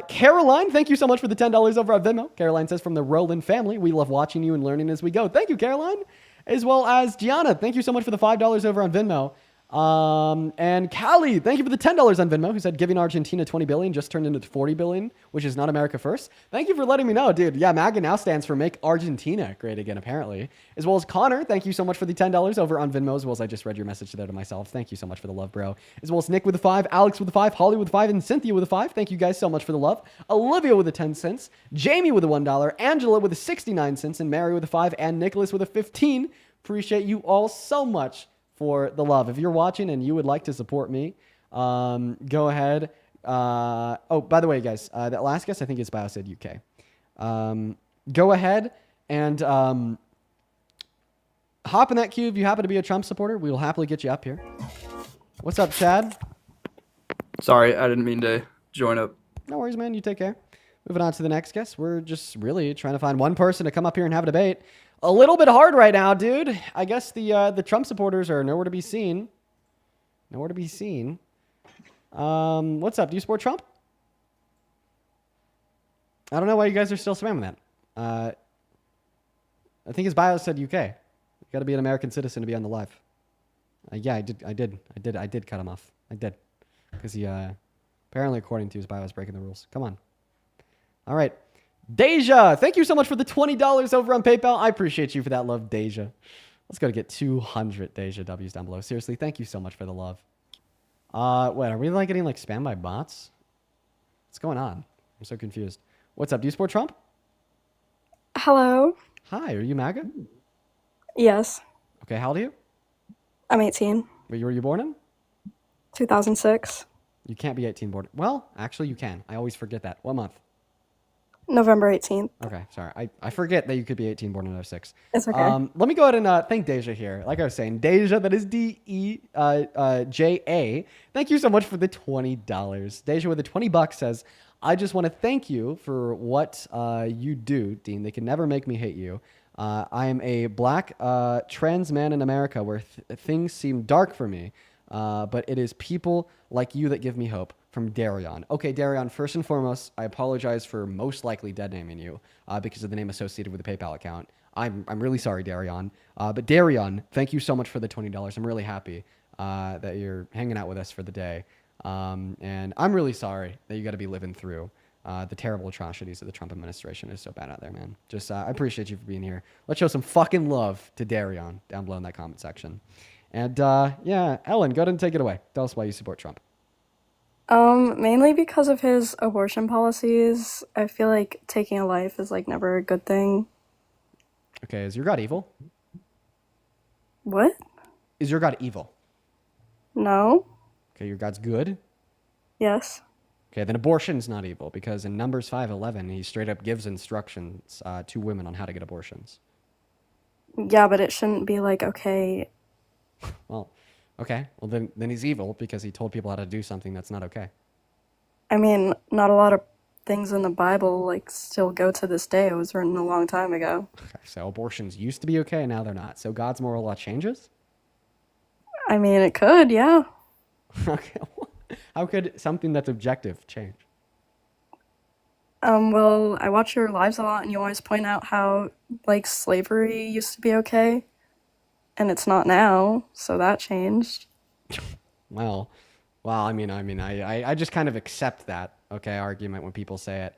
Caroline, thank you so much for the $10 over at Venmo. Caroline says, from the Roland family, we love watching you and learning as we go. Thank you, Caroline. As well as Gianna, thank you so much for the $5 over on Venmo. And Callie, thank you for the $10 on Venmo, who said giving Argentina 20 billion just turned into 40 billion, which is not America first. Thank you for letting me know, dude. Yeah, MAGA now stands for Make Argentina Great Again, apparently. As well as Connor, thank you so much for the $10 over on Venmo, as well as I just read your message there to myself. Thank you so much for the love, bro. As well as Nick with the 5, Alex with the 5, Holly with the 5, and Cynthia with the 5. Thank you guys so much for the love. Olivia with the 10 cents, Jamie with the $1, Angela with the 69 cents, and Mary with the 5, and Nicholas with a 15. Appreciate you all so much for the love. If you're watching and you would like to support me, go ahead. Oh, by the way, guys, that last guess I think is Biosid UK. Go ahead and hop in that queue if you happen to be a Trump supporter. We will happily get you up here. What's up, Chad? Sorry, I didn't mean to join up. No worries, man. You take care. Moving on to the next guest. We're just really trying to find one person to come up here and have a debate. A little bit hard right now, dude. I guess the Trump supporters are nowhere to be seen. Nowhere to be seen. What's up? Do you support Trump? I don't know why you guys are still spamming that. I think his bio said UK. You got to be an American citizen to be on the live. Yeah, I did cut him off. I did, because he apparently, according to his bio, is breaking the rules. Come on. All right. Deja, thank you so much for the $20 over on PayPal. I appreciate you for that love, Deja. Let's go to get 200 Deja W's down below. Seriously, thank you so much for the love. Wait, are we like getting like spammed by bots? What's going on? I'm so confused. What's up? Do you support Trump? Hello. Hi, are you MAGA? Yes, Okay, how old are you? I'm 18. Where were you born in? 2006. You can't be 18 born. Well, actually, you can. I always forget that. What month? November 18th. Okay, sorry. I forget that you could be 18 born in 06. It's okay. Let me go ahead and thank Deja here. Like I was saying, Deja, that is DEJA. Thank you so much for the $20. Deja with the $20 says, I just want to thank you for what you do, Dean. They can never make me hate you. I am a black trans man in America where things seem dark for me, but it is people like you that give me hope. From Darion. Okay, Darion, first and foremost, I apologize for most likely dead naming you because of the name associated with the PayPal account. I'm really sorry, Darion. But Darion, thank you so much for the $20. I'm really happy that you're hanging out with us for the day. And I'm really sorry that you got to be living through the terrible atrocities of the Trump administration. Is so bad out there, man. Just I appreciate you for being here. Let's show some fucking love to Darion down below in that comment section. And yeah, Ellen, go ahead and take it away. Tell us why you support Trump. Mainly because of his abortion policies. I feel like taking a life is like never a good thing. Okay, is your God evil? What? Is your God evil? No. Okay, your God's good? Yes. Okay, then abortion's not evil because in Numbers 5:11, he straight up gives instructions to women on how to get abortions. Yeah, but it shouldn't be like, okay. Well, okay. Well, then he's evil because he told people how to do something that's not okay. I mean, not a lot of things in the Bible like still go to this day. It was written a long time ago. Okay, so abortions used to be okay, now they're not. So God's moral law changes? I mean, it could, yeah. Okay. How could something that's objective change? Well, I watch your lives a lot, and you always point out how like slavery used to be okay, and it's not now. So that changed. Well, I mean, I just kind of accept that, okay, argument when people say it.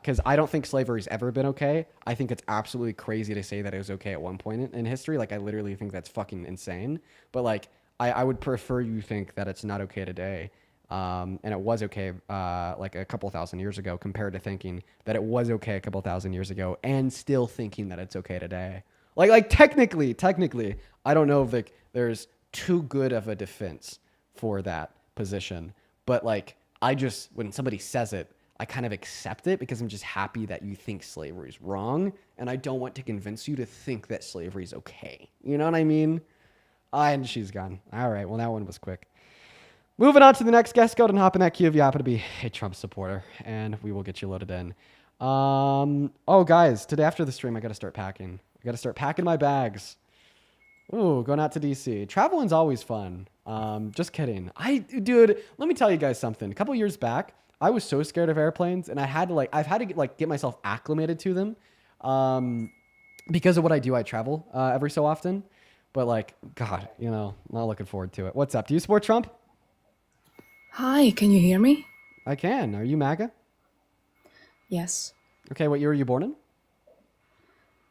Because I don't think slavery's ever been okay. I think it's absolutely crazy to say that it was okay at one point in history. Like, I literally think that's fucking insane. But, like, I would prefer you think that it's not okay today. And it was okay, like, a couple thousand years ago compared to thinking that it was okay a couple thousand years ago and still thinking that it's okay today. Like technically, I don't know if, like, there's too good of a defense for that position. But, like, when somebody says it, I kind of accept it because I'm just happy that you think slavery is wrong, and I don't want to convince you to think that slavery is okay. You know what I mean? And she's gone. All right, well, that one was quick. Moving on to the next guest. Go ahead and hop in that queue if you happen to be a Trump supporter, and we will get you loaded in. Oh, guys, today after the stream, I got to start packing. I got to start packing my bags. Ooh, going out to DC. Traveling's always fun. Just kidding. Dude, let me tell you guys something. A couple years back, I was so scared of airplanes, and I've had to get myself acclimated to them, because of what I do. I travel every so often. But like, God, not looking forward to it. What's up? Do you support Trump? Hi, can you hear me? I can. Are you MAGA? Yes. Okay, what year were you born in?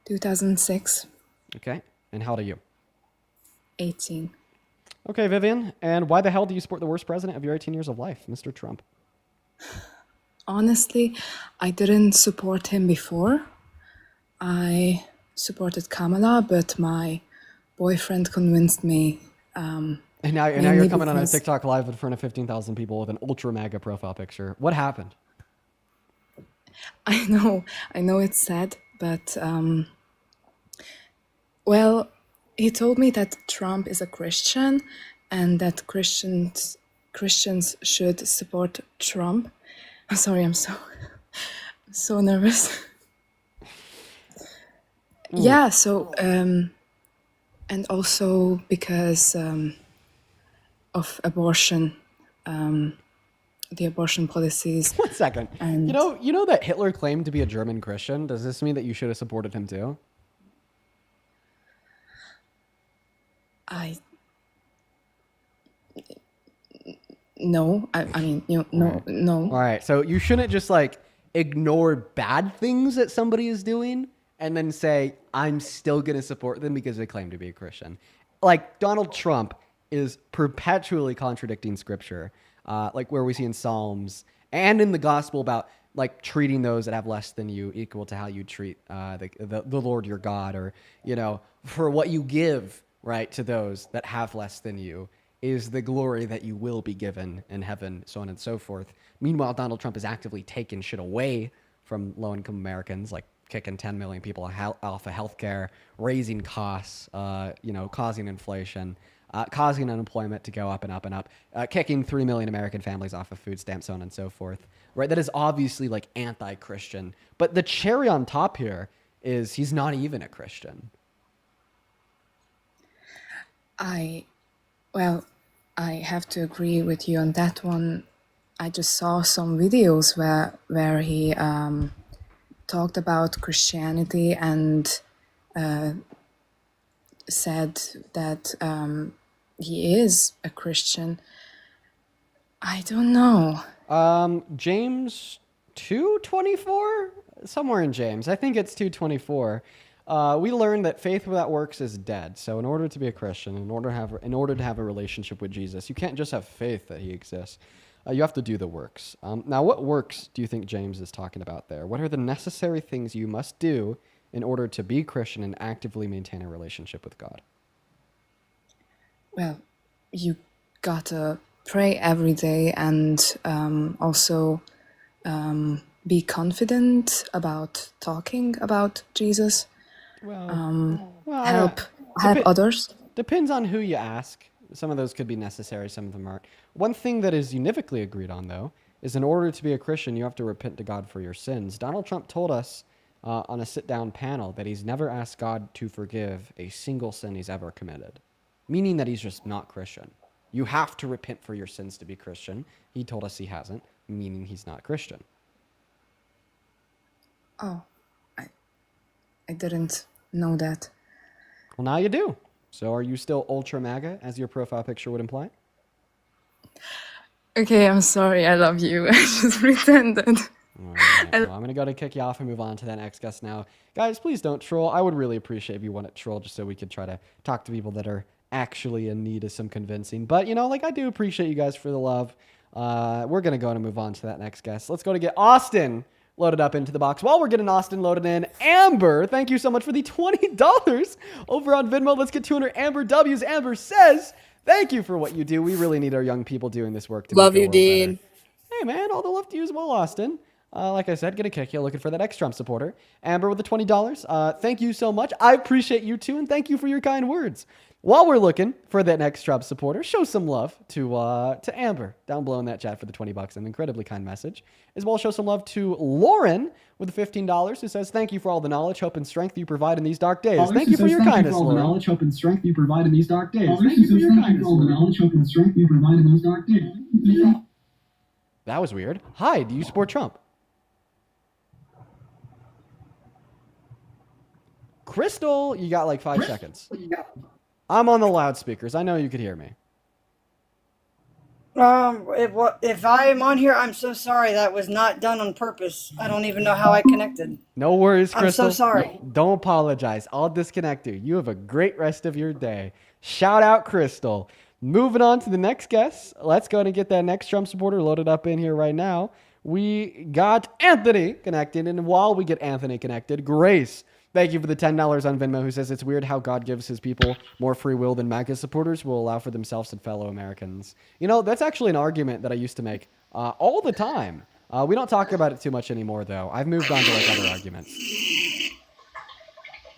2006, Okay, and how old are you? 18. Okay, Vivian, and why the hell do you support the worst president of your 18 years of life, Mr. Trump? Honestly, I didn't support him before. I supported Kamala, but my boyfriend convinced me. And now mainly you're coming on a because- TikTok live in front of 15,000 people with an ultra MAGA profile picture. What happened? I know it's sad, but well, he told me that Trump is a Christian and that Christians should support Trump. I'm sorry, I'm so nervous. Yeah, so and also because of abortion, the abortion policies. 1 second. And You know that Hitler claimed to be a German Christian? Does this mean that you should have supported him too? No, I mean, no. All right, so you shouldn't just like ignore bad things that somebody is doing and then say, I'm still going to support them because they claim to be a Christian. Like Donald Trump is perpetually contradicting scripture, like where we see in Psalms and in the gospel about like treating those that have less than you equal to how you treat the Lord your God, or, for what you give, right, to those that have less than you is the glory that you will be given in heaven, so on and so forth. Meanwhile, Donald Trump is actively taking shit away from low-income Americans, like kicking 10 million people off of healthcare, raising costs, causing inflation, causing unemployment to go up and up and up, kicking 3 million American families off of food stamps, so on and so forth. Right? That is obviously like anti-Christian. But the cherry on top here is he's not even a Christian. I have to agree with you on that one. I just saw some videos where he talked about Christianity and said that he is a Christian. I don't know. James 2:24? Somewhere in James. I think it's 2:24. We learned that faith without works is dead. So in order to be a Christian, in order to have a relationship with Jesus, you can't just have faith that he exists. You have to do the works. Now, what works do you think James is talking about there? What are the necessary things you must do in order to be Christian and actively maintain a relationship with God? Well, you gotta pray every day and also be confident about talking about Jesus. Help others. Depends on who you ask. Some of those could be necessary, some of them aren't. One thing that is univocally agreed on, though, is in order to be a Christian, you have to repent to God for your sins. Donald Trump told us on a sit-down panel that he's never asked God to forgive a single sin he's ever committed, meaning that he's just not Christian. You have to repent for your sins to be Christian. He told us he hasn't, meaning he's not Christian. Oh, I didn't know that. Well, now you do. So are you still ultra MAGA, as your profile picture would imply? Okay, I'm sorry. I love you. I just pretended. All right, well, I'm going to go to kick you off and move on to that next guest now. Guys, please don't troll. I would really appreciate if you wouldn't troll, just so we could try to talk to people that are actually in need of some convincing. But, I do appreciate you guys for the love. We're going to go and move on to that next guest. Let's go to get Austin loaded up into the box. While we're getting Austin loaded in, Amber, thank you so much for the $20 over on Venmo. Let's get 200 Amber W's. Amber says, thank you for what you do. We really need our young people doing this work to Love make you, the world Dean. better. Hey, man, all the love to you as well, Austin. Like I said, gonna kick you, looking for that ex-Trump supporter. Amber with the $20. Thank you so much. I appreciate you too, and thank you for your kind words. While we're looking for that next Trump supporter, show some love to Amber down below in that chat for the $20, an incredibly kind message. As well, show some love to Lauren with the $15, who says, thank you for all the knowledge, hope, and strength you provide in these dark days. Thank you for your kindness, Lauren. Knowledge, hope, and strength you provide in these dark days. Thank you for your kindness, all the knowledge, hope, and strength you provide in these dark days. That was weird. Hi, do you support Trump? Crystal, you got like 5 seconds. I'm on the loudspeakers. I know you could hear me. If I am on here, I'm so sorry. That was not done on purpose. I don't even know how I connected. No worries, I'm Crystal. so sorry. Don't apologize. I'll disconnect you. You have a great rest of your day. Shout out, Crystal. Moving on to the next guest. Let's go and get that next Trump supporter loaded up in here right now. We got Anthony connected. And while we get Anthony connected, Grace, thank you for the $10 on Venmo, who says it's weird how God gives his people more free will than MAGA supporters will allow for themselves and fellow Americans. You know, that's actually an argument that I used to make all the time. We don't talk about it too much anymore, though. I've moved on to like other arguments.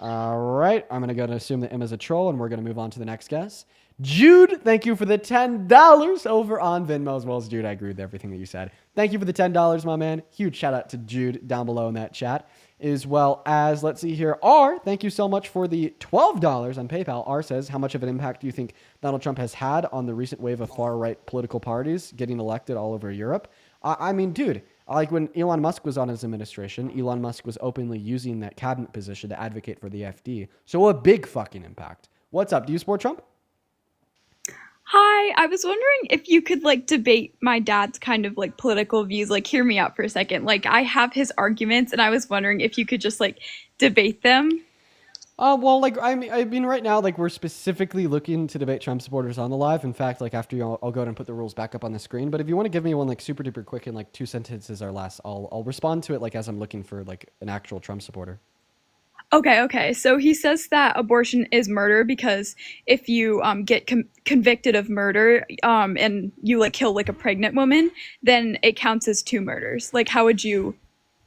All right. I'm going to go and assume that Emma's a troll, and we're going to move on to the next guest. Jude, thank you for the $10 over on Venmo as well as Jude. I agree with everything that you said. Thank you for the $10, my man. Huge shout out to Jude down below in that chat. As well as, let's see here, R, thank you so much for the $12 on PayPal. R says, how much of an impact do you think Donald Trump has had on the recent wave of far-right political parties getting elected all over Europe? I mean, dude, like when Elon Musk was on his administration, Elon Musk was openly using that cabinet position to advocate for the FD. So a big fucking impact. What's up? Do you support Trump? Hi, I was wondering if you could like debate my dad's kind of like political views. Like, hear me out for a second. Like, I have his arguments, and I was wondering if you could just like debate them. Well, like I mean, right now, like we're specifically looking to debate Trump supporters on the live. In fact, like after you, I'll go ahead and put the rules back up on the screen. But if you want to give me one like super duper quick in like 2 sentences or less, I'll respond to it like as I'm looking for like an actual Trump supporter. Okay. So he says that abortion is murder because if you get convicted of murder and you like kill like a pregnant woman, then it counts as 2 murders. Like, how would you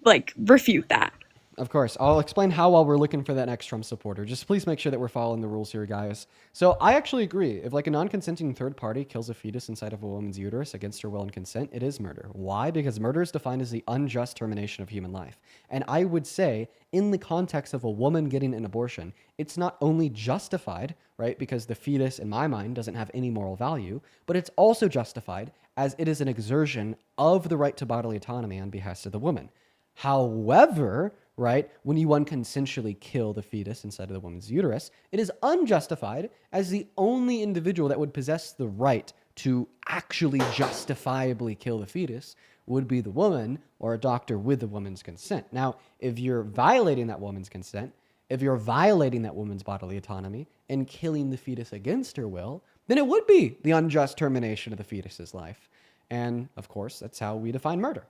like refute that? Of course. I'll explain how while we're looking for that next Trump supporter. Just please make sure that we're following the rules here, guys. So I actually agree. If like a non-consenting third party kills a fetus inside of a woman's uterus against her will and consent, it is murder. Why? Because murder is defined as the unjust termination of human life. And I would say in the context of a woman getting an abortion, it's not only justified, right? Because the fetus, in my mind, doesn't have any moral value, but it's also justified as it is an exertion of the right to bodily autonomy on behest of the woman. However, right, when you unconsensually kill the fetus inside of the woman's uterus, it is unjustified as the only individual that would possess the right to actually justifiably kill the fetus would be the woman or a doctor with the woman's consent. Now, if you're violating that woman's consent, if you're violating that woman's bodily autonomy and killing the fetus against her will, then it would be the unjust termination of the fetus's life. And of course, that's how we define murder.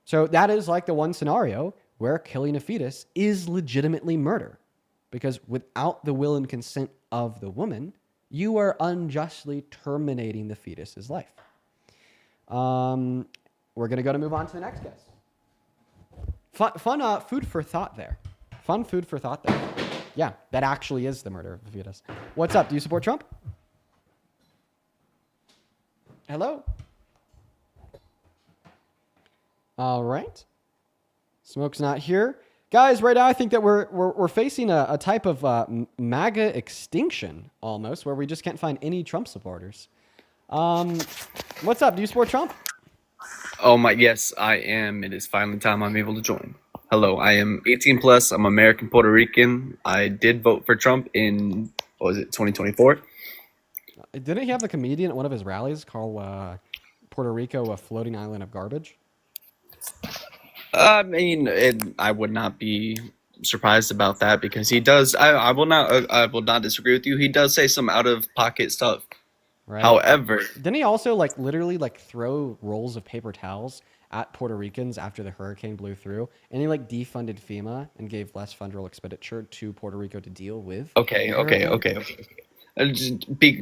So that is like the one scenario where killing a fetus is legitimately murder. Because without the will and consent of the woman, you are unjustly terminating the fetus's life. We're going to move on to the next guest. Fun food for thought there. Fun food for thought there. Yeah, that actually is the murder of the fetus. What's up? Do you support Trump? Hello? All right. Smoke's not here. Guys, right now I think that we're facing a type of MAGA extinction almost, where we just can't find any Trump supporters. What's up? Do you support Trump? Oh my, yes, I am. It is finally time I'm able to join. Hello, I am 18 plus. I'm American Puerto Rican. I did vote for Trump in, 2024? Didn't he have a comedian at one of his rallies call Puerto Rico a floating island of garbage? I mean, I would not be surprised about that because he does. I will not disagree with you. He does say some out of pocket stuff. Right. However, didn't he also like literally like throw rolls of paper towels at Puerto Ricans after the hurricane blew through, and he like defunded FEMA and gave less federal expenditure to Puerto Rico to deal with? Okay.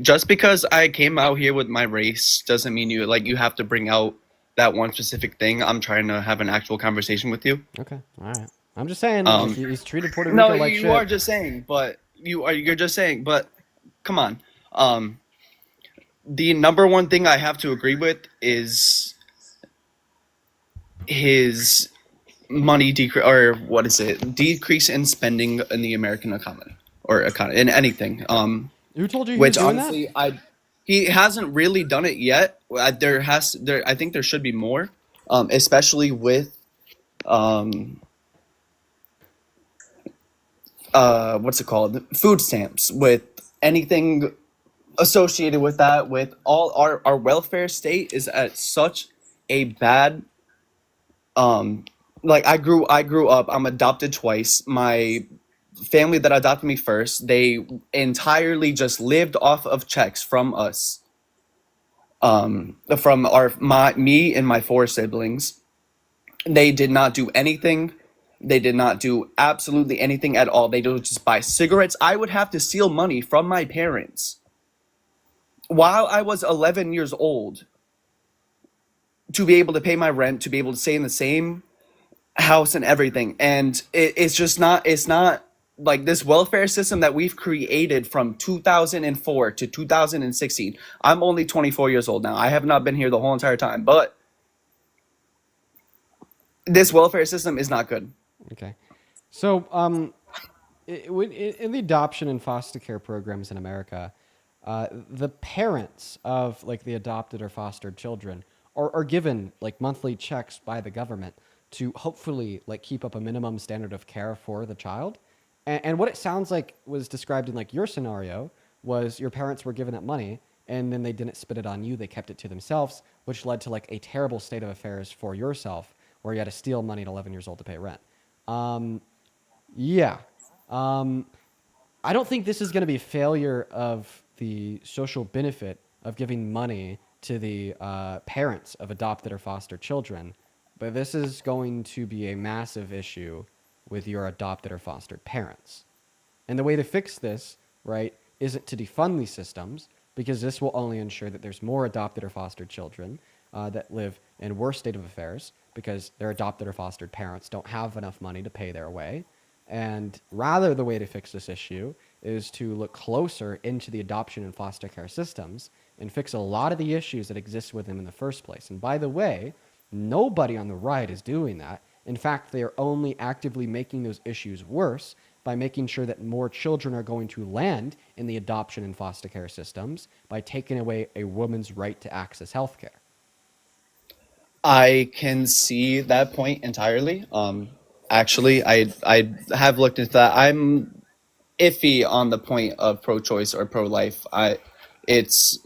Just because I came out here with my race doesn't mean you have to bring out that one specific thing. I'm trying to have an actual conversation with you. Okay, all right. I'm just saying he's treated Puerto Rico no, like shit. No, you are just saying, but you're just saying, but come on. The number one thing I have to agree with is his money decrease in spending in the American economy in anything. Who told you he which was doing honestly that? He hasn't really done it yet. I think there should be more, especially with what's it called? Food stamps with anything associated with that, with all our welfare state is at such a bad like I grew up, I'm adopted twice. My family that adopted me first, they entirely just lived off of checks from us. From me and my 4 siblings. They did not do anything. They did not do absolutely anything at all. They would just buy cigarettes. I would have to steal money from my parents while I was 11 years old to be able to pay my rent, to be able to stay in the same house and everything. And it's not like this welfare system that we've created from 2004 to 2016. I'm only 24 years old now. I have not been here the whole entire time, but this welfare system is not good. Okay. So, in the adoption and foster care programs in America, the parents of like the adopted or fostered children are given like monthly checks by the government to hopefully like keep up a minimum standard of care for the child. And what it sounds like was described in like your scenario was your parents were given that money and then they didn't spit it on you. They kept it to themselves, which led to like a terrible state of affairs for yourself where you had to steal money at 11 years old to pay rent. Yeah. I don't think this is going to be a failure of the social benefit of giving money to the parents of adopted or fostered children, but this is going to be a massive issue with your adopted or fostered parents. And the way to fix this, right, isn't to defund these systems, because this will only ensure that there's more adopted or fostered children that live in worse state of affairs because their adopted or fostered parents don't have enough money to pay their way. And rather, the way to fix this issue is to look closer into the adoption and foster care systems and fix a lot of the issues that exist with them in the first place. And by the way, nobody on the right is doing that. In fact, they are only actively making those issues worse by making sure that more children are going to land in the adoption and foster care systems by taking away a woman's right to access healthcare. I can see that point entirely. Actually, I have looked into that. I'm iffy on the point of pro-choice or pro-life. It's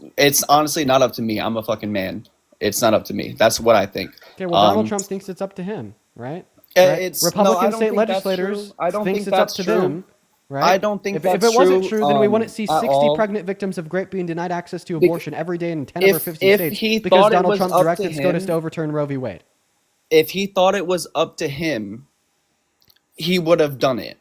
honestly not up to me. I'm a fucking man. It's not up to me. That's what I think. Okay, well, Donald Trump thinks it's up to him, right? It's Republican I don't state think that's legislators true. I don't thinks think it's up that's to true. them, right? I don't think if that's it wasn't true, then we wouldn't see at 60 all. pregnant victims of grape being denied access to abortion every day in 10 over 50 if states he because thought it Donald was Trump up to directed SCOTUS him- to overturn Roe v. Wade. If he thought it was up to him, he would have done it.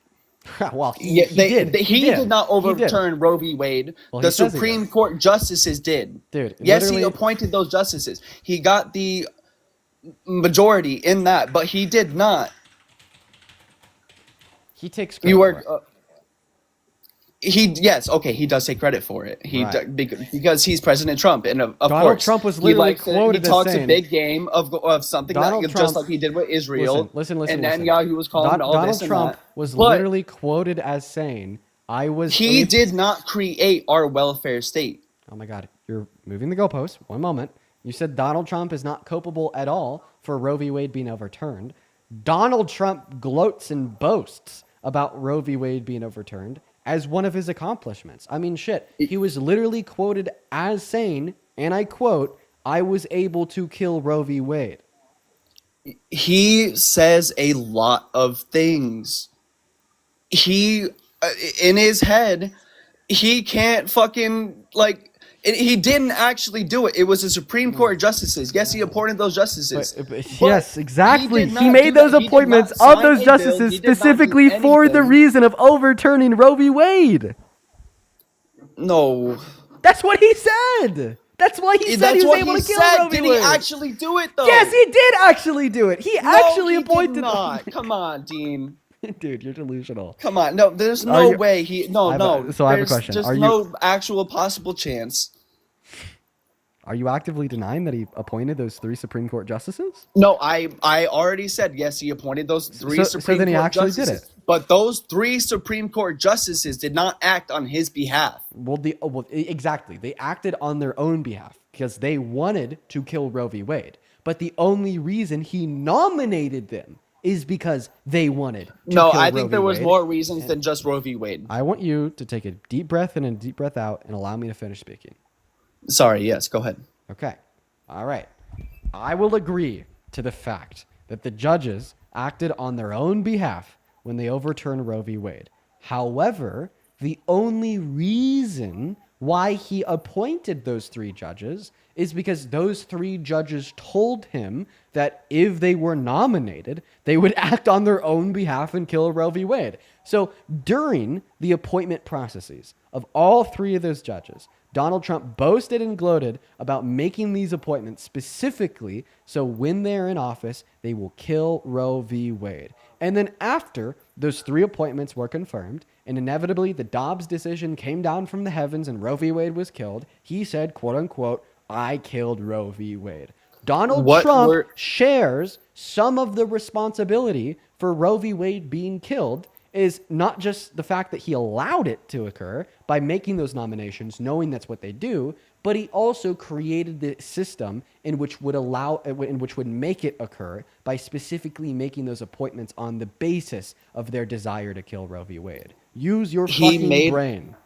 Well, He did not He did. overturn Roe v. Wade. Well, The he says he Supreme Court justices did. Dude, Yes, he literally- appointed those justices. He got the majority in that, but he did not. He takes You credit were. Yes, okay, he does take credit for it. Right. Because he's President Trump, and of Donald course, Trump was he literally likes it. quoted He as talks saying- a big game of something Donald that, just Trump- like he did with Israel. Listen. and Netanyahu was calling all Donald this and Trump that. was But literally quoted as saying, "I was." he did not create our welfare state. Oh my God, you're moving the goalpost. One moment. You said Donald Trump is not culpable at all for Roe v. Wade being overturned. Donald Trump gloats and boasts about Roe v. Wade being overturned as one of his accomplishments. I mean, shit. He was literally quoted as saying, and I quote, "I was able to kill Roe v. Wade." He says a lot of things. He, in his head, he can't fucking, like, he didn't actually do it. It was the Supreme Court justices. Yes, he appointed those justices. But Yes, exactly. did He not made do those that. He did appointments not of sign those a bill. He justices did not do specifically for the anything. reason of overturning Roe v. Wade. No. That's what he said. That's why he said That's he was what able he to kill said. Roe v. Did he Wade. actually do it, though? Yes, he did actually do it. He No, actually he did appointed not. Come on, Dean. Dude, you're delusional. Come on. No, there's Are no you- way he. No, I have no. a- so I have a There's question. just Are you- no actual possible chance. Are you actively denying that he appointed those 3 Supreme Court justices? No, I already said yes. He appointed those 3 So Supreme then he Court actually did justices. it. But those 3 Supreme Court justices did not act on his behalf. Well, exactly. They acted on their own behalf because they wanted to kill Roe v. Wade. But the only reason he nominated them is because they wanted to No, kill I Roe think v. there was Wade. more reasons than just Roe v. Wade. I want you to take a deep breath in and a deep breath out and allow me to finish speaking. Sorry, yes, go ahead. Okay. All right. I will agree to the fact that the judges acted on their own behalf when they overturned Roe v. Wade. However, the only reason why he appointed those 3 judges is because those 3 judges told him that if they were nominated, they would act on their own behalf and kill Roe v. Wade. So during the appointment processes of all 3 of those judges, Donald Trump boasted and gloated about making these appointments specifically so when they're in office, they will kill Roe v. Wade. And then after those 3 appointments were confirmed, and inevitably the Dobbs decision came down from the heavens and Roe v. Wade was killed, he said, quote unquote, I killed Roe v. Wade. Donald Trump shares some of the responsibility for Roe v. Wade being killed, is not just the fact that he allowed it to occur by making those nominations, knowing that's what they do, but he also created the system in which would make it occur by specifically making those appointments on the basis of their desire to kill Roe v. Wade. Use your fucking brain.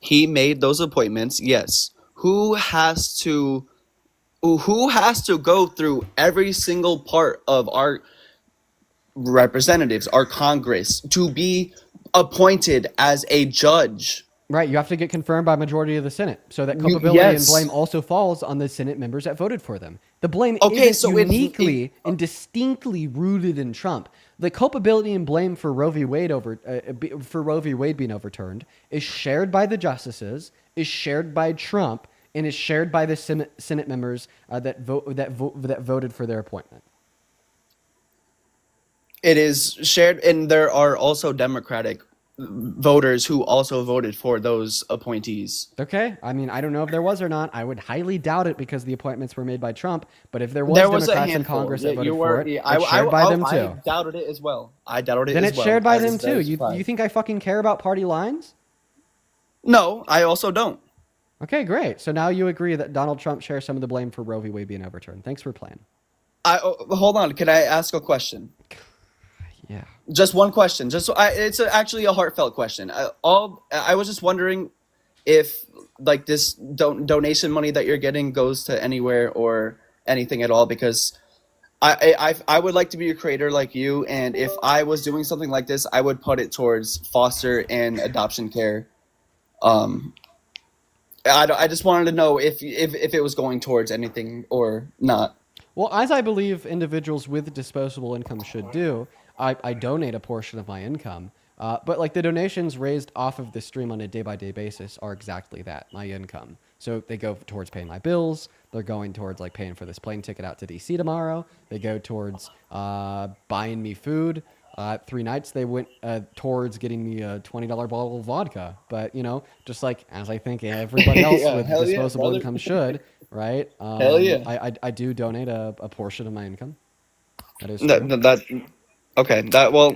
He made those appointments, yes. Who has to go through every single part of our representatives, our Congress, to be appointed as a judge? Right, you have to get confirmed by majority of the Senate, so that culpability and blame also falls on the Senate members that voted for them. The blame isn't uniquely and distinctly rooted in Trump. The culpability and blame for Roe v. Wade being overturned is shared by the justices, is shared by Trump, and is shared by the Senate members that voted for their appointment. It is shared, and there are also Democratic voters who also voted for those appointees. Okay, I mean, I don't know if there was or not. I would highly doubt it because the appointments were made by Trump. But if there was Democrats in Congress that voted for it, it's shared by them too. I doubted it as well. Then it's shared by them too. You think I fucking care about party lines? No, I also don't. Okay, great. So now you agree that Donald Trump shares some of the blame for Roe v. Wade being overturned. Thanks for playing. Hold on. Can I ask a question? Yeah. Just one question. It's actually a heartfelt question. I was just wondering if like this donation money that you're getting goes to anywhere or anything at all, because I would like to be a creator like you, and if I was doing something like this, I would put it towards foster and adoption care. I just wanted to know if it was going towards anything or not. Well, as I believe individuals with disposable income should do, I donate a portion of my income. But like the donations raised off of the stream on a day-by-day basis are exactly that, my income. So they go towards paying my bills. They're going towards like paying for this plane ticket out to DC tomorrow. They go towards buying me food. 3 nights they went towards getting me a $20 bottle of vodka. But, you know, just like as I think everybody else with disposable income should, right? Hell yeah. I do donate a portion of my income. That is true. Okay.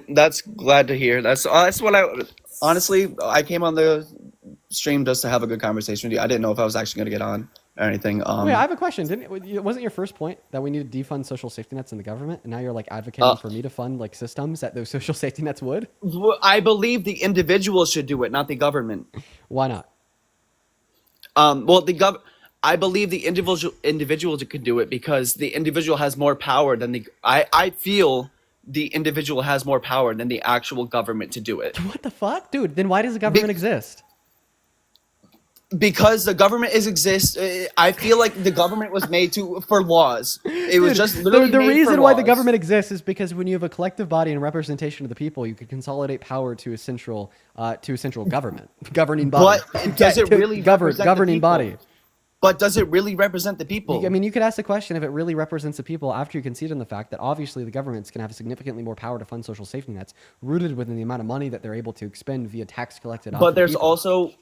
That's glad to hear. That's what I came on the stream just to have a good conversation with you. I didn't know if I was actually going to get on or anything. Wait, I have a question. Wasn't your first point that we need to defund social safety nets in the government, and now you're like advocating for me to fund like systems that those social safety nets would? I believe the individual should do it, not the government. Why not? I believe the individual can do it because the individual has more power than I feel the individual has more power than the actual government to do it. What the fuck? Dude, then why does the government exist? Because the government exists. I feel like the government was made for laws. It was just literally the made reason for why the laws. government exists is because when you have a collective body and representation of the people, you can consolidate power to a central government, governing body. But does it really represent the governing people? body? But does it really represent the people? I mean, you could ask the question if it really represents the people after you concede on the fact that obviously the governments can have significantly more power to fund social safety nets rooted within the amount of money that they're able to expend via tax collected. But there's also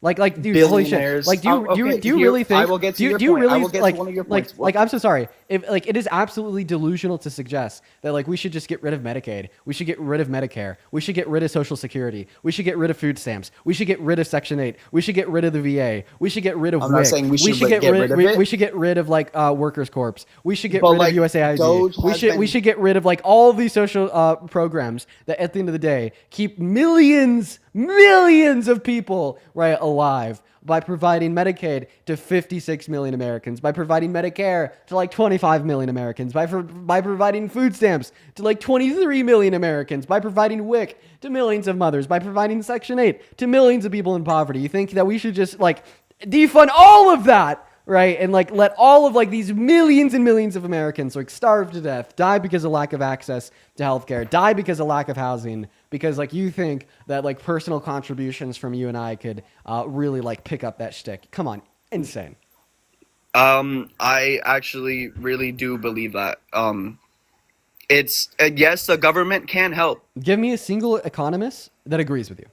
Like, dude, holy shit. Billionaires. Like, do you Here, really think? I will get to do your you point. really I will get like to one of your like points. like? I'm so sorry. If like it is absolutely delusional to suggest that like we should just get rid of Medicaid, we should get rid of Medicare, we should get rid of Social Security, we should get rid of food stamps, we should get rid of Section 8, we should get rid of the VA, we should get rid of I'm not WIC, saying we should get get rid of it. we should get rid of like Workers Corps, we should get But, rid like, of USAID, Doge we has should been- get rid of like all these social programs that at the end of the day keep millions of people right alive, by providing Medicaid to 56 million Americans, by providing Medicare to like 25 million Americans, by providing food stamps to like 23 million Americans, by providing WIC to millions of mothers, by providing Section 8 to millions of people in poverty. You think that we should just like defund all of that, right? And like let all of like these millions and millions of Americans like starve to death, die because of lack of access to healthcare, die because of lack of housing, because like you think that like personal contributions from you and I could really like pick up that shtick. Come on, insane. I actually really do believe that. It's yes, the government can help. Give me a single economist that agrees with you.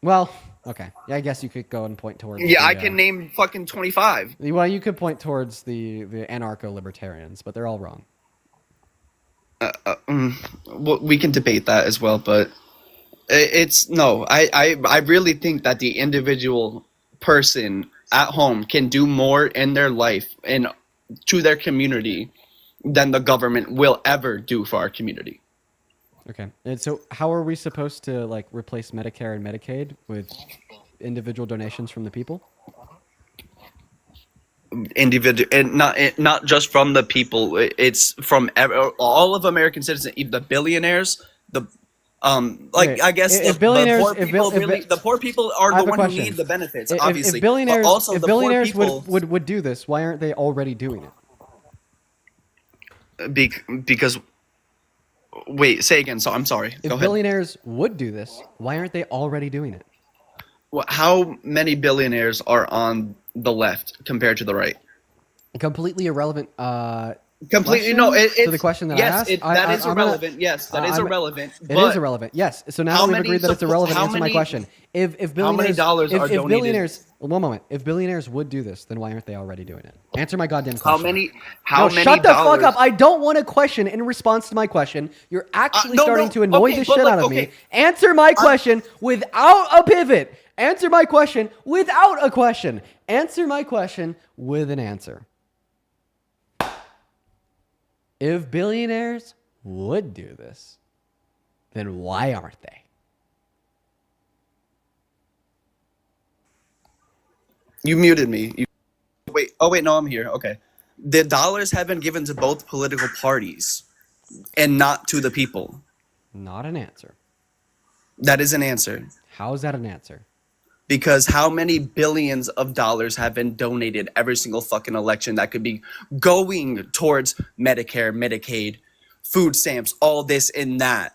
Well, okay. Yeah, I guess you could go and point towards. Yeah, the, I can name fucking 25. Well, you could point towards the anarcho-libertarians, but they're all wrong. Well, we can debate that as well, but it's no. I really think that the individual person at home can do more in their life and to their community than the government will ever do for our community. Okay. And so how are we supposed to like replace Medicare and Medicaid with individual donations from the people? Individual, and not just from the people. It's from all of American citizens, even the billionaires. The Wait, I guess if the billionaires- poor if people bill- if really, bi- the poor people are I have the a one who question. need the benefits, If obviously. billionaires, but also if the poor billionaires people, would do this, why aren't they already doing it? Because wait, say again. So I'm sorry. If Go ahead. billionaires would do this, why aren't they already doing it? How many billionaires are on the left compared to the right? Completely irrelevant. Completely question no. to the question that I yes, asked. that is I'm gonna- irrelevant. Yes, that is I'm- irrelevant. It but is irrelevant. Yes. So now how that we've many agreed that it's suppo- irrelevant, how answer my many- question. If billionaires, how many dollars are if donated? billionaires, one moment. If billionaires would do this, then why aren't they already doing it? Answer my goddamn question. How many? How No, many? shut the dollars, fuck up. I don't want a question in response to my question. You're actually no, starting no, to annoy okay, the but shit look, out of okay. me. Answer my question without a pivot. Answer my question without a question. Answer my question with an answer. If billionaires would do this, then why aren't they? You muted me. Wait. Oh wait. No, I'm here. Okay. The dollars have been given to both political parties, and not to the people. Not an answer. That is an answer. How is that an answer? Because how many billions of dollars have been donated every single fucking election that could be going towards Medicare, Medicaid, food stamps, all this and that.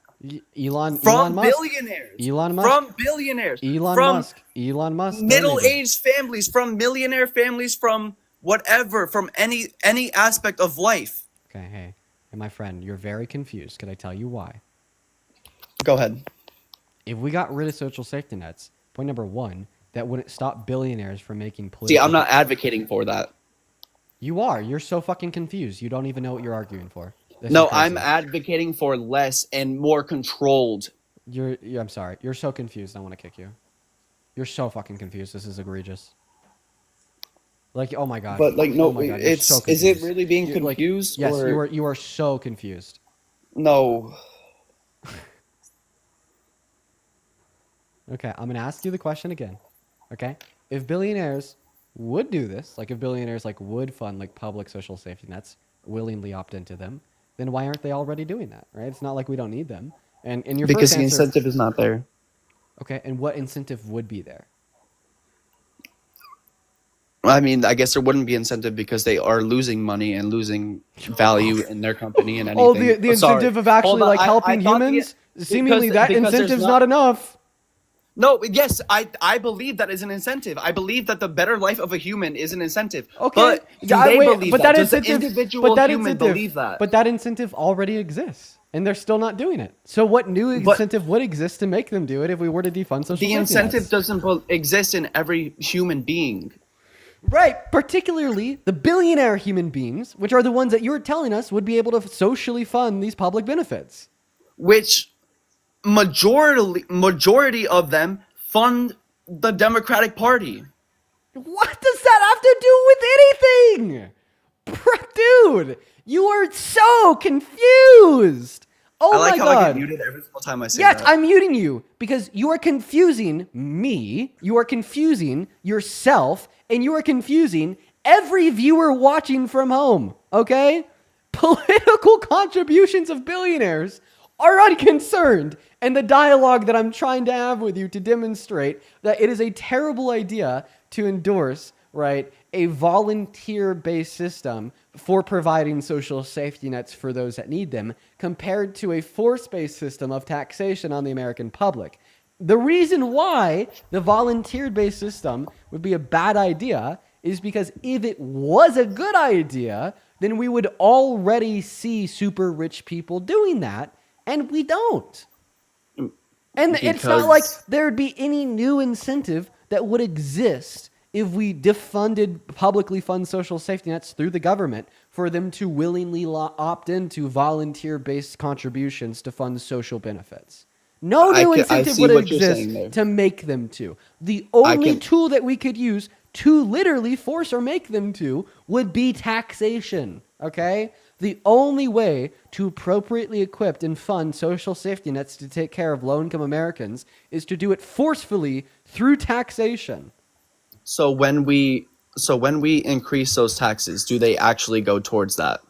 Elon From Musk. billionaires. Elon Musk. From billionaires. Elon from Musk. Elon Musk. middle-aged families, from millionaire families, from whatever, from any aspect of life. Okay, hey, my friend, you're very confused. Could I tell you why? Go ahead. If we got rid of social safety nets, point number one, that wouldn't stop billionaires from making political... See, I'm not advocating for that. You are. You're so fucking confused. You don't even know what you're arguing for. This No, is crazy. I'm advocating for less and more controlled. I'm sorry. You're so confused. I want to kick you. You're so fucking confused. This is egregious. Like, oh my god. But like, no, oh my god, you're it's so is it confused. really being You're, like, confused? yes, or... you are so confused. No. Okay, I'm gonna ask you the question again. Okay, if billionaires would do this, like if billionaires like would fund like public social safety nets, willingly opt into them, then why aren't they already doing that? Right? It's not like we don't need them. And in your Because first the answer, incentive is not there. okay, and what incentive would be there? I mean, I guess there wouldn't be incentive because they are losing money and losing value in their company and anything. Oh, the Oh, sorry. incentive of actually Hold on, like I helping thought humans. Seemingly, that because there's incentive's not enough. No, yes, I believe that is an incentive. I believe that the better life of a human is an incentive. Okay, But do yeah, they wait, believe but that? that Does the incentive, individual but that human incentive, believe that? But that incentive already exists. And they're still not doing it. So what new incentive would exist to make them do it if we were to defund social The safety incentive nets? doesn't exist in every human being. Right, particularly the billionaire human beings, which are the ones that you're telling us would be able to socially fund these public benefits. Which majority of them fund the Democratic Party. What does that have to do with anything? Dude, you are so confused. Oh I like my how I god. get muted every single time I say Yes, that. I'm muting you because you are confusing me, you are confusing yourself, and you are confusing every viewer watching from home, okay? Political contributions of billionaires are unconcerned, and the dialogue that I'm trying to have with you to demonstrate that it is a terrible idea to endorse, right, a volunteer-based system for providing social safety nets for those that need them, compared to a force-based system of taxation on the American public. The reason why the volunteer-based system would be a bad idea is because if it was a good idea, then we would already see super rich people doing that, and we don't. And it's not like there'd be any new incentive that would exist if we defunded publicly fund social safety nets through the government for them to willingly opt into volunteer-based contributions to fund social benefits. No new incentive would exist to make them to. The only tool that we could use to literally force or make them to would be taxation, okay? The only way to appropriately equip and fund social safety nets to take care of low-income Americans is to do it forcefully through taxation. So when we increase those taxes, do they actually go towards that?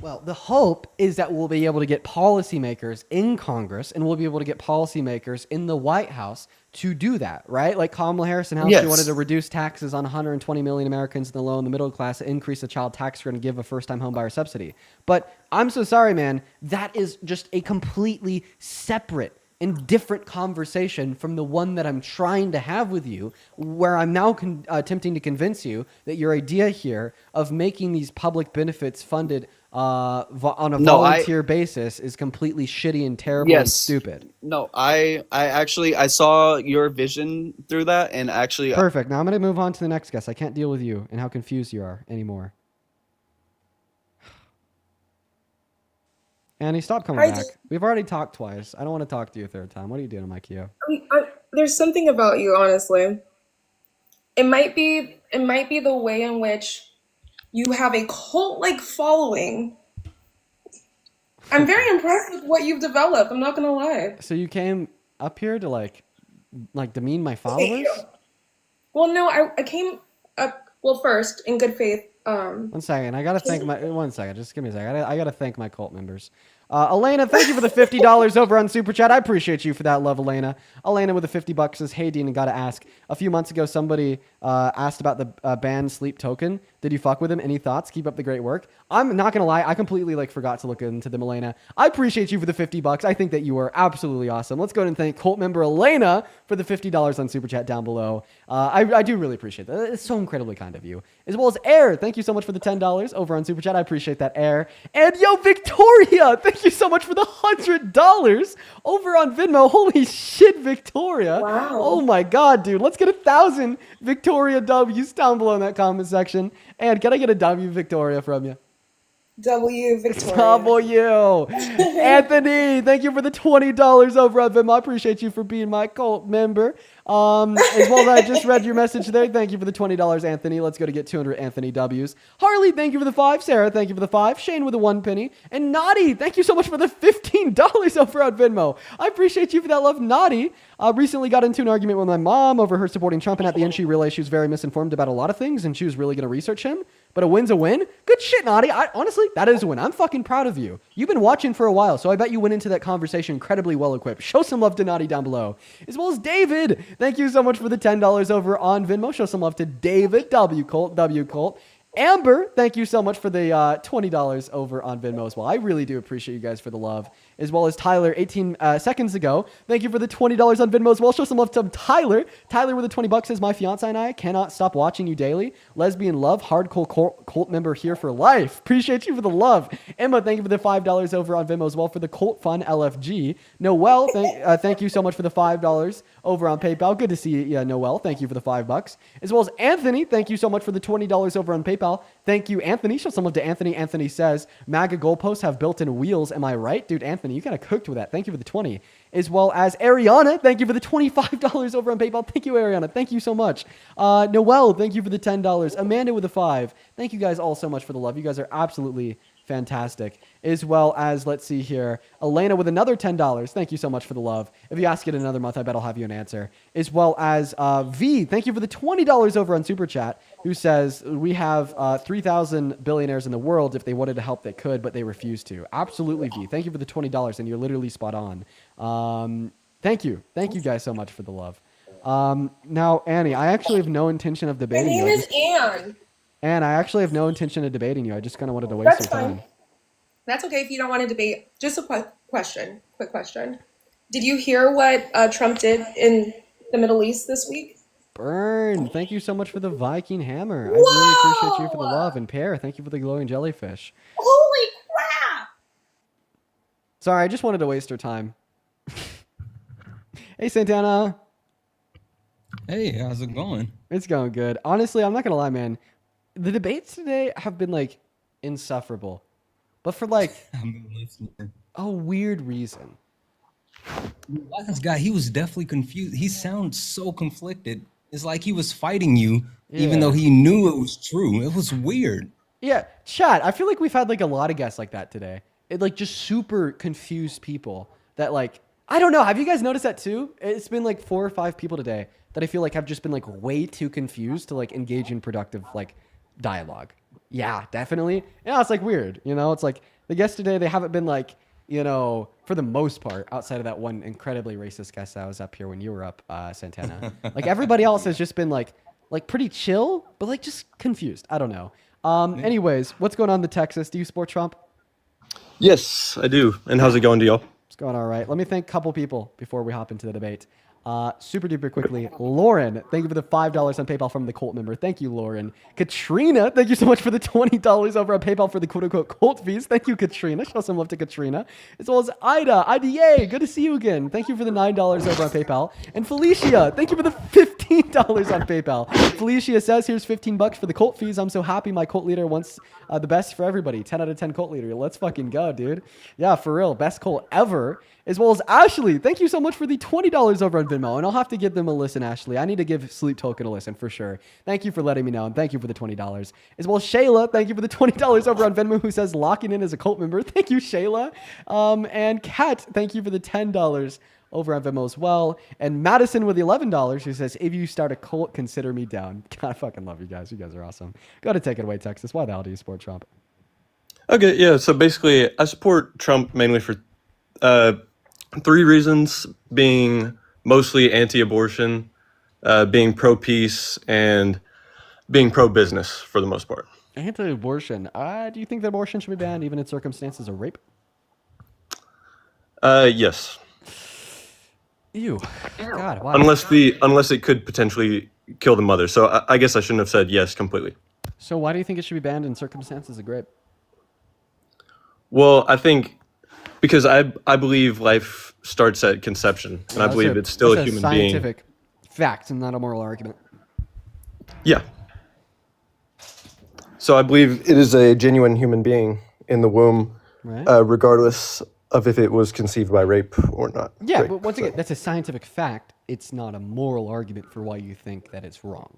Well, the hope is that we'll be able to get policymakers in Congress and we'll be able to get policymakers in the White House to do that, right? Like Kamala Harris and how she wanted to reduce taxes on 120 million Americans in the low and the middle class, increase the child tax credit, and give a first-time home buyer subsidy. But I'm so sorry, man. That is just a completely separate and different conversation from the one that I'm trying to have with you, where I'm now attempting to convince you that your idea here of making these public benefits funded on a volunteer basis is completely shitty and terrible and stupid. No, I saw your vision through that, and actually... Perfect. Now I'm going to move on to the next guest. I can't deal with you and how confused you are anymore. Annie, stop coming back. We've already talked twice. I don't want to talk to you a third time. What are you doing, Mikio? There's something about you, honestly. It might be the way in which you have a cult-like following. I'm very impressed with what you've developed. I'm not gonna lie. So you came up here to like demean my followers? Well, no, I came up. Well, first in good faith. 1 second. I gotta thank my 1 second. Just give me a second. I gotta thank my cult members. Elena, thank you for the $50 over on Super Chat. I appreciate you for that love, Elena. Elena with the $50 says, "Hey, Dean, I gotta ask. A few months ago, somebody asked about the banned sleep token. Did you fuck with him? Any thoughts? Keep up the great work." I'm not gonna lie. I completely forgot to look into them, Elena. I appreciate you for the $50. I think that you are absolutely awesome. Let's go ahead and thank cult member Elena for the $50 on Super Chat down below. I do really appreciate that. It's so incredibly kind of you. As well as Air. Thank you so much for the $10 over on Super Chat. I appreciate that, Air. And yo, Victoria, thank you so much for the $100 over on Venmo. Holy shit, Victoria. Wow. Oh my God, dude. Let's get 1,000 Victoria W's down below in that comment section. And can I get a W, Victoria, from you? W Victoria. W. Anthony, thank you for the $20 over on Venmo. I appreciate you for being my cult member. As well as I just read your message there. Thank you for the $20, Anthony. Let's go to get 200 Anthony W's. Harley, thank you for the 5. Sarah, thank you for the 5. Shane with the 1 penny. And Naughty, thank you so much for the $15 over on Venmo. I appreciate you for that love, Naughty. Recently got into an argument with my mom over her supporting Trump, and at the end she realized she was very misinformed about a lot of things, and she was really going to research him. But a win's a win. Good shit, Naughty. Honestly, that is a win. I'm fucking proud of you. You've been watching for a while, so I bet you went into that conversation incredibly well equipped. Show some love to Naughty down below. As well as David. Thank you so much for the $10 over on Venmo. Show some love to David, W Colt. Amber, thank you so much for the $20 over on Venmo as well. I really do appreciate you guys for the love. As well as Tyler, 18 seconds ago. Thank you for the $20 on Venmo as well. Show some love to Tyler. Tyler with the 20 bucks says, my fiance and I cannot stop watching you daily. Lesbian love, hardcore cult member here for life. Appreciate you for the love. Emma, thank you for the $5 over on Venmo as well for the Cult Fun LFG. Noel, thank you so much for the $5 over on PayPal. Good to see you, Noel. Thank you for the $5. As well as Anthony, thank you so much for the $20 over on PayPal. Thank you, Anthony. Show some love to Anthony. Anthony says, MAGA goalposts have built-in wheels. Am I right? Dude, Anthony, you kind of cooked with that. Thank you for the 20. As well as Ariana, thank you for the $25 over on PayPal. Thank you, Ariana. Thank you so much. Noel, thank you for the $10. Amanda with the 5. Thank you guys all so much for the love. You guys are absolutely fantastic. As well as, let's see here, Elena with another $10. Thank you so much for the love. If you ask it another month, I bet I'll have you an answer. As well as V, thank you for the $20 over on Super Chat, who says, we have 3,000 billionaires in the world. If they wanted to help, they could, but they refuse to. Absolutely, V. Thank you for the $20, and you're literally spot on. Thank you. Thank you guys so much for the love. Now, Annie, I actually have no intention of My debating name you. is Anne. And I actually have no intention of debating you. I just kind of wanted to waste That's your fine. time. That's okay if you don't want to debate. Just a quick question. Did you hear what Trump did in the Middle East this week? Burn, thank you so much for the Viking hammer. I really appreciate you for the love. And Pear, thank you for the glowing jellyfish. Holy crap! Sorry, I just wanted to waste your time. Hey, Santana. Hey, how's it going? It's going good. Honestly, I'm not going to lie, man. The debates today have been, like, insufferable. But for, like, I'm listening. a weird reason. The last guy, he was definitely confused. He sounds so conflicted. It's like he was fighting you, even though he knew it was true. It was weird. Yeah, chat. I feel like we've had like a lot of guests like that today. It like just super confused people that like I don't know. Have you guys noticed that too? It's been like 4 or 5 people today that I feel like have just been like way too confused to like engage in productive like dialogue. Yeah, definitely. Yeah, it's like weird. You know, it's like the guests today, they haven't been like, you know, for the most part, outside of that one incredibly racist guest that was up here when you were up, Santana. Like everybody else has just been like pretty chill, but like just confused. I don't know. Anyways, what's going on in the Texas? Do you support Trump? Yes, I do. And how's it going to y'all? It's going all right. Let me thank a couple people before we hop into the debate. Super duper quickly. Lauren, thank you for the $5 on PayPal from the Cult member. Thank you, Lauren. Katrina, thank you so much for the $20 over on PayPal for the quote unquote cult fees. Thank you, Katrina. Show some love to Katrina. As well as IDA, good to see you again. Thank you for the $9 over on PayPal. And Felicia, thank you for the $15 on PayPal. Felicia says, here's $15 for the cult fees. I'm so happy my cult leader wants the best for everybody. 10 out of 10 cult leader. Let's fucking go, dude. Yeah, for real. Best cult ever. As well as Ashley, thank you so much for the $20 over on Venmo. And I'll have to give them a listen, Ashley. I need to give Sleep Token a listen for sure. Thank you for letting me know. And thank you for the $20. As well as Shayla, thank you for the $20 over on Venmo, who says locking in as a cult member. Thank you, Shayla. And Kat, thank you for the $10 over on Venmo as well. And Madison with the $11, who says, if you start a cult, consider me down. God, I fucking love you guys. You guys are awesome. Go to take it away, Texas. Why the hell do you support Trump? Okay, yeah. So basically, I support Trump mainly for 3 reasons: being mostly anti-abortion, being pro-peace, and being pro-business for the most part. Anti-abortion. Do you think that abortion should be banned even in circumstances of rape? Yes. Ew. God, why? Unless it could potentially kill the mother. So I guess I shouldn't have said yes completely. So why do you think it should be banned in circumstances of rape? Well, I think because I believe life starts at conception, and I believe it's still a human being. Scientific fact and not a moral argument. Yeah. So I believe it is a genuine human being in the womb, Right. Regardless of if it was conceived by rape or not. Yeah, Rape, but once so. again, that's a scientific fact. It's not a moral argument for why you think that it's wrong.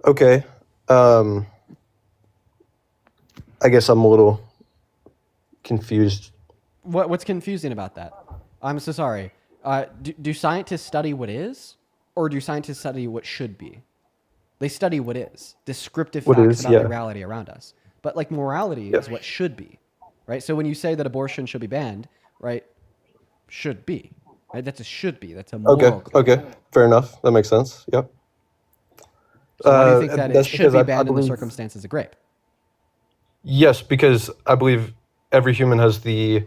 Okay. I guess I'm a little confused. What's confusing about that? I'm so sorry. Do scientists study what is, or do scientists study what should be? They study what is, descriptive What facts is, about yeah. the reality around us. But like morality is what should be, right? So when you say that abortion should be banned, right? Should be, right? That's a should be. That's a moral. Okay. Fair enough. That makes sense. Yep. So why do you think that it That's should because be I banned in the believe circumstances of rape? yes, because I believe every human has the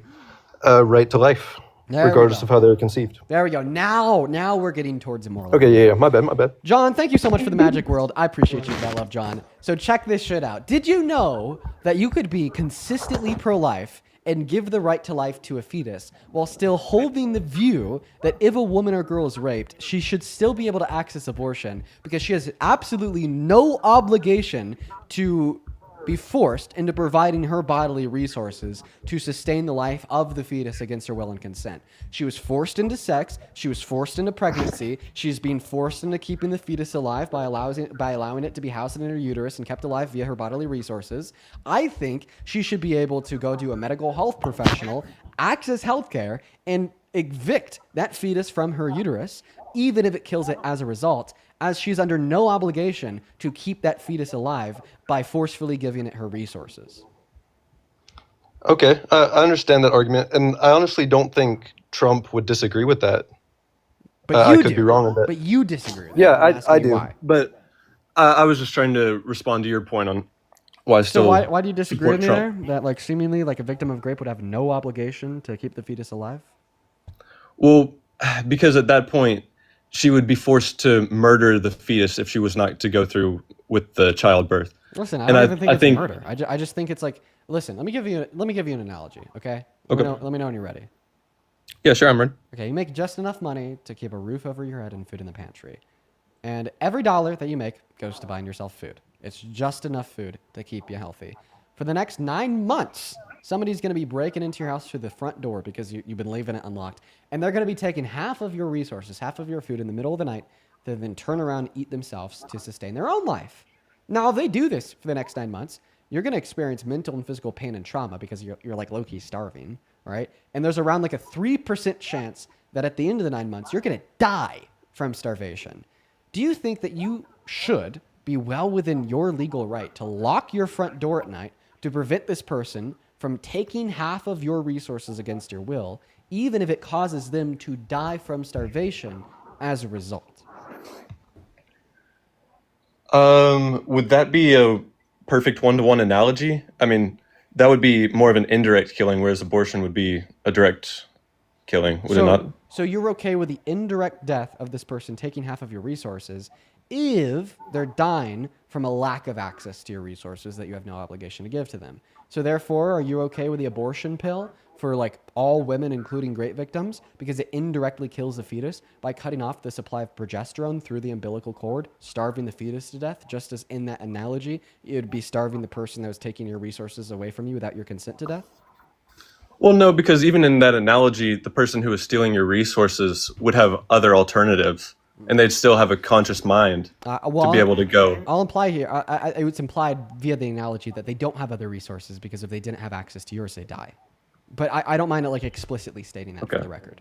right to life, There we regardless go. of how they're conceived. There we go. Now we're getting towards a moral. Okay, yeah, my bad. John, thank you so much for the magic world. I appreciate you for that love, John. So check this shit out. Did you know that you could be consistently pro-life and give the right to life to a fetus while still holding the view that if a woman or girl is raped, she should still be able to access abortion because she has absolutely no obligation to be forced into providing her bodily resources to sustain the life of the fetus against her will and consent. She was forced into sex. She was forced into pregnancy. She's being forced into keeping the fetus alive by allowing it to be housed in her uterus and kept alive via her bodily resources. I think she should be able to go to a medical health professional, access healthcare, and evict that fetus from her uterus, even if it kills it as a result, as she's under no obligation to keep that fetus alive by forcefully giving it her resources. Okay, I understand that argument, and I honestly don't think Trump would disagree with that. But I you could do. be wrong on that. But you disagree with Yeah, that. I'm asking I you do. why. But I was just trying to respond to your point on why I So still why do you disagree support with me Trump. there? That like seemingly like a victim of rape would have no obligation to keep the fetus alive? Well, because at that point, she would be forced to murder the fetus if she was not to go through with the childbirth. Listen, I And don't even think I it's think, a murder. I just think it's like, listen, let me give you an analogy, okay? Okay. Let me know when you're ready. Yeah, sure, I'm ready. Okay, you make just enough money to keep a roof over your head and food in the pantry. And every dollar that you make goes to buying yourself food. It's just enough food to keep you healthy. For the next 9 months, somebody's going to be breaking into your house through the front door because you've been leaving it unlocked. And they're going to be taking half of your resources, half of your food in the middle of the night to then turn around and eat themselves to sustain their own life. Now, if they do this for the next 9 months, you're going to experience mental and physical pain and trauma because you're like low-key starving, right? And there's around like a 3% chance that at the end of the 9 months, you're going to die from starvation. Do you think that you should be well within your legal right to lock your front door at night to prevent this person from taking half of your resources against your will, even if it causes them to die from starvation as a result? Would that be a perfect one-to-one analogy? I mean, that would be more of an indirect killing, whereas abortion would be a direct killing, would it not? So you're okay with the indirect death of this person taking half of your resources if they're dying from a lack of access to your resources that you have no obligation to give to them. So therefore, are you okay with the abortion pill for like all women, including rape victims, because it indirectly kills the fetus by cutting off the supply of progesterone through the umbilical cord, starving the fetus to death, just as in that analogy, it would be starving the person that was taking your resources away from you without your consent to death? Well, no, because even in that analogy, the person who is stealing your resources would have other alternatives, and they'd still have a conscious mind to be able to go. I'll imply here, it's implied via the analogy that they don't have other resources because if they didn't have access to yours, they die. But I don't mind it like explicitly stating that for the record.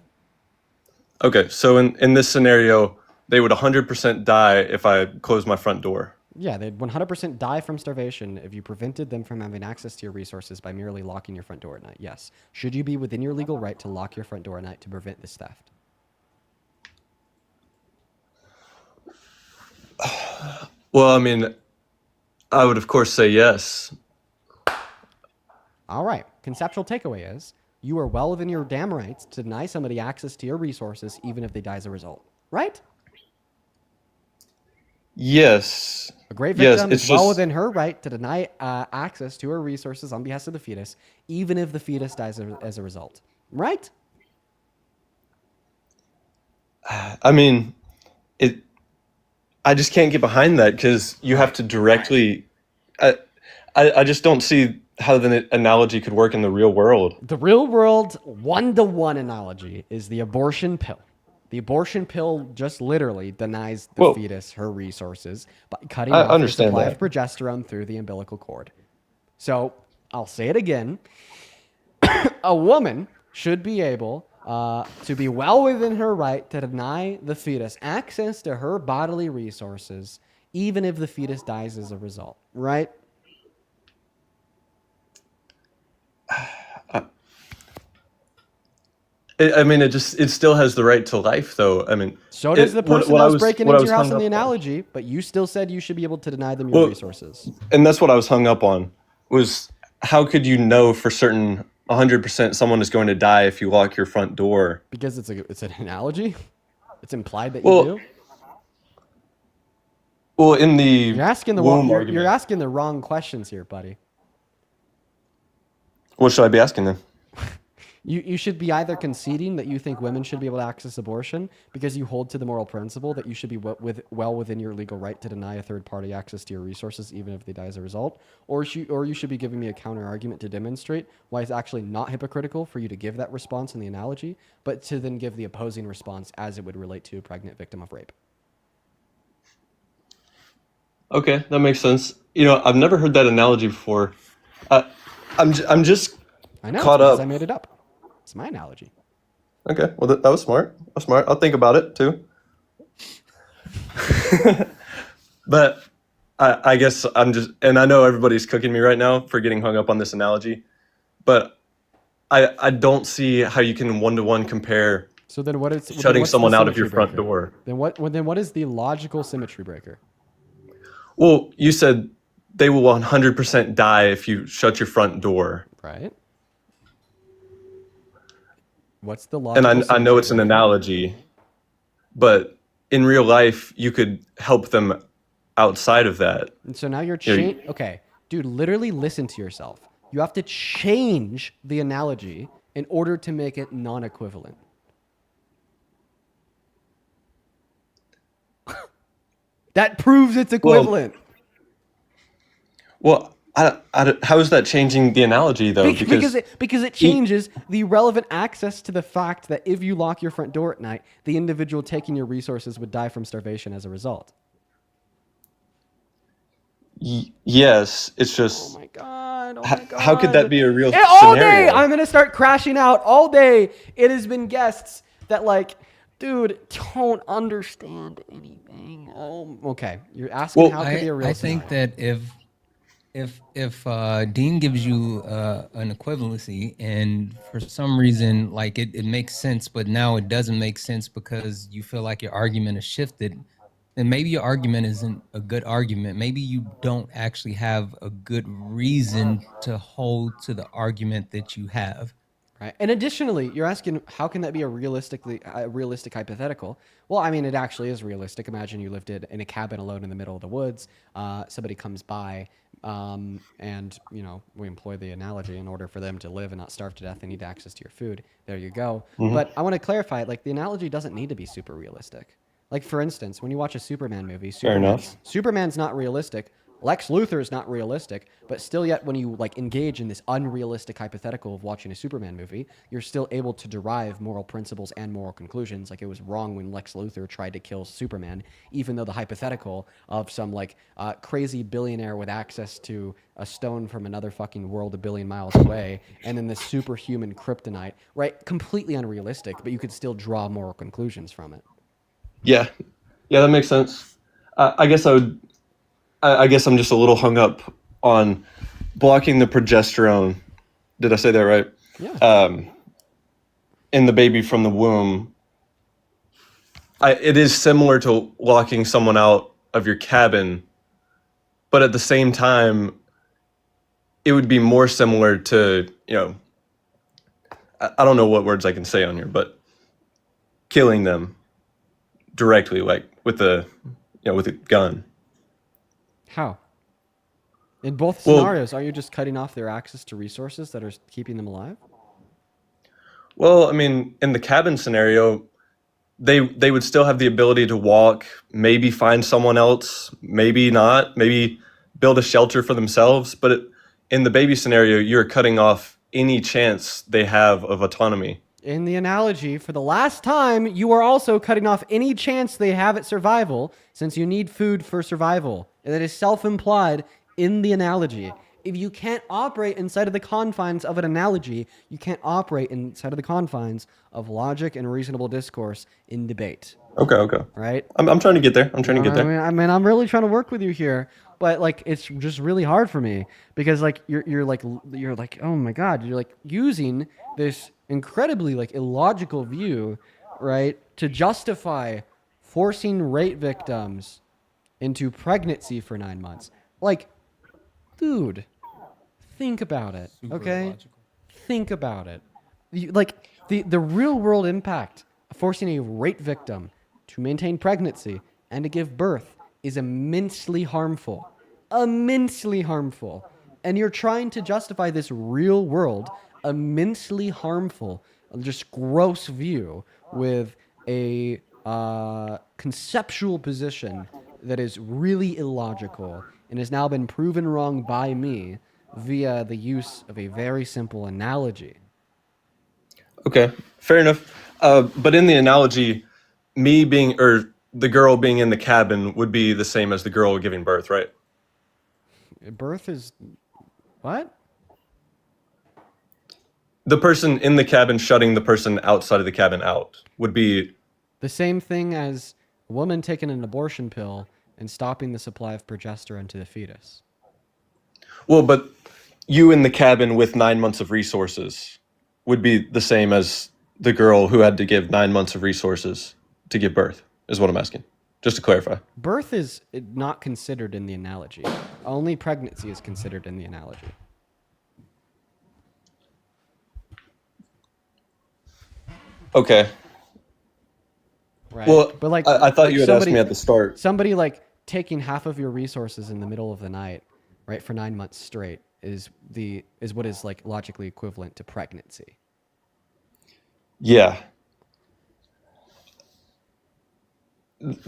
Okay, so in this scenario, they would 100% die if I closed my front door. Yeah, they'd 100% die from starvation if you prevented them from having access to your resources by merely locking your front door at night. Yes. Should you be within your legal right to lock your front door at night to prevent this theft? Well, I mean, I would of course say yes. All right. Conceptual takeaway is you are well within your damn rights to deny somebody access to your resources even if they die as a result. Right? Yes. A great Yes, victim it's is well just within her right to deny access to her resources on behalf of the fetus, even if the fetus dies as a result. Right? I mean, I just can't get behind that because you have to directly. I just don't see how the analogy could work in the real world. The real world one-to-one analogy is the abortion pill. The abortion pill just literally denies the fetus her resources by cutting off the supply of progesterone through the umbilical cord. So I'll say it again. A woman should be able to be well within her right to deny the fetus access to her bodily resources, even if the fetus dies as a result. Right? I mean, it still has the right to life, though. I mean, So does the person what that I was breaking what I into was your house hung in the up on. analogy, but you still said you should be able to deny them your Well, resources. and that's what I was hung up on, was how could you know for certain 100% someone is going to die if you lock your front door? Because it's an analogy. It's implied that Well, you do. Well, in the You're asking the womb you're argument, asking the wrong questions here, buddy. what should I be asking then? You should be either conceding that you think women should be able to access abortion because you hold to the moral principle that you should be well within your legal right to deny a third party access to your resources even if they die as a result, or you should be giving me a counter argument to demonstrate why it's actually not hypocritical for you to give that response in the analogy, but to then give the opposing response as it would relate to a pregnant victim of rape. Okay, that makes sense. I've never heard that analogy before. I'm just I know, caught it's because up. I made it up. It's my analogy. Okay, well that was smart. That's smart. I'll think about it too. But I guess and I know everybody's cooking me right now for getting hung up on this analogy, but I don't see how you can one-to-one compare So then what is shutting what's the someone out of your symmetry front breaker? door. Then what is the logical symmetry breaker? Well, you said they will 100% die if you shut your front door. Right. What's the And logical I know symmetry it's an breaker? analogy, but in real life, you could help them outside of that. And so now you're Yeah, okay, dude, literally listen to yourself. You have to change the analogy in order to make it non-equivalent. That proves it's equivalent. Well, how is that changing the analogy though? Because it changes the relevant access to the fact that if you lock your front door at night, the individual taking your resources would die from starvation as a result. Yes, it's just. Oh my god! How could that be a real All scenario? day, I'm gonna start crashing out. All day, it has been guests that dude, don't understand anything. Oh, okay. You're asking how could be a real I think scenario. that if Dean gives you an equivalency and for some reason it makes sense, but now it doesn't make sense because you feel like your argument has shifted, then maybe your argument isn't a good argument. Maybe you don't actually have a good reason to hold to the argument that you have. Right. And additionally, you're asking how can that be a realistic hypothetical? Well, I mean, it actually is realistic. Imagine you lived in a cabin alone in the middle of the woods. Somebody comes by, and we employ the analogy in order for them to live and not starve to death. They need access to your food. There you go. Mhm. But I want to clarify, the analogy doesn't need to be super realistic. For instance, when you watch a Superman movie, Fair enough. Superman's not realistic. Lex Luthor is not realistic, but still yet when you engage in this unrealistic hypothetical of watching a Superman movie, you're still able to derive moral principles and moral conclusions. It was wrong when Lex Luthor tried to kill Superman, even though the hypothetical of some crazy billionaire with access to a stone from another fucking world a billion miles away, and then the superhuman kryptonite, right? Completely unrealistic, but you could still draw moral conclusions from it. Yeah, that makes sense. I guess I guess I'm just a little hung up on blocking the progesterone. Did I say that right? Yeah. In the baby from the womb. It is similar to locking someone out of your cabin, but at the same time, it would be more similar to, I don't know what words I can say on here, but killing them directly, with a gun. How? In both Well- scenarios, are you just cutting off their access to resources that are keeping them alive? Well, I mean, in the cabin scenario, they would still have the ability to walk, maybe find someone else, maybe not, maybe build a shelter for themselves. But in the baby scenario, you're cutting off any chance they have of autonomy. In the analogy, for the last time, you are also cutting off any chance they have at survival, since you need food for survival. And that is self-implied in the analogy. if you can't operate inside of the confines of an analogy, you can't operate inside of the confines of logic and reasonable discourse in debate. Okay. Right? I'm trying to get there. I'm trying to get there. I mean, I'm really trying to work with you here, but like, it's just really hard for me because like you're like, oh my God, you're like using this incredibly like illogical view, right, to justify forcing rape victims into pregnancy for 9 months. Like, dude, think about it, okay? Think about it. Like the real world impact of forcing a rape victim to maintain pregnancy and to give birth is immensely harmful. Immensely harmful. And you're trying to justify this real world, immensely harmful, just gross view with a conceptual position that is really illogical and has now been proven wrong by me via the use of a very simple analogy. Okay, fair enough. But in the analogy, me being, or the girl being in the cabin would be the same as the girl giving birth, right? Birth is what? The person in the cabin shutting the person outside of the cabin out would be the same thing as a woman taking an abortion pill and stopping the supply of progesterone to the fetus. Well, but you in the cabin with 9 months of resources would be the same as the girl who had to give 9 months of resources to give birth, is what I'm asking. Just to clarify. Birth is not considered in the analogy. Only pregnancy is considered in the analogy. Okay. Right. Well, but like, I thought like you had asked me at the start. Somebody like taking half of your resources in the middle of the night, right, for 9 months straight is what is like logically equivalent to pregnancy. Yeah.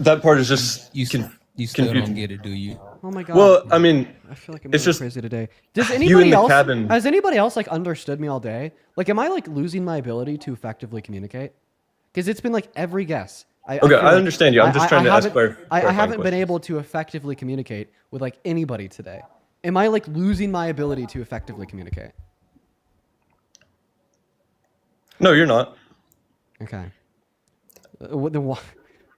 That part is just You still don't get it, do you? Oh my God. Well, I mean, I feel like I'm it's going just crazy today. Does you in anybody the else cabin. has anybody else like understood me all day? Like, am I like losing my ability to effectively communicate? Because it's been like every guess. Okay, feel I like understand you. I'm just trying to ask I haven't been clarifying able to effectively communicate with like anybody today. Am I like losing my ability to effectively communicate? No, you're not. Okay.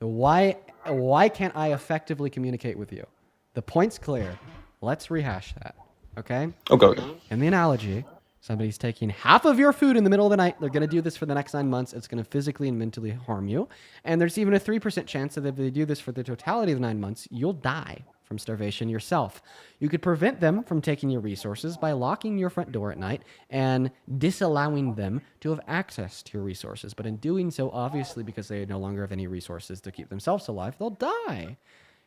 Why can't I effectively communicate with you? The point's clear. Let's rehash that. Okay? Okay. In the analogy, somebody's taking half of your food in the middle of the night. They're going to do this for the next 9 months. It's going to physically and mentally harm you. And there's even a 3% chance that if they do this for the totality of the 9 months, you'll die from starvation yourself. You could prevent them from taking your resources by locking your front door at night and disallowing them to have access to your resources. But in doing so, obviously, because they no longer have any resources to keep themselves alive, they'll die.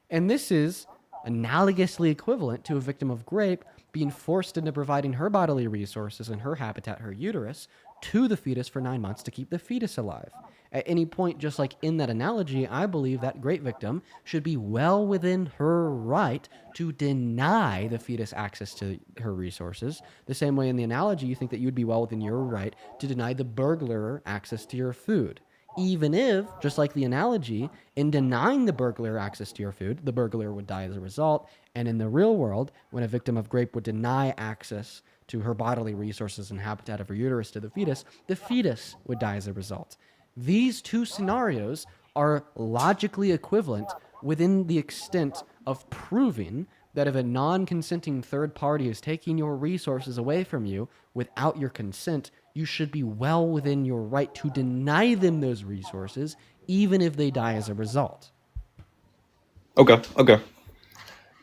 And this is analogously equivalent to a victim of rape being forced into providing her bodily resources and her habitat, her uterus, to the fetus for 9 months to keep the fetus alive. At any point, just like in that analogy, I believe that rape victim should be well within her right to deny the fetus access to her resources. The same way in the analogy, you think that you'd be well within your right to deny the burglar access to your food. Even if, just like the analogy, in denying the burglar access to your food, the burglar would die as a result. And in the real world, when a victim of rape would deny access to her bodily resources and habitat of her uterus to the fetus would die as a result. These two scenarios are logically equivalent within the extent of proving that if a non-consenting third party is taking your resources away from you without your consent, you should be well within your right to deny them those resources, even if they die as a result. Okay.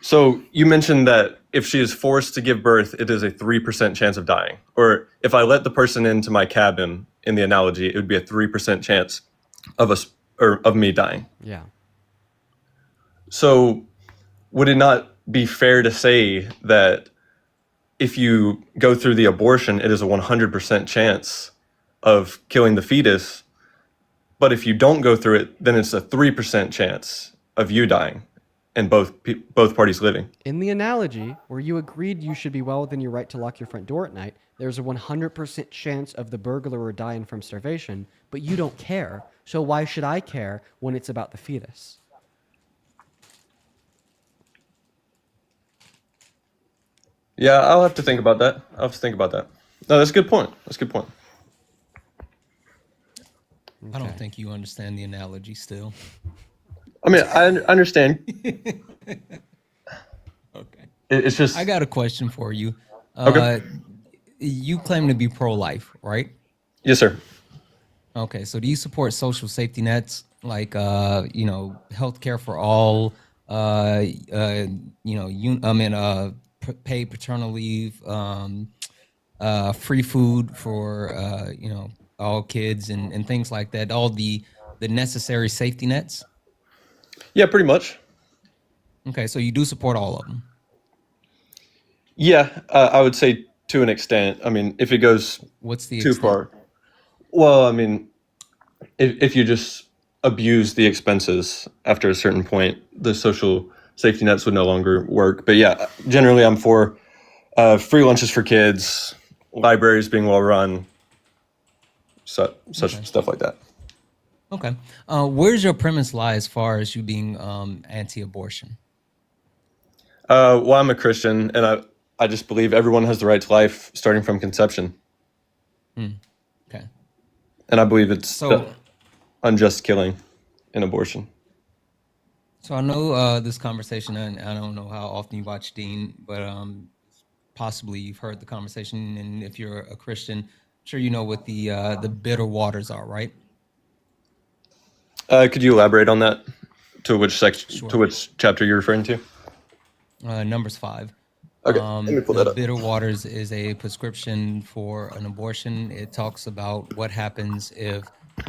So you mentioned that if she is forced to give birth, it is a 3% chance of dying. Or if I let the person into my cabin, in the analogy, it would be a 3% chance of me dying. Yeah. So would it not be fair to say that if you go through the abortion, it is a 100% chance of killing the fetus, but if you don't go through it, then it's a 3% chance of you dying and both parties living? In the analogy, where you agreed you should be well within your right to lock your front door at night, there's a 100% chance of the burglar dying from starvation, but you don't care. So why should I care when it's about the fetus? Yeah, I'll have to think about that. I'll have to think about that. No, that's a good point. That's a good point. I don't think you understand the analogy still. I mean, I understand. Okay. It's just. I got a question for you. Okay. You claim to be pro-life, right? Yes, sir. Okay, so do you support social safety nets like healthcare for all, paid paternal leave, free food for all kids and things like that, all the necessary safety nets? Yeah, pretty much. Okay, so you do support all of them. Yeah, I would say to an extent. I mean, if it goes What's the too extent? far. Well, I mean, if you just abuse the expenses after a certain point, the social safety nets would no longer work. But yeah, generally I'm for free lunches for kids, libraries being well run, such stuff like that. Okay. Where's your premise lie as far as you being anti-abortion? Well, I'm a Christian, and I just believe everyone has the right to life starting from conception. Okay. And I believe it's So- unjust killing and abortion. So I know this conversation, and I don't know how often you watch Dean, but possibly you've heard the conversation. And if you're a Christian, I'm sure you know what the bitter waters are, right? Could you elaborate on that? To which section? Sure. To which chapter you're referring to? Numbers 5. Okay, let me pull that the up. bitter waters is a prescription for an abortion. It talks about what happens if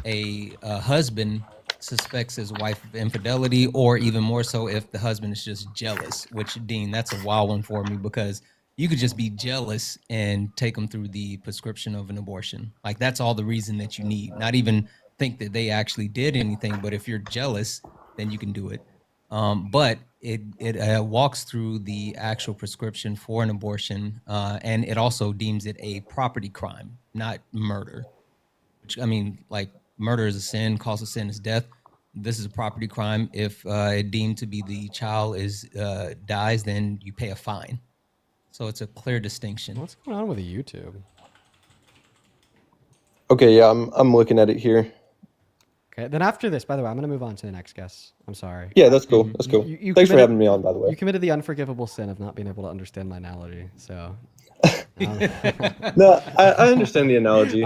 a husband suspects his wife of infidelity, or even more so if the husband is just jealous, which, Dean, that's a wild one for me, because you could just be jealous and take them through the prescription of an abortion. Like, that's all the reason that you need. Not even think that they actually did anything, but if you're jealous, then you can do it. But it walks through the actual prescription for an abortion, and it also deems it a property crime, not murder. Which, I mean, like, murder is a sin, cause of sin is death. This is a property crime. If deemed to be the child dies, then you pay a fine. So it's a clear distinction. What's going on with YouTube? Okay, yeah, I'm looking at it here. Okay, then after this, by the way, I'm going to move on to the next guest. I'm sorry. Yeah, that's cool. That's cool. You Thanks for committed- having me on, by the way. You committed the unforgivable sin of not being able to understand my analogy. So. No, I understand the analogy.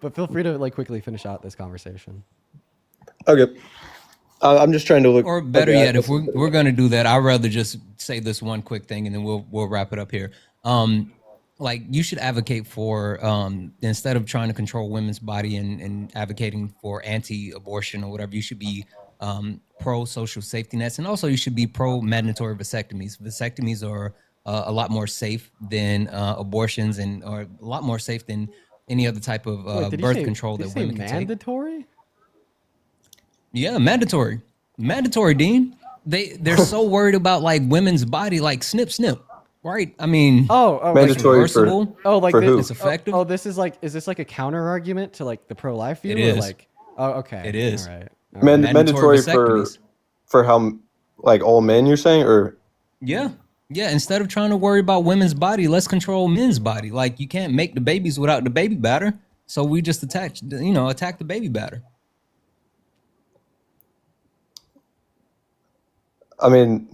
But feel free to quickly finish out this conversation. Okay. I'm just trying to look. Or better okay, yet, if we're going to do that, I'd rather just say this one quick thing and then we'll wrap it up here. Like, you should advocate for, instead of trying to control women's body and advocating for anti-abortion or whatever, you should be pro-social safety nets. And also you should be pro-mandatory vasectomies. Vasectomies are a lot more safe than abortions, and are a lot more safe than any other type of Wait, did you birth say- control did that you say women can take. mandatory? Yeah, mandatory. Mandatory, Dean. They're so worried about, like, women's body, like, snip, right? I mean, Mandatory it's reversible. like for who? It's effective. Oh, this is is this like a counter argument to like the pro-life view? It or is. like, oh, okay. It is. All right. Mandatory vasectomies. for how, like, all men, you're saying, or? Yeah. Instead of trying to worry about women's body, let's control men's body. Like, you can't make the babies without the baby batter, so we just attack the baby batter. I mean,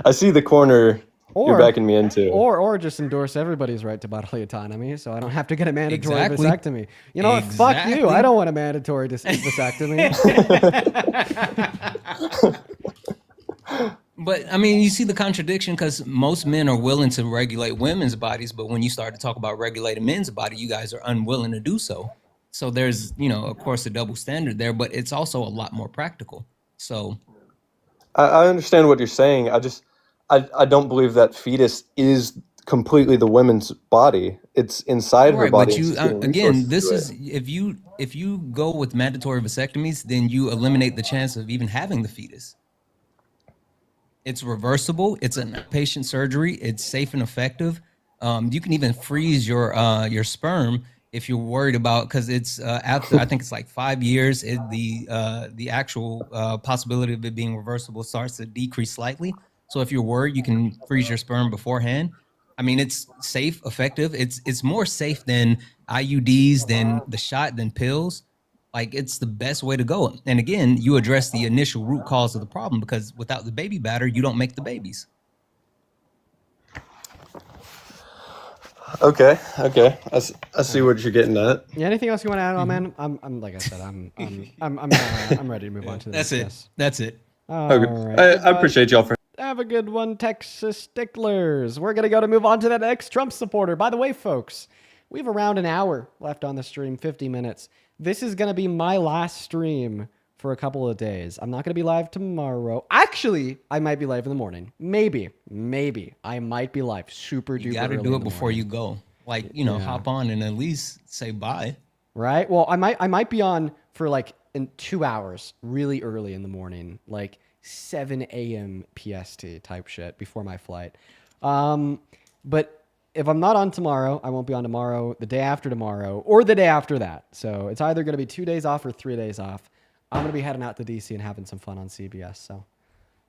I see the corner you're backing me into. Or just endorse everybody's right to bodily autonomy, so I don't have to get a mandatory Exactly. vasectomy. You know what? Fuck you. Exactly. I don't want a mandatory vasectomy. But I mean, you see the contradiction, because most men are willing to regulate women's bodies, but when you start to talk about regulating men's body, you guys are unwilling to do so. So there's, of course, a double standard there, but it's also a lot more practical. So I understand what you're saying. I don't believe that fetus is completely the woman's body. It's inside her right, body. but you and she's getting again, resources this to is it. if you go with mandatory vasectomies, then you eliminate the chance of even having the fetus. It's reversible. It's an outpatient surgery. It's safe and effective. You can even freeze your sperm if you're worried about, because it's after I think it's like 5 years, the actual possibility of it being reversible starts to decrease slightly. So if you're worried, you can freeze your sperm beforehand. I mean, it's safe, effective. It's more safe than IUDs, than the shot, than pills. Like, it's the best way to go. And again, you address the initial root cause of the problem, because without the baby batter, you don't make the babies. Okay. I see what you're getting at. Yeah, anything else you want to add on, man? I'm like I said, I'm ready to move on to the That's next it. guest. That's it. All Okay. right. I appreciate y'all for. Have a good one, Texas Sticklers. We're going to move on to that next Trump supporter. By the way, folks, we have around an hour left on the stream, 50 minutes. This is going to be my last stream for a couple of days. I'm not going to be live tomorrow. Actually, I might be live in the morning. Maybe. I might be live super duper You got to early do in it the before morning. you go. Like, you know, Yeah. hop on and at least say bye. Right? Well, I might be on for like in 2 hours, really early in the morning, like 7 a.m. PST type shit before my flight. But if I'm not on tomorrow, I won't be on tomorrow, the day after tomorrow, or the day after that. So it's either going to be 2 days off or 3 days off. I'm going to be heading out to DC and having some fun on CBS. So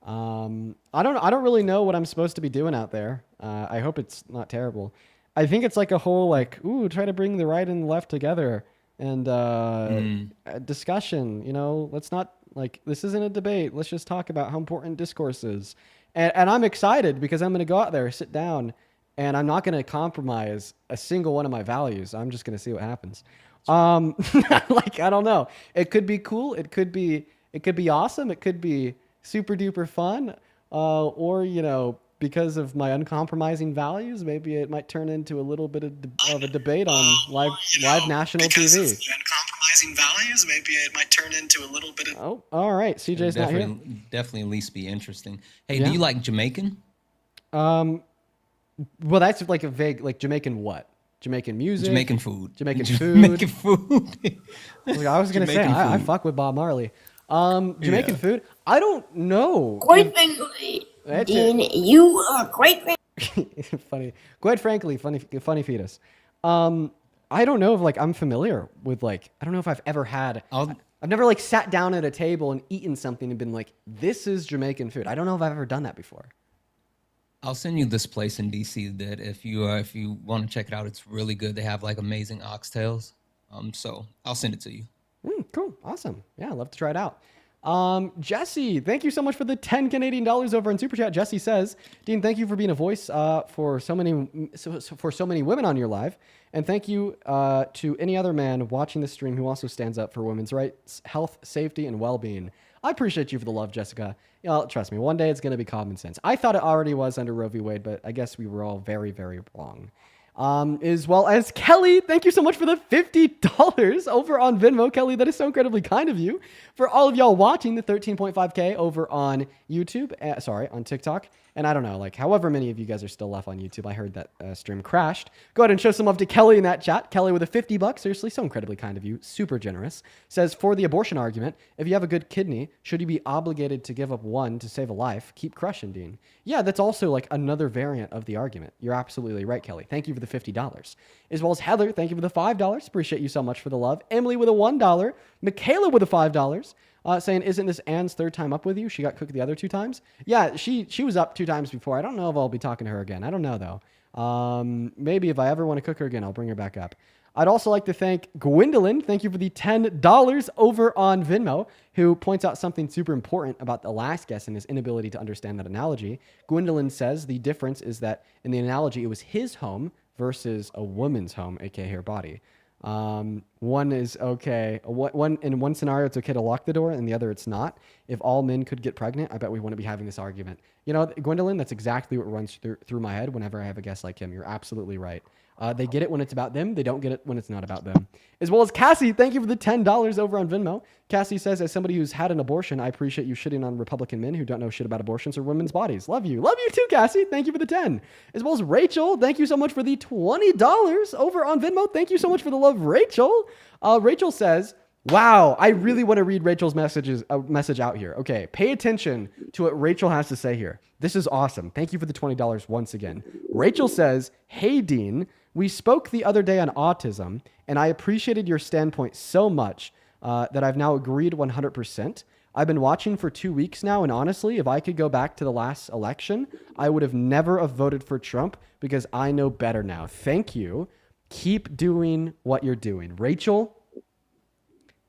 I don't really know what I'm supposed to be doing out there. I hope it's not terrible. I think it's like a whole like, try to bring the right and the left together and a discussion. You know, let's not like, this isn't a debate. Let's just talk about how important discourse is. And I'm excited because I'm going to go out there, sit down, and I'm not going to compromise a single one of my values. I'm just going to see what happens. Like, I don't know. It could be cool. It could be awesome. It could be super duper fun. Or, you know, because of my uncompromising values, maybe it might turn into a little bit of a debate on live national TV. Uncompromising values, maybe it might turn into a little bit of. Oh, all right. CJ's not here. Definitely at least be interesting. Hey, Yeah. do you like Jamaican? Well, that's like a vague, like Jamaican what? Jamaican music? Jamaican food. Jamaican food. Jamaican food. Like, I was going to say, Jamaican I food. fuck with Bob Marley. Jamaican food? I don't know. Quite frankly, That's Dean, it. you are quite Funny. Quite frankly, funny fetus. I don't know if like I'm familiar with like, I don't know if I've ever had, I've never like sat down at a table and eaten something and been like, this is Jamaican food. I don't know if I've ever done that before. I'll send you this place in DC that if you want to check it out, it's really good. They have like amazing oxtails. So I'll send it to you. Cool. Awesome. Yeah, I'd love to try it out. Jesse, thank you so much for the 10 Canadian dollars over on Super Chat. Jesse says, Dean, thank you for being a voice for so many women on your live. And thank you to any other man watching this stream who also stands up for women's rights, health, safety, and well-being. I appreciate you for the love, Jessica. You know, trust me, one day it's going to be common sense. I thought it already was under Roe v. Wade, but I guess we were all very, very wrong. As well as Kelly, thank you so much for the $50 over on Venmo. Kelly, that is so incredibly kind of you. For all of y'all watching the 13.5K over on YouTube, on TikTok, and I don't know, like however many of you guys are still left on YouTube. I heard that stream crashed. Go ahead and show some love to Kelly in that chat. Kelly with a $50, seriously, so incredibly kind of you, super generous. Says, for the abortion argument, if you have a good kidney, should you be obligated to give up one to save a life? Keep crushing, Dean. Yeah, that's also like another variant of the argument. You're absolutely right, Kelly. Thank you for the $50. As well as Heather, thank you for the $5. Appreciate you so much for the love. Emily with a $1. Michaela with a $5. Saying, isn't this Anne's third time up with you? She got cooked the other 2 times. Yeah, she was up 2 times before. I don't know if I'll be talking to her again. I don't know though. Maybe if I ever want to cook her again, I'll bring her back up. I'd also like to thank Gwendolyn. Thank you for the $10 over on Venmo, who points out something super important about the last guest and his inability to understand that analogy. Gwendolyn says the difference is that in the analogy, it was his home versus a woman's home, aka her body. One is okay. In one scenario, it's okay to lock the door, and the other, it's not. If all men could get pregnant, I bet we wouldn't be having this argument. You know, Gwendolyn, that's exactly what runs through my head whenever I have a guest like him. You're absolutely right. They get it when it's about them. They don't get it when it's not about them. As well as Cassie, thank you for the $10 over on Venmo. Cassie says, as somebody who's had an abortion, I appreciate you shitting on Republican men who don't know shit about abortions or women's bodies. Love you. Love you too, Cassie. Thank you for the 10. As well as Rachel, thank you so much for the $20 over on Venmo. Thank you so much for the love, Rachel. Rachel says, wow, I really want to read Rachel's message out here. Okay, pay attention to what Rachel has to say here. This is awesome. Thank you for the $20 once again. Rachel says, hey, Dean, we spoke the other day on autism, and I appreciated your standpoint so much that I've now agreed 100%. I've been watching for 2 weeks now, and honestly, if I could go back to the last election, I would have never have voted for Trump because I know better now. Thank you. Keep doing what you're doing. Rachel,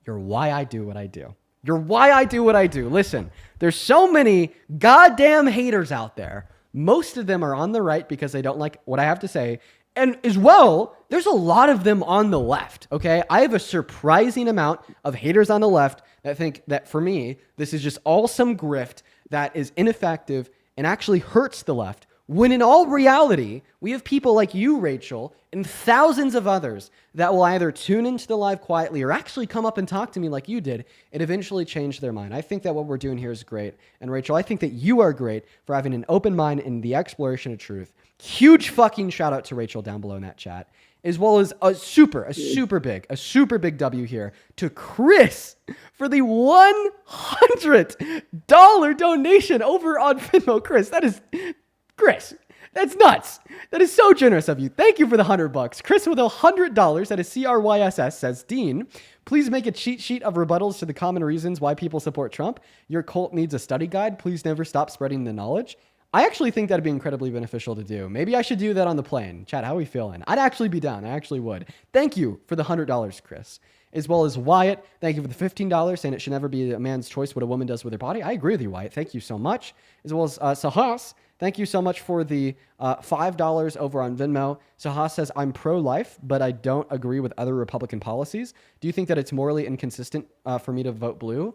you're why I do what I do. You're why I do what I do. Listen, there's so many goddamn haters out there. Most of them are on the right because they don't like what I have to say. And as well, there's a lot of them on the left, okay? I have a surprising amount of haters on the left that think that for me, this is just all some grift that is ineffective and actually hurts the left. When in all reality, we have people like you, Rachel, and thousands of others that will either tune into the live quietly or actually come up and talk to me like you did and eventually change their mind. I think that what we're doing here is great. And Rachel, I think that you are great for having an open mind in the exploration of truth. Huge fucking shout out to Rachel down below in that chat, as well as a super big W here to Chris for the $100 donation over on Venmo. Chris, that's nuts. That is so generous of you. Thank you for the $100. Chris with $100, that is CRYSS, says, Dean, please make a cheat sheet of rebuttals to the common reasons why people support Trump. Your cult needs a study guide. Please never stop spreading the knowledge. I actually think that'd be incredibly beneficial to do. Maybe I should do that on the plane. Chat, how are we feeling? I'd actually be down. I actually would. Thank you for the $100, Chris. As well as Wyatt, thank you for the $15, saying it should never be a man's choice what a woman does with her body. I agree with you, Wyatt. Thank you so much. As well as Sahas, thank you so much for the $5 over on Venmo. Sahas says, I'm pro-life, but I don't agree with other Republican policies. Do you think that it's morally inconsistent for me to vote blue?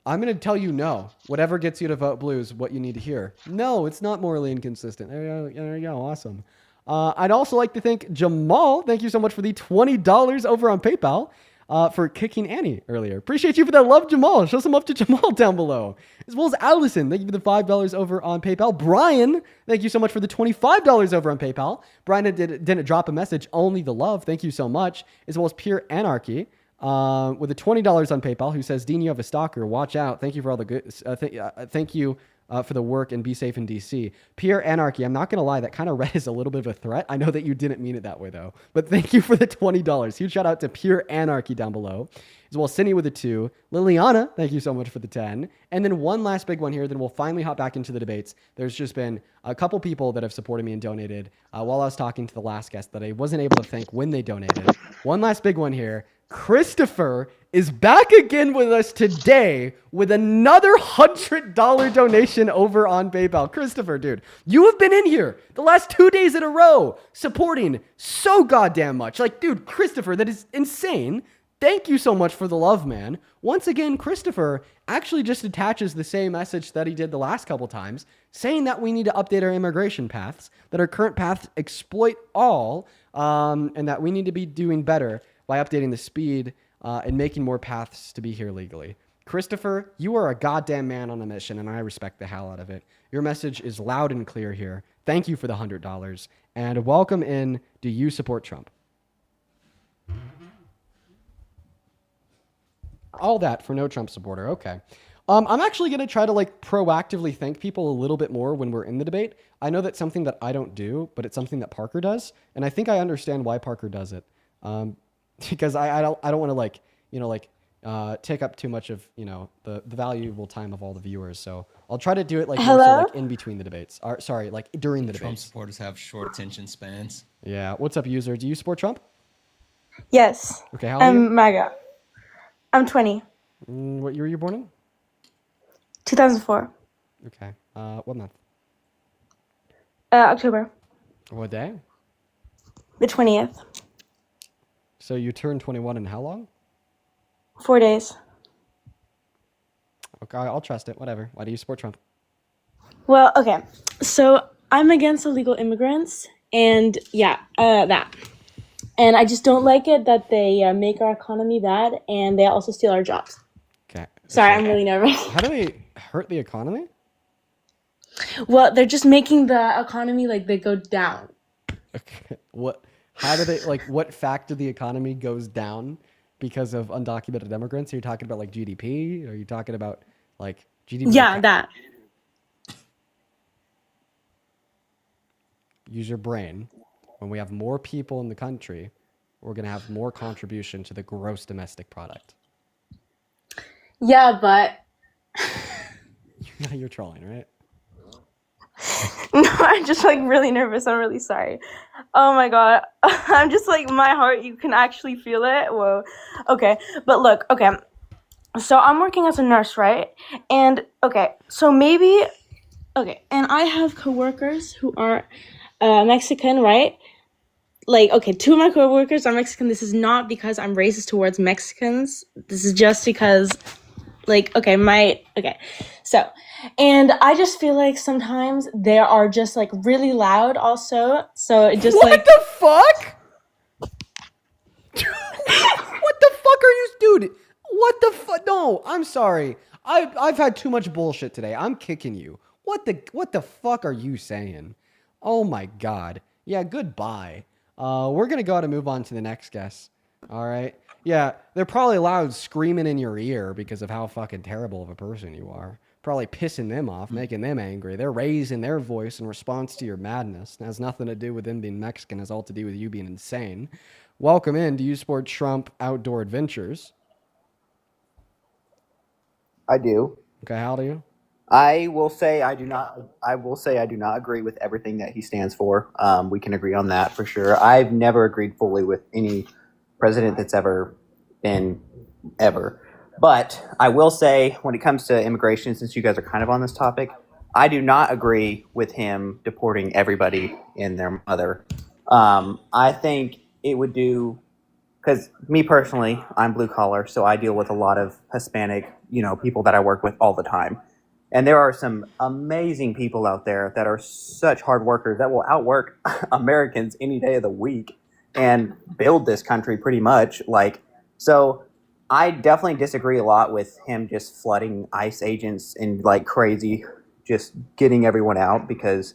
I'm going to tell you no. Whatever gets you to vote blue is what you need to hear. No, it's not morally inconsistent. There you go. Awesome. I'd also like to thank Jamal. Thank you so much for the $20 over on PayPal for kicking Annie earlier. Appreciate you for that love, Jamal. Show some love to Jamal down below. As well as Allison. Thank you for the $5 over on PayPal. Brian, thank you so much for the $25 over on PayPal. Brian didn't drop a message, only the love. Thank you so much. As well as Pure Anarchy. With the $20 on PayPal, who says, Dean, you have a stalker. Watch out. Thank you for all the good. Thank you for the work and be safe in DC. Pure Anarchy. I'm not going to lie. That kind of read as a little bit of a threat. I know that you didn't mean it that way, though. But thank you for the $20. Huge shout out to Pure Anarchy down below. As well as Cindy with the 2. Liliana, thank you so much for the 10. And then one last big one here. Then we'll finally hop back into the debates. There's just been a couple people that have supported me and donated while I was talking to the last guest that I wasn't able to thank when they donated. One last big one here. Christopher is back again with us today with another $100 donation over on PayPal. Christopher, dude, you have been in here the last 2 days in a row supporting so goddamn much. Like, dude, Christopher, that is insane. Thank you so much for the love, man. Once again, Christopher actually just attaches the same message that he did the last couple times, saying that we need to update our immigration paths, that our current paths exploit all, and that we need to be doing better by updating the speed and making more paths to be here legally. Christopher, you are a goddamn man on a mission, and I respect the hell out of it. Your message is loud and clear here. Thank you for the $100. And welcome in. Do you support Trump? All that for no Trump supporter. Okay. I'm actually going to try to proactively thank people a little bit more when we're in the debate. I know that's something that I don't do, but it's something that Parker does. And I think I understand why Parker does it. Because I don't want to take up too much of the valuable time of all the viewers. So I'll try to do it mostly, in between the debates. Sorry, during the debates. Trump supporters have short attention spans. Yeah. What's up, user? Do you support Trump? Yes. Okay. How old are you? I'm MAGA. I'm 20. What year were you born in? 2004. Okay. What month? October. What day? The 20th. So you turned 21 in how long? 4 days. Okay, I'll trust it. Whatever. Why do you support Trump? Well, okay. So I'm against illegal immigrants, and that. And I just don't like it that they make our economy bad, and they also steal our jobs. Okay. Sorry, I'm really nervous. How do they hurt the economy? Well, they're just making the economy they go down. Okay. What? How do they what fact of the economy goes down because of undocumented immigrants? Are you talking about GDP? Are you talking about GDP? Yeah, that. Use your brain. When we have more people in the country, we're going to have more contribution to the gross domestic product. Yeah, but You're trolling, right? no, I'm just like really nervous. I'm really sorry. Oh my god. I'm just like my heart, you can actually feel it. Whoa. Okay. But look, okay. So I'm working as a nurse, right? And okay, so maybe okay, and I have coworkers who are Mexican, right? Like, okay, two of my coworkers are Mexican. This is not because I'm racist towards Mexicans. This is just because, like, okay. So, and I just feel like sometimes they are just like really loud. Also, so it just What like the fuck? What the fuck are you, dude? What the fuck? No, I'm sorry. I've had too much bullshit today. I'm kicking you. What the fuck are you saying? Oh my god. Yeah, goodbye. We're gonna go ahead and move on to the next guest. All right. Yeah, they're probably loud screaming in your ear because of how fucking terrible of a person you are. Probably pissing them off, making them angry. They're raising their voice in response to your madness. It has nothing to do with them being Mexican. It has all to do with you being insane. Welcome in to You Sport Trump Outdoor Adventures. I do. Okay, how do you? I will say I do not. I will say I do not agree with everything that he stands for. We can agree on that for sure. I've never agreed fully with any president that's ever been ever. But I will say, when it comes to immigration, since you guys are kind of on this topic, I do not agree with him deporting everybody and their mother. I think it would do, because me personally, I'm blue collar, so I deal with a lot of Hispanic, people that I work with all the time. And there are some amazing people out there that are such hard workers that will outwork Americans any day of the week and build this country pretty much. So I definitely disagree a lot with him just flooding ICE agents and like crazy, just getting everyone out, because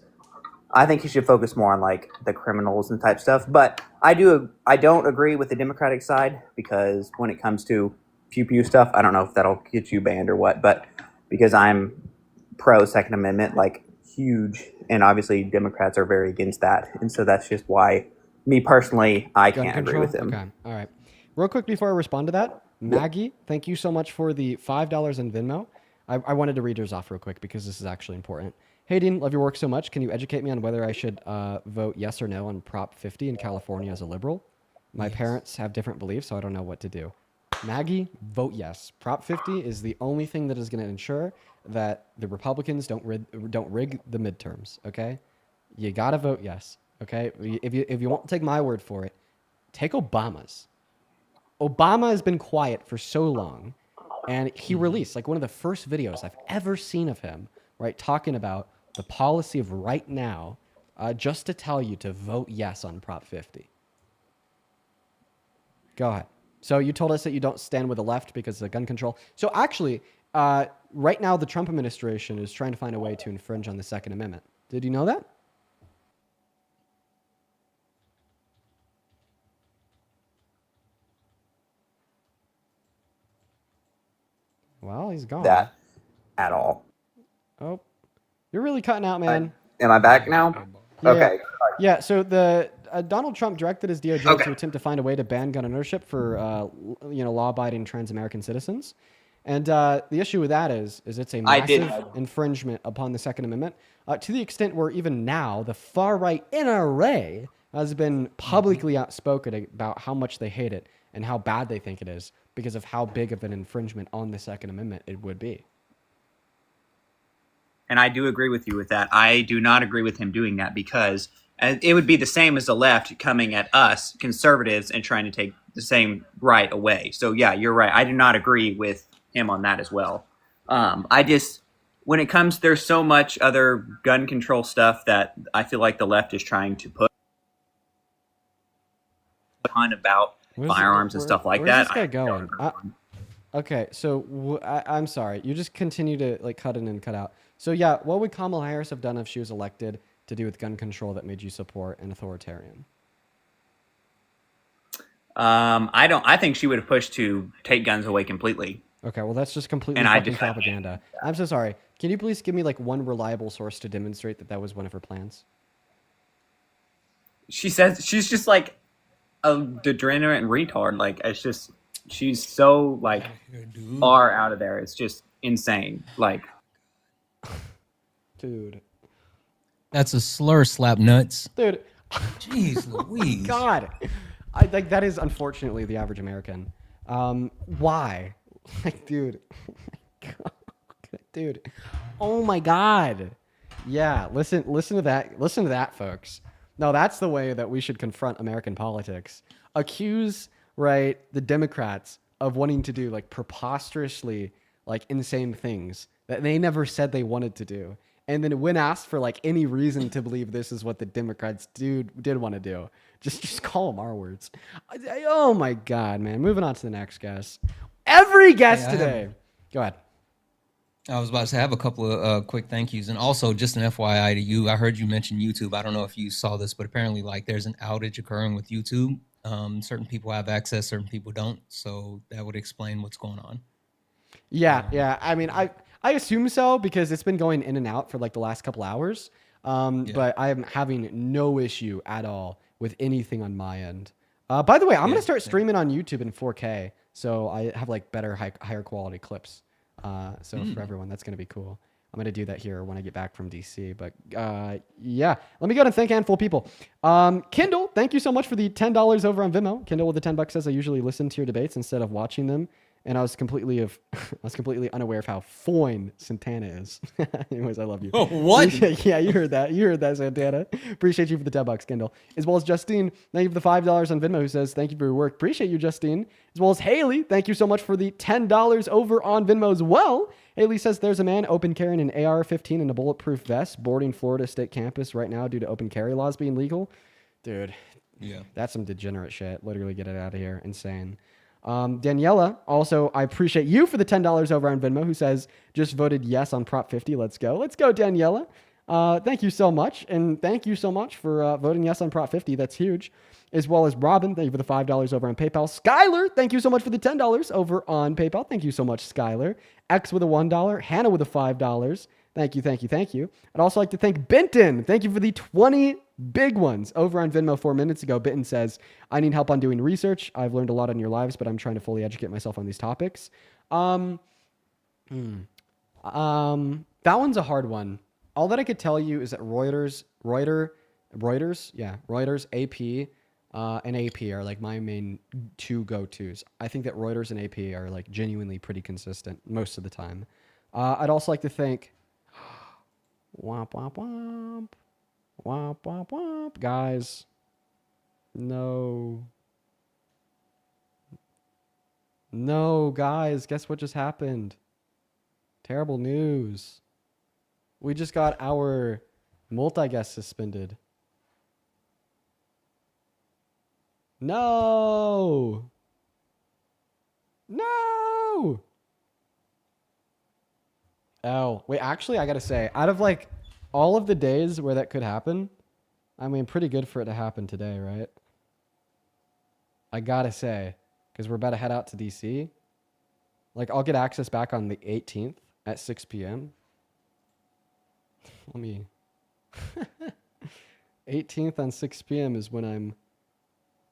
I think he should focus more on like the criminals and type stuff. But I don't agree with the Democratic side, because when it comes to pew pew stuff, I don't know if that'll get you banned or what, but because I'm pro Second Amendment, like huge, and obviously Democrats are very against that, and so that's just why, me personally, I Gun can't agree control? with him. Okay, all right. Real quick before I respond to that, Maggie, thank you so much for the $5 in Venmo. I wanted to read yours off real quick because this is actually important. Hey, Dean, love your work so much. Can you educate me on whether I should vote yes or no on Prop 50 in California as a liberal? My parents have different beliefs, so I don't know what to do. Maggie, vote yes. Prop 50 is the only thing that is going to ensure that the Republicans don't rig the midterms, okay? You got to vote yes, okay? If you won't take my word for it, take Obama's. Obama has been quiet for so long, and he released like one of the first videos I've ever seen of him, right, talking about the policy of right now, just to tell you to vote yes on Prop 50. Go ahead. So you told us that you don't stand with the left because of gun control. So actually, right now the Trump administration is trying to find a way to infringe on the Second Amendment. Did you know that? Well, he's gone. That at all. Oh, you're really cutting out, man. Am I back now? Yeah. Okay. Yeah, so the Donald Trump directed his DOJ to attempt to find a way to ban gun ownership for law-abiding trans-American citizens. And the issue with that is it's a massive infringement upon the Second Amendment, to the extent where even now the far-right NRA has been publicly outspoken about how much they hate it and how bad they think it is because of how big of an infringement on the Second Amendment it would be. And I do agree with you with that. I do not agree with him doing that, because it would be the same as the left coming at us, conservatives, and trying to take the same right away. So yeah, you're right. I do not agree with him on that as well. When it comes, there's so much other gun control stuff that I feel like the left is trying to put on about firearms and stuff like that. Where's this guy going? Okay, so I'm sorry. You just continue to like cut in and cut out. So yeah, what would Kamala Harris have done if she was elected to do with gun control that made you support an authoritarian? I think she would have pushed to take guns away completely. Okay, well that's just completely fucking propaganda. I'm so sorry. Can you please give me like one reliable source to demonstrate that that was one of her plans? She says she's just like a degenerate and retard. Like, it's just. she's so like far out of there. It's just insane. Like, Dude. That's a slur, slap nuts. Dude. Jeez Louise. God. I like that is unfortunately the average American. Why? Like, dude. Dude. Oh my God. Yeah, listen to that. Listen to that, folks. No, that's the way that we should confront American politics. Accuse, right, the Democrats of wanting to do like preposterously like insane things that they never said they wanted to do. And then when asked for like any reason to believe this is what the Democrats did want to do, just call them our words. Oh my God, man. Moving on to the next guest. Every guest today. Go ahead. I was about to say, I have a couple of quick thank yous. And also, just an FYI to you, I heard you mention YouTube. I don't know if you saw this, but apparently, like, there's an outage occurring with YouTube. Certain people have access, certain people don't. So that would explain what's going on. Yeah. I mean, I assume so because it's been going in and out for like the last couple hours. But I am having no issue at all with anything on my end. By the way, I'm going to start streaming on YouTube in 4K. So I have like better, higher quality clips. So for everyone, that's going to be cool. I'm going to do that here when I get back from DC. But yeah, let me go and thank a handful of people. Kindle, thank you so much for the $10 over on Vimeo. Kindle with the $10 says I usually listen to your debates instead of watching them. And I was completely unaware of how fine Santana is. Anyways, I love you. Oh, what? Yeah, you heard that. You heard that, Santana. Appreciate you for the $10, Kindle. As well as Justine, thank you for the $5 on Venmo, who says, thank you for your work. Appreciate you, Justine. As well as Haley, thank you so much for the $10 over on Venmo as well. Haley says, there's a man open carrying an AR-15 and a bulletproof vest boarding Florida State campus right now due to open carry laws being legal. Dude, yeah, that's some degenerate shit. Literally get it out of here. Insane. Daniela, also, I appreciate you for the $10 over on Venmo, who says, just voted yes on Prop 50. Let's go. Let's go, Daniela. Thank you so much. And thank you so much for voting yes on Prop 50. That's huge. As well as Robin, thank you for the $5 over on PayPal. Skylar, thank you so much for the $10 over on PayPal. Thank you so much, Skylar. X with a $1. Hannah with a $5. Thank you, thank you, thank you. I'd also like to thank Benton. Thank you for the 20 big ones over on Venmo 4 minutes ago. Benton says, I need help on doing research. I've learned a lot on your lives, but I'm trying to fully educate myself on these topics. That one's a hard one. All that I could tell you is that Reuters, AP, and AP are like my main two go-tos. I think that Reuters and AP are like genuinely pretty consistent most of the time. I'd also like to thank womp womp womp womp womp womp guys. No guys, guess what just happened? Terrible news. We just got our multi-guest suspended. No. Oh, wait, actually, I gotta say, out of like all of the days where that could happen, I mean, pretty good for it to happen today, right? I gotta say, because we're about to head out to DC. Like, I'll get access back on the 18th at 6 p.m. Let me... 18th on 6 p.m. is when I'm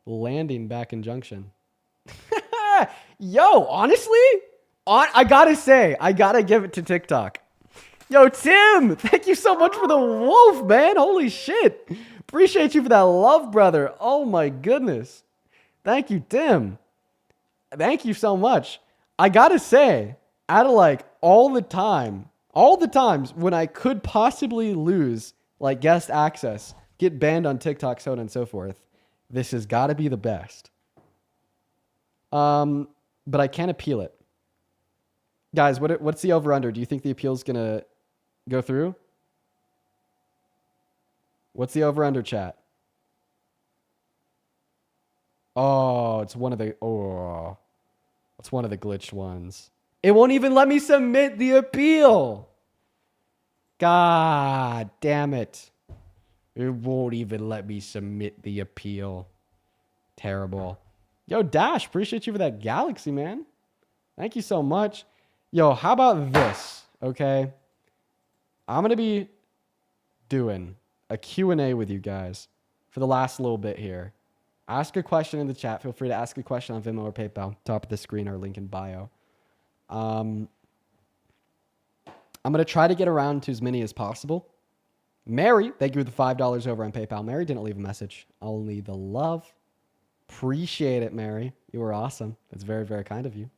landing back in Junction. Yo, honestly? I gotta say, I gotta give it to TikTok. Yo, Tim, thank you so much for the wolf, man. Holy shit. Appreciate you for that love, brother. Oh my goodness. Thank you, Tim. Thank you so much. I gotta say, out of like all the times when I could possibly lose like guest access, get banned on TikTok, so on and so forth, this has gotta be the best. But I can't appeal it. Guys, what's the over-under? Do you think the appeal's going to go through? What's the over-under, chat? Oh, it's one of the glitched ones. It won't even let me submit the appeal. God damn it. It won't even let me submit the appeal. Terrible. Yo, Dash, appreciate you for that galaxy, man. Thank you so much. Yo, how about this, okay? I'm going to be doing a Q&A with you guys for the last little bit here. Ask a question in the chat. Feel free to ask a question on Venmo or PayPal. Top of the screen or link in bio. I'm going to try to get around to as many as possible. Mary, thank you for the $5 over on PayPal. Mary didn't leave a message. Only the love. Appreciate it, Mary. You were awesome. That's very, very kind of you.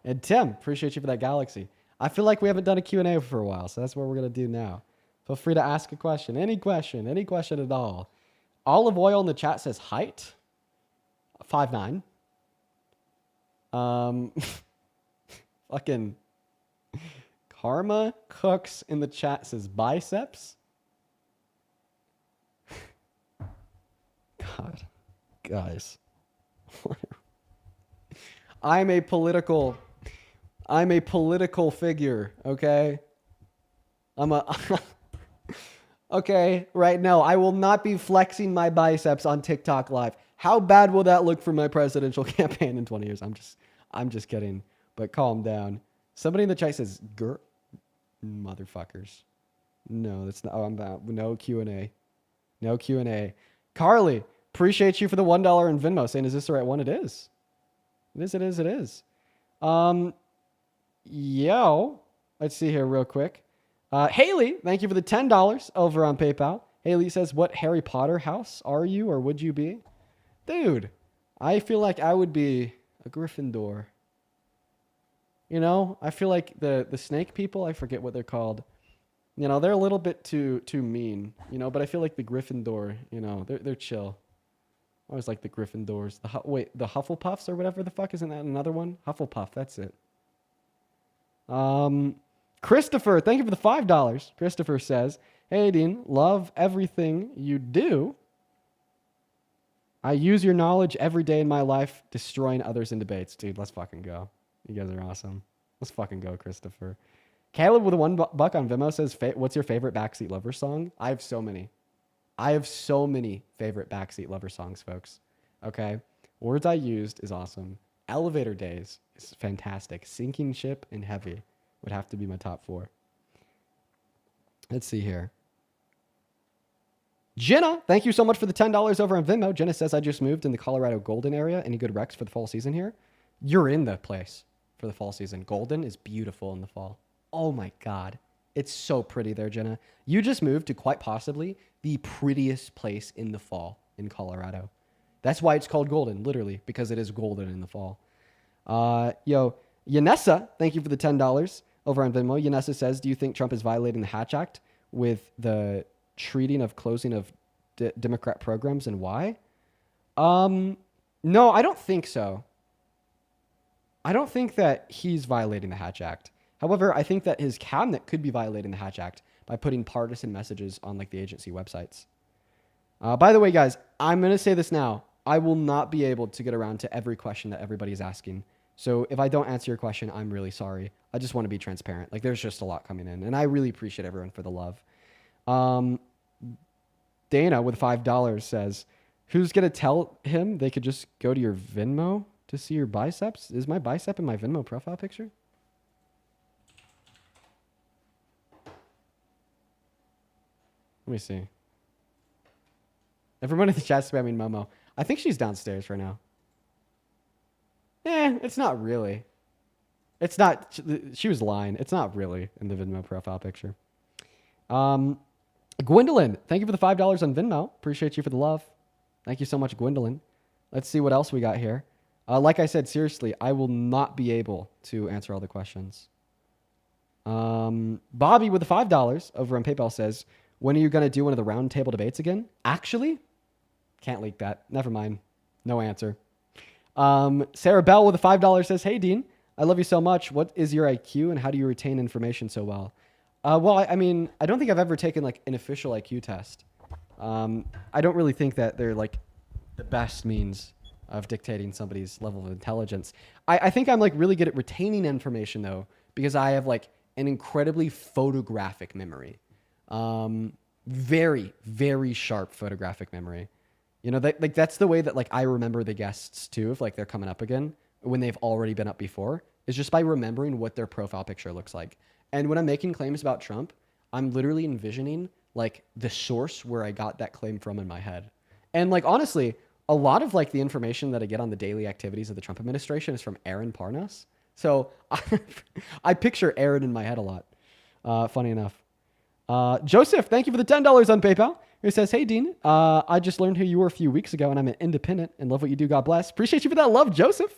And Tim, appreciate you for that galaxy. I feel like we haven't done a Q&A for a while, so that's what we're going to do now. Feel free to ask a question. Any question at all. Olive Oil in the chat says height. 5'9". Fucking Karma Cooks in the chat says biceps. God, guys. I'm a political figure, okay? Okay, right now, I will not be flexing my biceps on TikTok Live. How bad will that look for my presidential campaign in 20 years? I'm just kidding, but calm down. Somebody in the chat says, motherfuckers. No, that's not, no Q&A. No Q&A. Carly, appreciate you for the $1 in Venmo, saying, is this the right one? It is. It is. Yo, let's see here real quick. Haley, thank you for the $10 over on PayPal. Haley says, what Harry Potter house are you or would you be? Dude, I feel like I would be a Gryffindor. You know, I feel like the snake people, I forget what they're called. You know, they're a little bit too mean, you know, but I feel like the Gryffindor, you know, they're chill. I always like the Gryffindors. The Hufflepuffs or whatever the fuck, isn't that another one? Hufflepuff, that's it. Christopher, thank you for the $5. Christopher says, hey, Dean, love everything you do. I use your knowledge every day in my life, destroying others in debates. Dude, let's fucking go. You guys are awesome. Let's fucking go, Christopher. Caleb with a $1 on Venmo says, what's your favorite Backseat Lover song? I have so many. Favorite Backseat Lover songs, folks. Okay? Words I Used is awesome. Elevator Days is fantastic. Sinking Ship and Heavy would have to be my top 4. Let's see here. Jenna, thank you so much for the $10 over on Venmo. Jenna says, I just moved in the Colorado Golden area. Any good recs for the fall season here? You're in the place for the fall season. Golden is beautiful in the fall. Oh my God. It's so pretty there, Jenna. You just moved to quite possibly the prettiest place in the fall in Colorado. That's why it's called Golden, literally, because it is golden in the fall. Yanessa, thank you for the $10 over on Venmo. Yanessa says, do you think Trump is violating the Hatch Act with the treating of closing of Democrat programs and why? No, I don't think so. I don't think that he's violating the Hatch Act. However, I think that his cabinet could be violating the Hatch Act by putting partisan messages on like the agency websites. By the way, guys, I'm going to say this now. I will not be able to get around to every question that everybody's asking. So if I don't answer your question, I'm really sorry. I just want to be transparent. Like there's just a lot coming in and I really appreciate everyone for the love. Dana with $5 says, who's going to tell him they could just go to your Venmo to see your biceps? Is my bicep in my Venmo profile picture? Let me see. Everyone in the chat spamming Momo. I think she's downstairs right now. It's not really. It's not. She was lying. It's not really in the Venmo profile picture. Gwendolyn, thank you for the $5 on Venmo. Appreciate you for the love. Thank you so much, Gwendolyn. Let's see what else we got here. Like I said, seriously, I will not be able to answer all the questions. Bobby with the $5 over on PayPal says, when are you going to do one of the roundtable debates again? Actually, can't leak that. Never mind. No answer. Sarah Bell with a $5 says, hey, Dean, I love you so much. What is your IQ and how do you retain information so well? Well, I mean, I don't think I've ever taken like an official IQ test. I don't really think that they're like the best means of dictating somebody's level of intelligence. I think I'm like really good at retaining information though, because I have like an incredibly photographic memory. Very, very sharp photographic memory. You know, that's the way that like I remember the guests too, if like they're coming up again when they've already been up before, is just by remembering what their profile picture looks like. And when I'm making claims about Trump, I'm literally envisioning like the source where I got that claim from in my head. And like, honestly, a lot of like the information that I get on the daily activities of the Trump administration is from Aaron Parnas. So I picture Aaron in my head a lot. Funny enough. Joseph, thank you for the $10 on PayPal. Who says, hey, Dean, I just learned who you were a few weeks ago, and I'm an independent and love what you do. God bless. Appreciate you for that love, Joseph.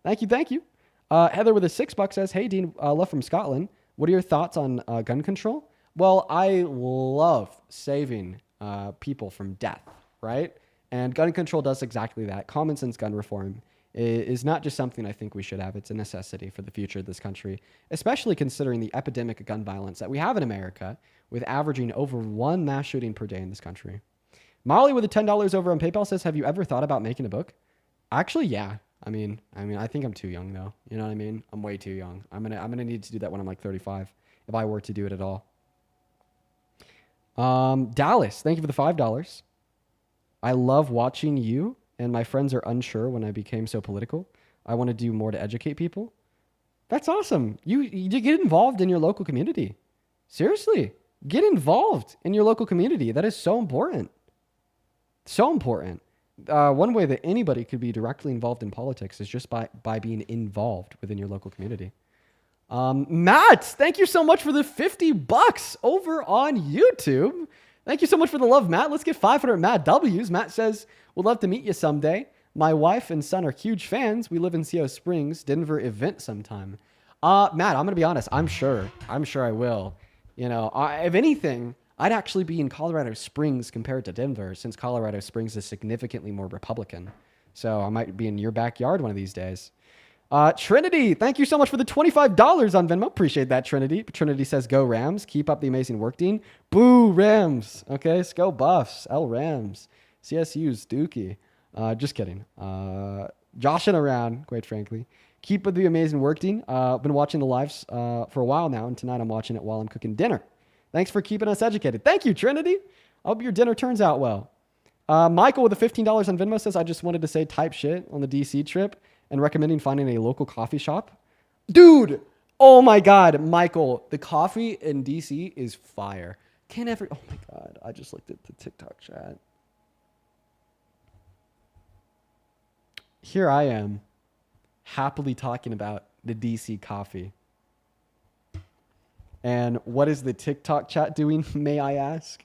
Thank you, thank you. Heather with a $6 says, hey, Dean, love from Scotland. What are your thoughts on gun control? Well, I love saving people from death, right? And gun control does exactly that. Common sense gun reform is not just something I think we should have. It's a necessity for the future of this country, especially considering the epidemic of gun violence that we have in America, with averaging over 1 mass shooting per day in this country. Molly with the $10 over on PayPal says, have you ever thought about making a book? Actually, yeah. I mean, I think I'm too young though. You know what I mean? I'm way too young. I'm gonna need to do that when I'm like 35, if I were to do it at all. Dallas, thank you for the $5. I love watching you, and my friends are unsure when I became so political. I want to do more to educate people. That's awesome. You get involved in your local community. Seriously, get involved in your local community. That is so important. So important. One way that anybody could be directly involved in politics is just by being involved within your local community. Matt, thank you so much for the $50 over on YouTube. Thank you so much for the love, Matt. Let's get 500 Matt W's. Matt says, would love to meet you someday. My wife and son are huge fans. We live in CO Springs, Denver event sometime. Matt, I'm going to be honest. I'm sure I will. You know, if anything, I'd actually be in Colorado Springs compared to Denver, since Colorado Springs is significantly more Republican. So I might be in your backyard one of these days. Trinity, thank you so much for the $25 on Venmo. Appreciate that, Trinity. Trinity says, go Rams. Keep up the amazing work, Dean. Boo, Rams. Okay, go Buffs. L Rams. CSU's Dookie. Just kidding. Joshing around, quite frankly. Keep up the amazing work, Dean. Been watching the lives for a while now, and tonight I'm watching it while I'm cooking dinner. Thanks for keeping us educated. Thank you, Trinity. I hope your dinner turns out well. Michael with the $15 on Venmo says, I just wanted to say type shit on the DC trip and recommending finding a local coffee shop. Dude, oh my God, Michael, the coffee in DC is fire. Oh my God, I just looked at the TikTok chat. Here I am, happily talking about the DC coffee. And what is the TikTok chat doing, may I ask?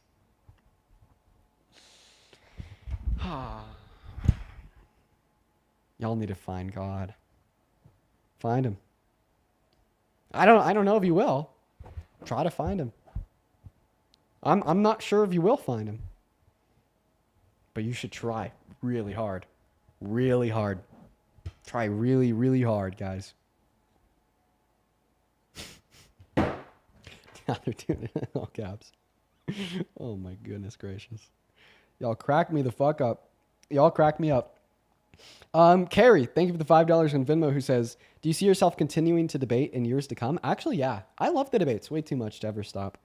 Y'all need to find God. Find him. I don't know if you will. Try to find him. I'm not sure if you will find him. But you should try really hard. Really hard. Try really, really hard, guys. Now they're doing it in all caps. Oh my goodness gracious. Y'all crack me the fuck up. Y'all crack me up. Carrie, thank you for the $5 on Venmo, who says, do you see yourself continuing to debate in years to come? Actually, yeah. I love the debates way too much to ever stop.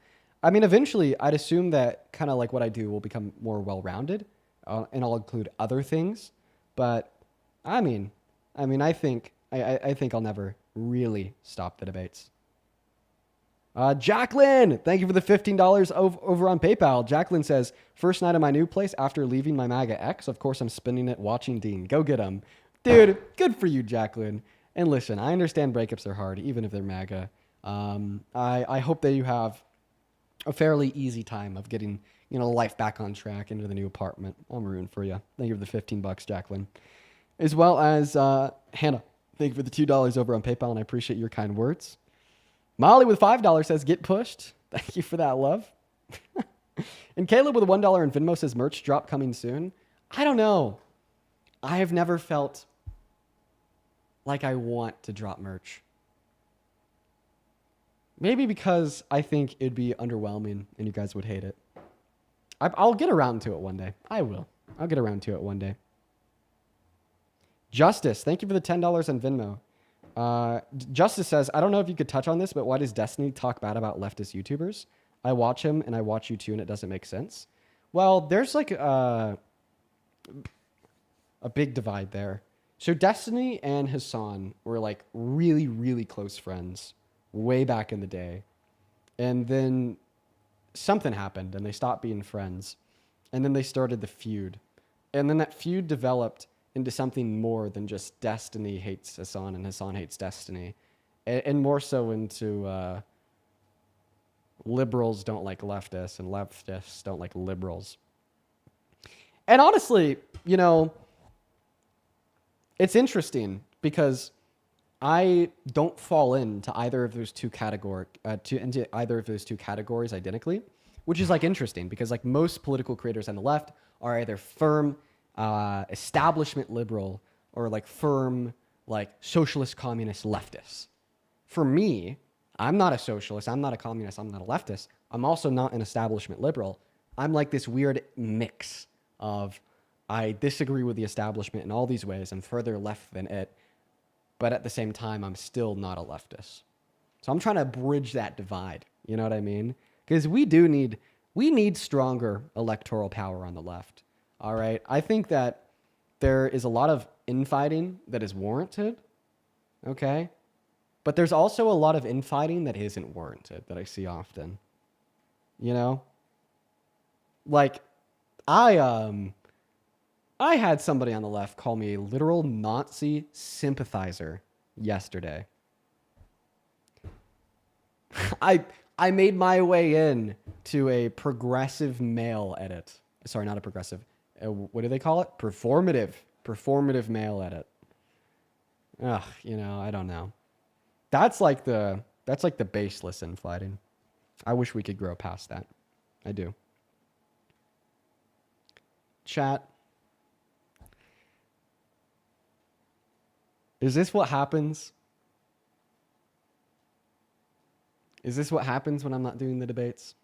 I mean, eventually, I'd assume that kind of like what I do will become more well-rounded, and I'll include other things. But I think I'll never really stop the debates. Jacqueline, thank you for the $15 over on PayPal. Jacqueline says, first night of my new place after leaving my MAGA ex. Of course, I'm spending it watching Dean. Go get him. Dude, good for you, Jacqueline. And listen, I understand breakups are hard, even if they're MAGA. I hope that you have a fairly easy time of getting, life back on track into the new apartment. I'm rooting for you. Thank you for the $15, Jacqueline. As well as Hannah, thank you for the $2 over on PayPal, and I appreciate your kind words. Molly with $5 says, get pushed. Thank you for that love. And Caleb with a $1 in Venmo says, merch drop coming soon. I don't know. I have never felt like I want to drop merch. Maybe because I think it'd be underwhelming and you guys would hate it. I'll get around to it one day. I will. I'll get around to it one day. Justice, thank you for the $10 on Venmo. Justice says, I don't know if you could touch on this, but why does Destiny talk bad about leftist YouTubers? I watch him and I watch you too, and it doesn't make sense. Well, there's like a big divide there. So Destiny and Hassan were like really, really close friends way back in the day. And then something happened and they stopped being friends. And then they started the feud. And then that feud developed into something more than just Destiny hates Hassan and Hassan hates Destiny. And more so into liberals don't like leftists and leftists don't like liberals. And honestly, you know, it's interesting because I don't fall into either of those two into either of those two categories identically, which is like interesting because like most political creators on the left are either firm establishment liberal or like firm like socialist communist leftists. For me, I'm not a socialist, I'm not a communist, I'm not a leftist. I'm also not an establishment liberal. I'm like this weird mix of I disagree with the establishment in all these ways. I'm further left than it, but at the same time, I'm still not a leftist. So I'm trying to bridge that divide. You know what I mean? Because we need stronger electoral power on the left. All right. I think that there is a lot of infighting that is warranted. Okay. But there's also a lot of infighting that isn't warranted that I see often. You know? Like, I had somebody on the left call me a literal Nazi sympathizer yesterday. I made my way in to a progressive male edit. Sorry, not a progressive. What do they call it? Performative male edit. Ugh, you know, I don't know. That's like the baseless infighting. I wish we could grow past that. I do. Chat. Is this what happens? Is this what happens when I'm not doing the debates?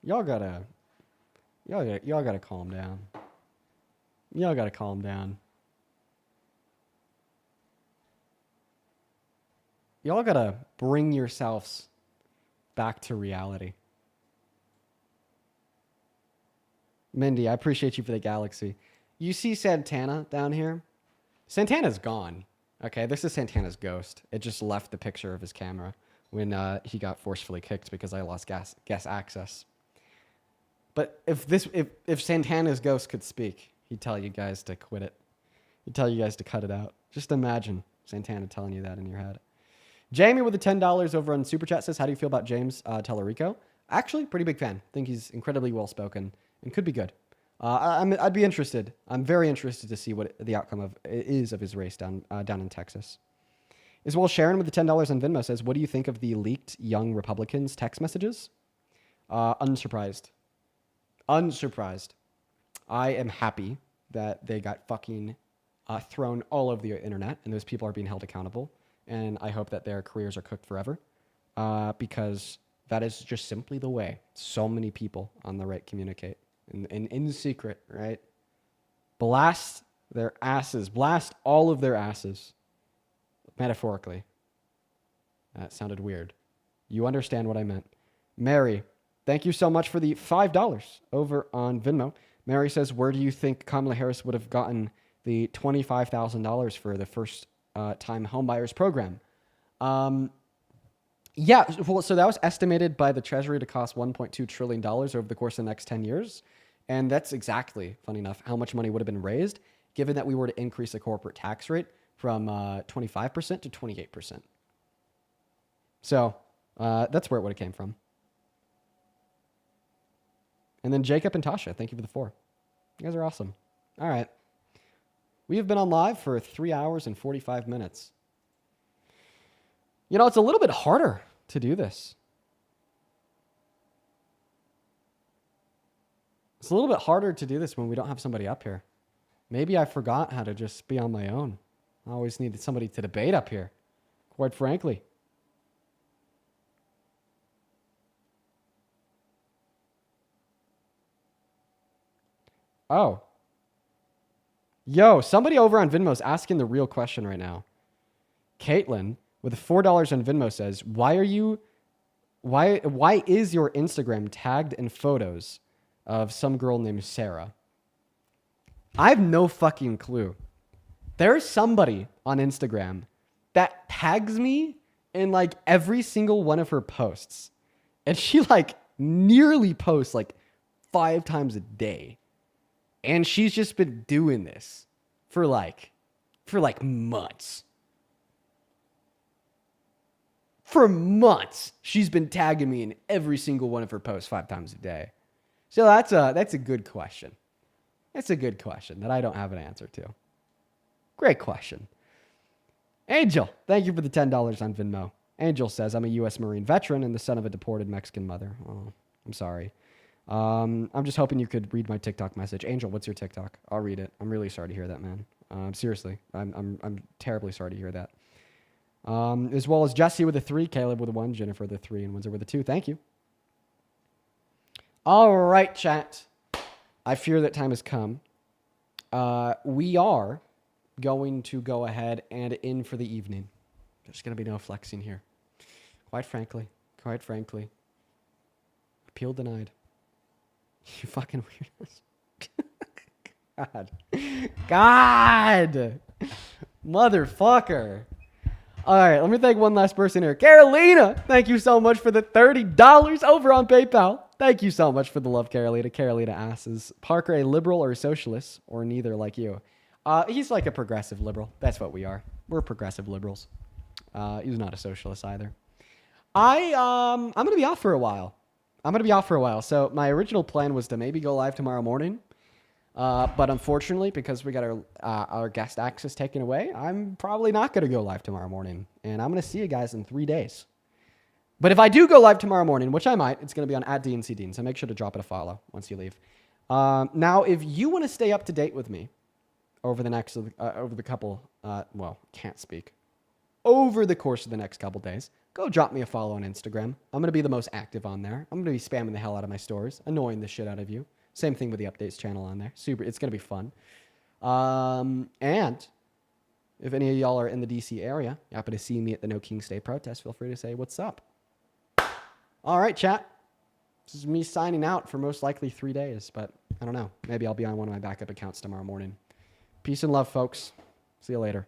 Y'all gotta calm down. Y'all gotta calm down. Y'all gotta bring yourselves back to reality. Mindy, I appreciate you for the galaxy. You see Santana down here? Santana's gone. Okay, this is Santana's ghost. It just left the picture of his camera when he got forcefully kicked because I lost guest access. But if Santana's ghost could speak, he'd tell you guys to quit it. He'd tell you guys to cut it out. Just imagine Santana telling you that in your head. Jamie with the $10 over on Super Chat says, how do you feel about James Tellerico? Actually, pretty big fan. Think he's incredibly well-spoken and could be good. I'd be interested. I'm very interested to see what the outcome is of his race down in Texas. As well, Sharon with the $10 on Venmo says, what do you think of the leaked Young Republicans text messages? Unsurprised. Unsurprised. I am happy that they got fucking thrown all over the internet and those people are being held accountable. And I hope that their careers are cooked forever because that is just simply the way so many people on the right communicate. In secret, right? Blast their asses. Blast all of their asses. Metaphorically. That sounded weird. You understand what I meant. Mary, thank you so much for the $5 over on Venmo. Mary says, where do you think Kamala Harris would have gotten the $25,000 for the first time homebuyers program? Yeah, well, so that was estimated by the Treasury to cost $1.2 trillion over the course of the next 10 years. And that's exactly, funny enough, how much money would have been raised given that we were to increase the corporate tax rate from 25% to 28%. So that's where it would have came from. And then Jacob and Tasha, thank you for the 4. You guys are awesome. All right. We have been on live for 3 hours and 45 minutes. You know, it's a little bit harder to do this. It's a little bit harder to do this when we don't have somebody up here. Maybe I forgot how to just be on my own. I always needed somebody to debate up here, quite frankly. Oh. Yo, somebody over on Venmo is asking the real question right now. Caitlin with $4 on Venmo says, why is your Instagram tagged in photos of some girl named Sarah? I have no fucking clue. There's somebody on Instagram that tags me in like every single one of her posts. And she like nearly posts like 5 times a day. And she's just been doing this for like months. For months, she's been tagging me in every single one of her posts 5 times a day. So that's a good question. That's a good question that I don't have an answer to. Great question. Angel, thank you for the $10 on Venmo. Angel says, I'm a U.S. Marine veteran and the son of a deported Mexican mother. Oh, I'm sorry. I'm just hoping you could read my TikTok message. Angel, what's your TikTok? I'll read it. I'm really sorry to hear that, man. Seriously, I'm terribly sorry to hear that. As well as Jesse with a 3, Caleb with a 1, Jennifer with a 3, and Windsor with a 2. Thank you. All right, chat. I fear that time has come. We are going to go ahead and in for the evening. There's going to be no flexing here. Quite frankly. Appeal denied. You fucking weirdos. God. Motherfucker. All right, let me thank one last person here. Carolina, thank you so much for the $30 over on PayPal. Thank you so much for the love, Carolina. Carolina asks, is Parker a liberal or a socialist, or neither like you? He's like a progressive liberal. That's what we are. We're progressive liberals. He's not a socialist either. I'm going to be off for a while. So my original plan was to maybe go live tomorrow morning. But unfortunately, because we got our guest access taken away, I'm probably not going to go live tomorrow morning. And I'm going to see you guys in 3 days. But if I do go live tomorrow morning, which I might, it's going to be on @DNCDean. So make sure to drop it a follow once you leave. Now, if you want to stay up to date with me over the next, over the course of the next couple days, go drop me a follow on Instagram. I'm going to be the most active on there. I'm going to be spamming the hell out of my stories, annoying the shit out of you. Same thing with the updates channel on there. It's going to be fun. And if any of y'all are in the DC area, you happen to see me at the No King's Day protest, feel free to say what's up. All right, chat. This is me signing out for most likely 3 days, but I don't know. Maybe I'll be on one of my backup accounts tomorrow morning. Peace and love, folks. See you later.